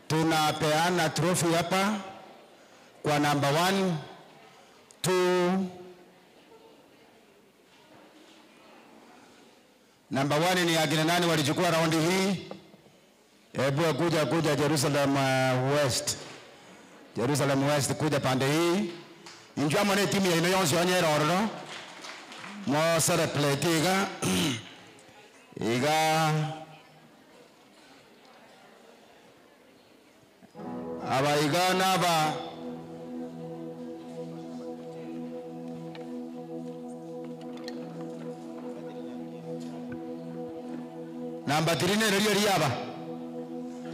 Tunapeana trophy hapa kwa number 1, 2. Number 1 ni akina nani walichukua raundi hii? Hebu kuja Jerusalem West. Jerusalem West kuja pande hii. Injua mone timu ya ino yonsi onyera orlo. Mo celebrate iga aba iga naba Number 3 ne relio riaba.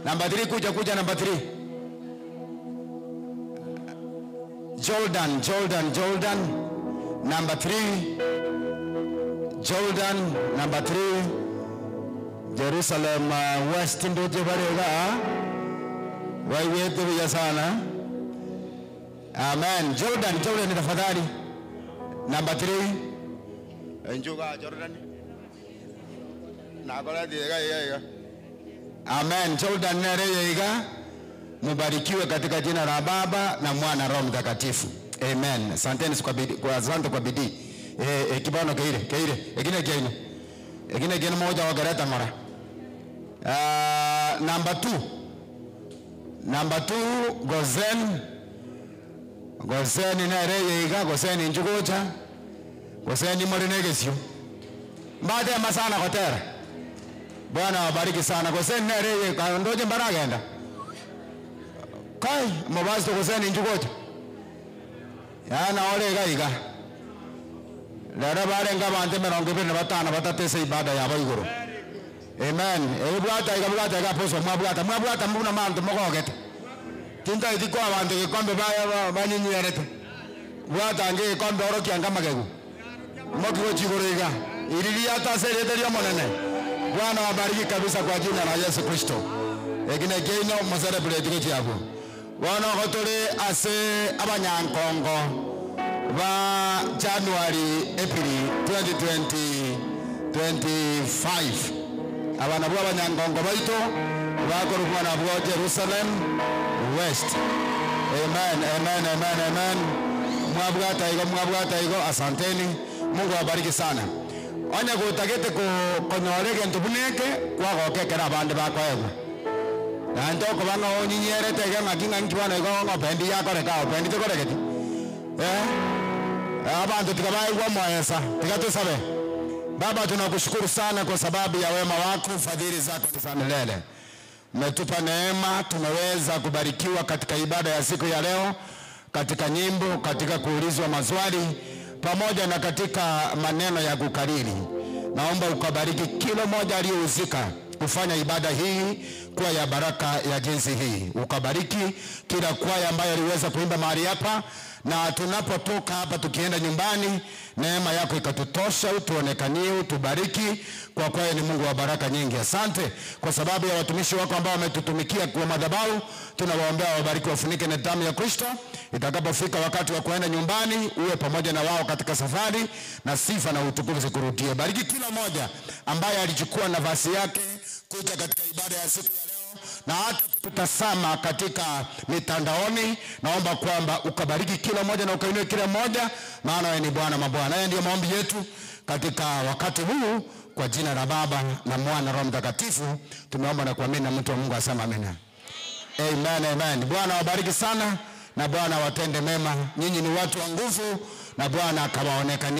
Number 3 kuja number 3. Jordan. Number 3. Jordan, number 3. Jerusalem West ndo jebarega. Waiwetu ya sana. Amen. Jordan tafadhali. Number 3. Njuga Jordan. Nakola diga. Amen. Jordan nereyega. Mubarikiwe katika jina la Baba na Mwana Roho Mtakatifu. Amen. Asanteni kwa bidii. Kibano keire. Egine moja wagareta mara. Number 2 Gozen nereyega, Gozen njugocha. Gozen morinegesio. Baada ya masana kotera. Bwana wabariki sana. Gozen nereyega ndoje mbaragenda. Kai mabasto Gozen njugocha. Yana olega iga. Lera barenga bante merongo bene batana batatese ibada ya baigoro. Amen. Bwata iga poso mwabwata mbuna manto mogogete. Tinta itiko abantu gikombe banyinyerete. Bwata nge gikombe oroki anga magegu. Mokigo chigorega. Iriria taserete lyo monene. Bwana wabariki kabisa kwa jina la Yesu Kristo. Egine geino mosere tiko chiabu. Bwana hotore ase abanyankongo ba January April 2025. Abana bwa abanyankongo baito bakorukwa na bwa Jerusalem West. Amen. Mwabwata igo asanteni. Mungu awabariki sana. Onye gutagete konyorege ntubuneke kwa gokekera abande bakwego. Na ndoko bano onyinyerete ge makinga nkibana igo ngopendi yakoreka opendi tokoregeti. Abantu tikabaigwa mwesa tikatusabe. Baba tunakushukuru sana kwa sababu ya wema wako, fadhili zako za milele. Umetupa neema, tumeweza kubarikiwa katika ibada ya siku ya leo, katika nyimbo, katika kuulizwa maswali, pamoja na katika maneno ya kukariri. Naomba ukabariki kila mmoja aliyehusika kufanya ibada hii kuwa ya baraka ya jinsi hii. Ukabariki kila kwaya ambayo aliweza kuimba mahali hapa, na tunapotoka hapa tukienda nyumbani, neema yako ikatutosha, utuonekanie, utubariki, kwa kweli ni Mungu wa baraka nyingi. Asante kwa sababu ya watumishi wako ambao wametutumikia kwa madhabahu. Tunawaombea wabariki, wafunike na damu ya Kristo. Itakapofika wakati wa kuenda nyumbani, uwe pamoja na wao katika safari, na sifa na utukufu zikurudie. Bariki kila mmoja ambaye alichukua nafasi yake kuja katika ibada ya siku ya leo, na hata tutasama katika mitandaoni. Naomba kwamba ukabariki kila mmoja na ukainue kila mmoja, maana wewe ni Bwana mabwana. Haya ndio maombi yetu katika wakati huu, kwa jina la Baba na Mwana na Roho Mtakatifu tumeomba na kuamini, na mtu wa Mungu asema amina. Amen. Bwana wabariki sana, na Bwana watende mema. Nyinyi ni watu wa nguvu, na Bwana akawaonekanie.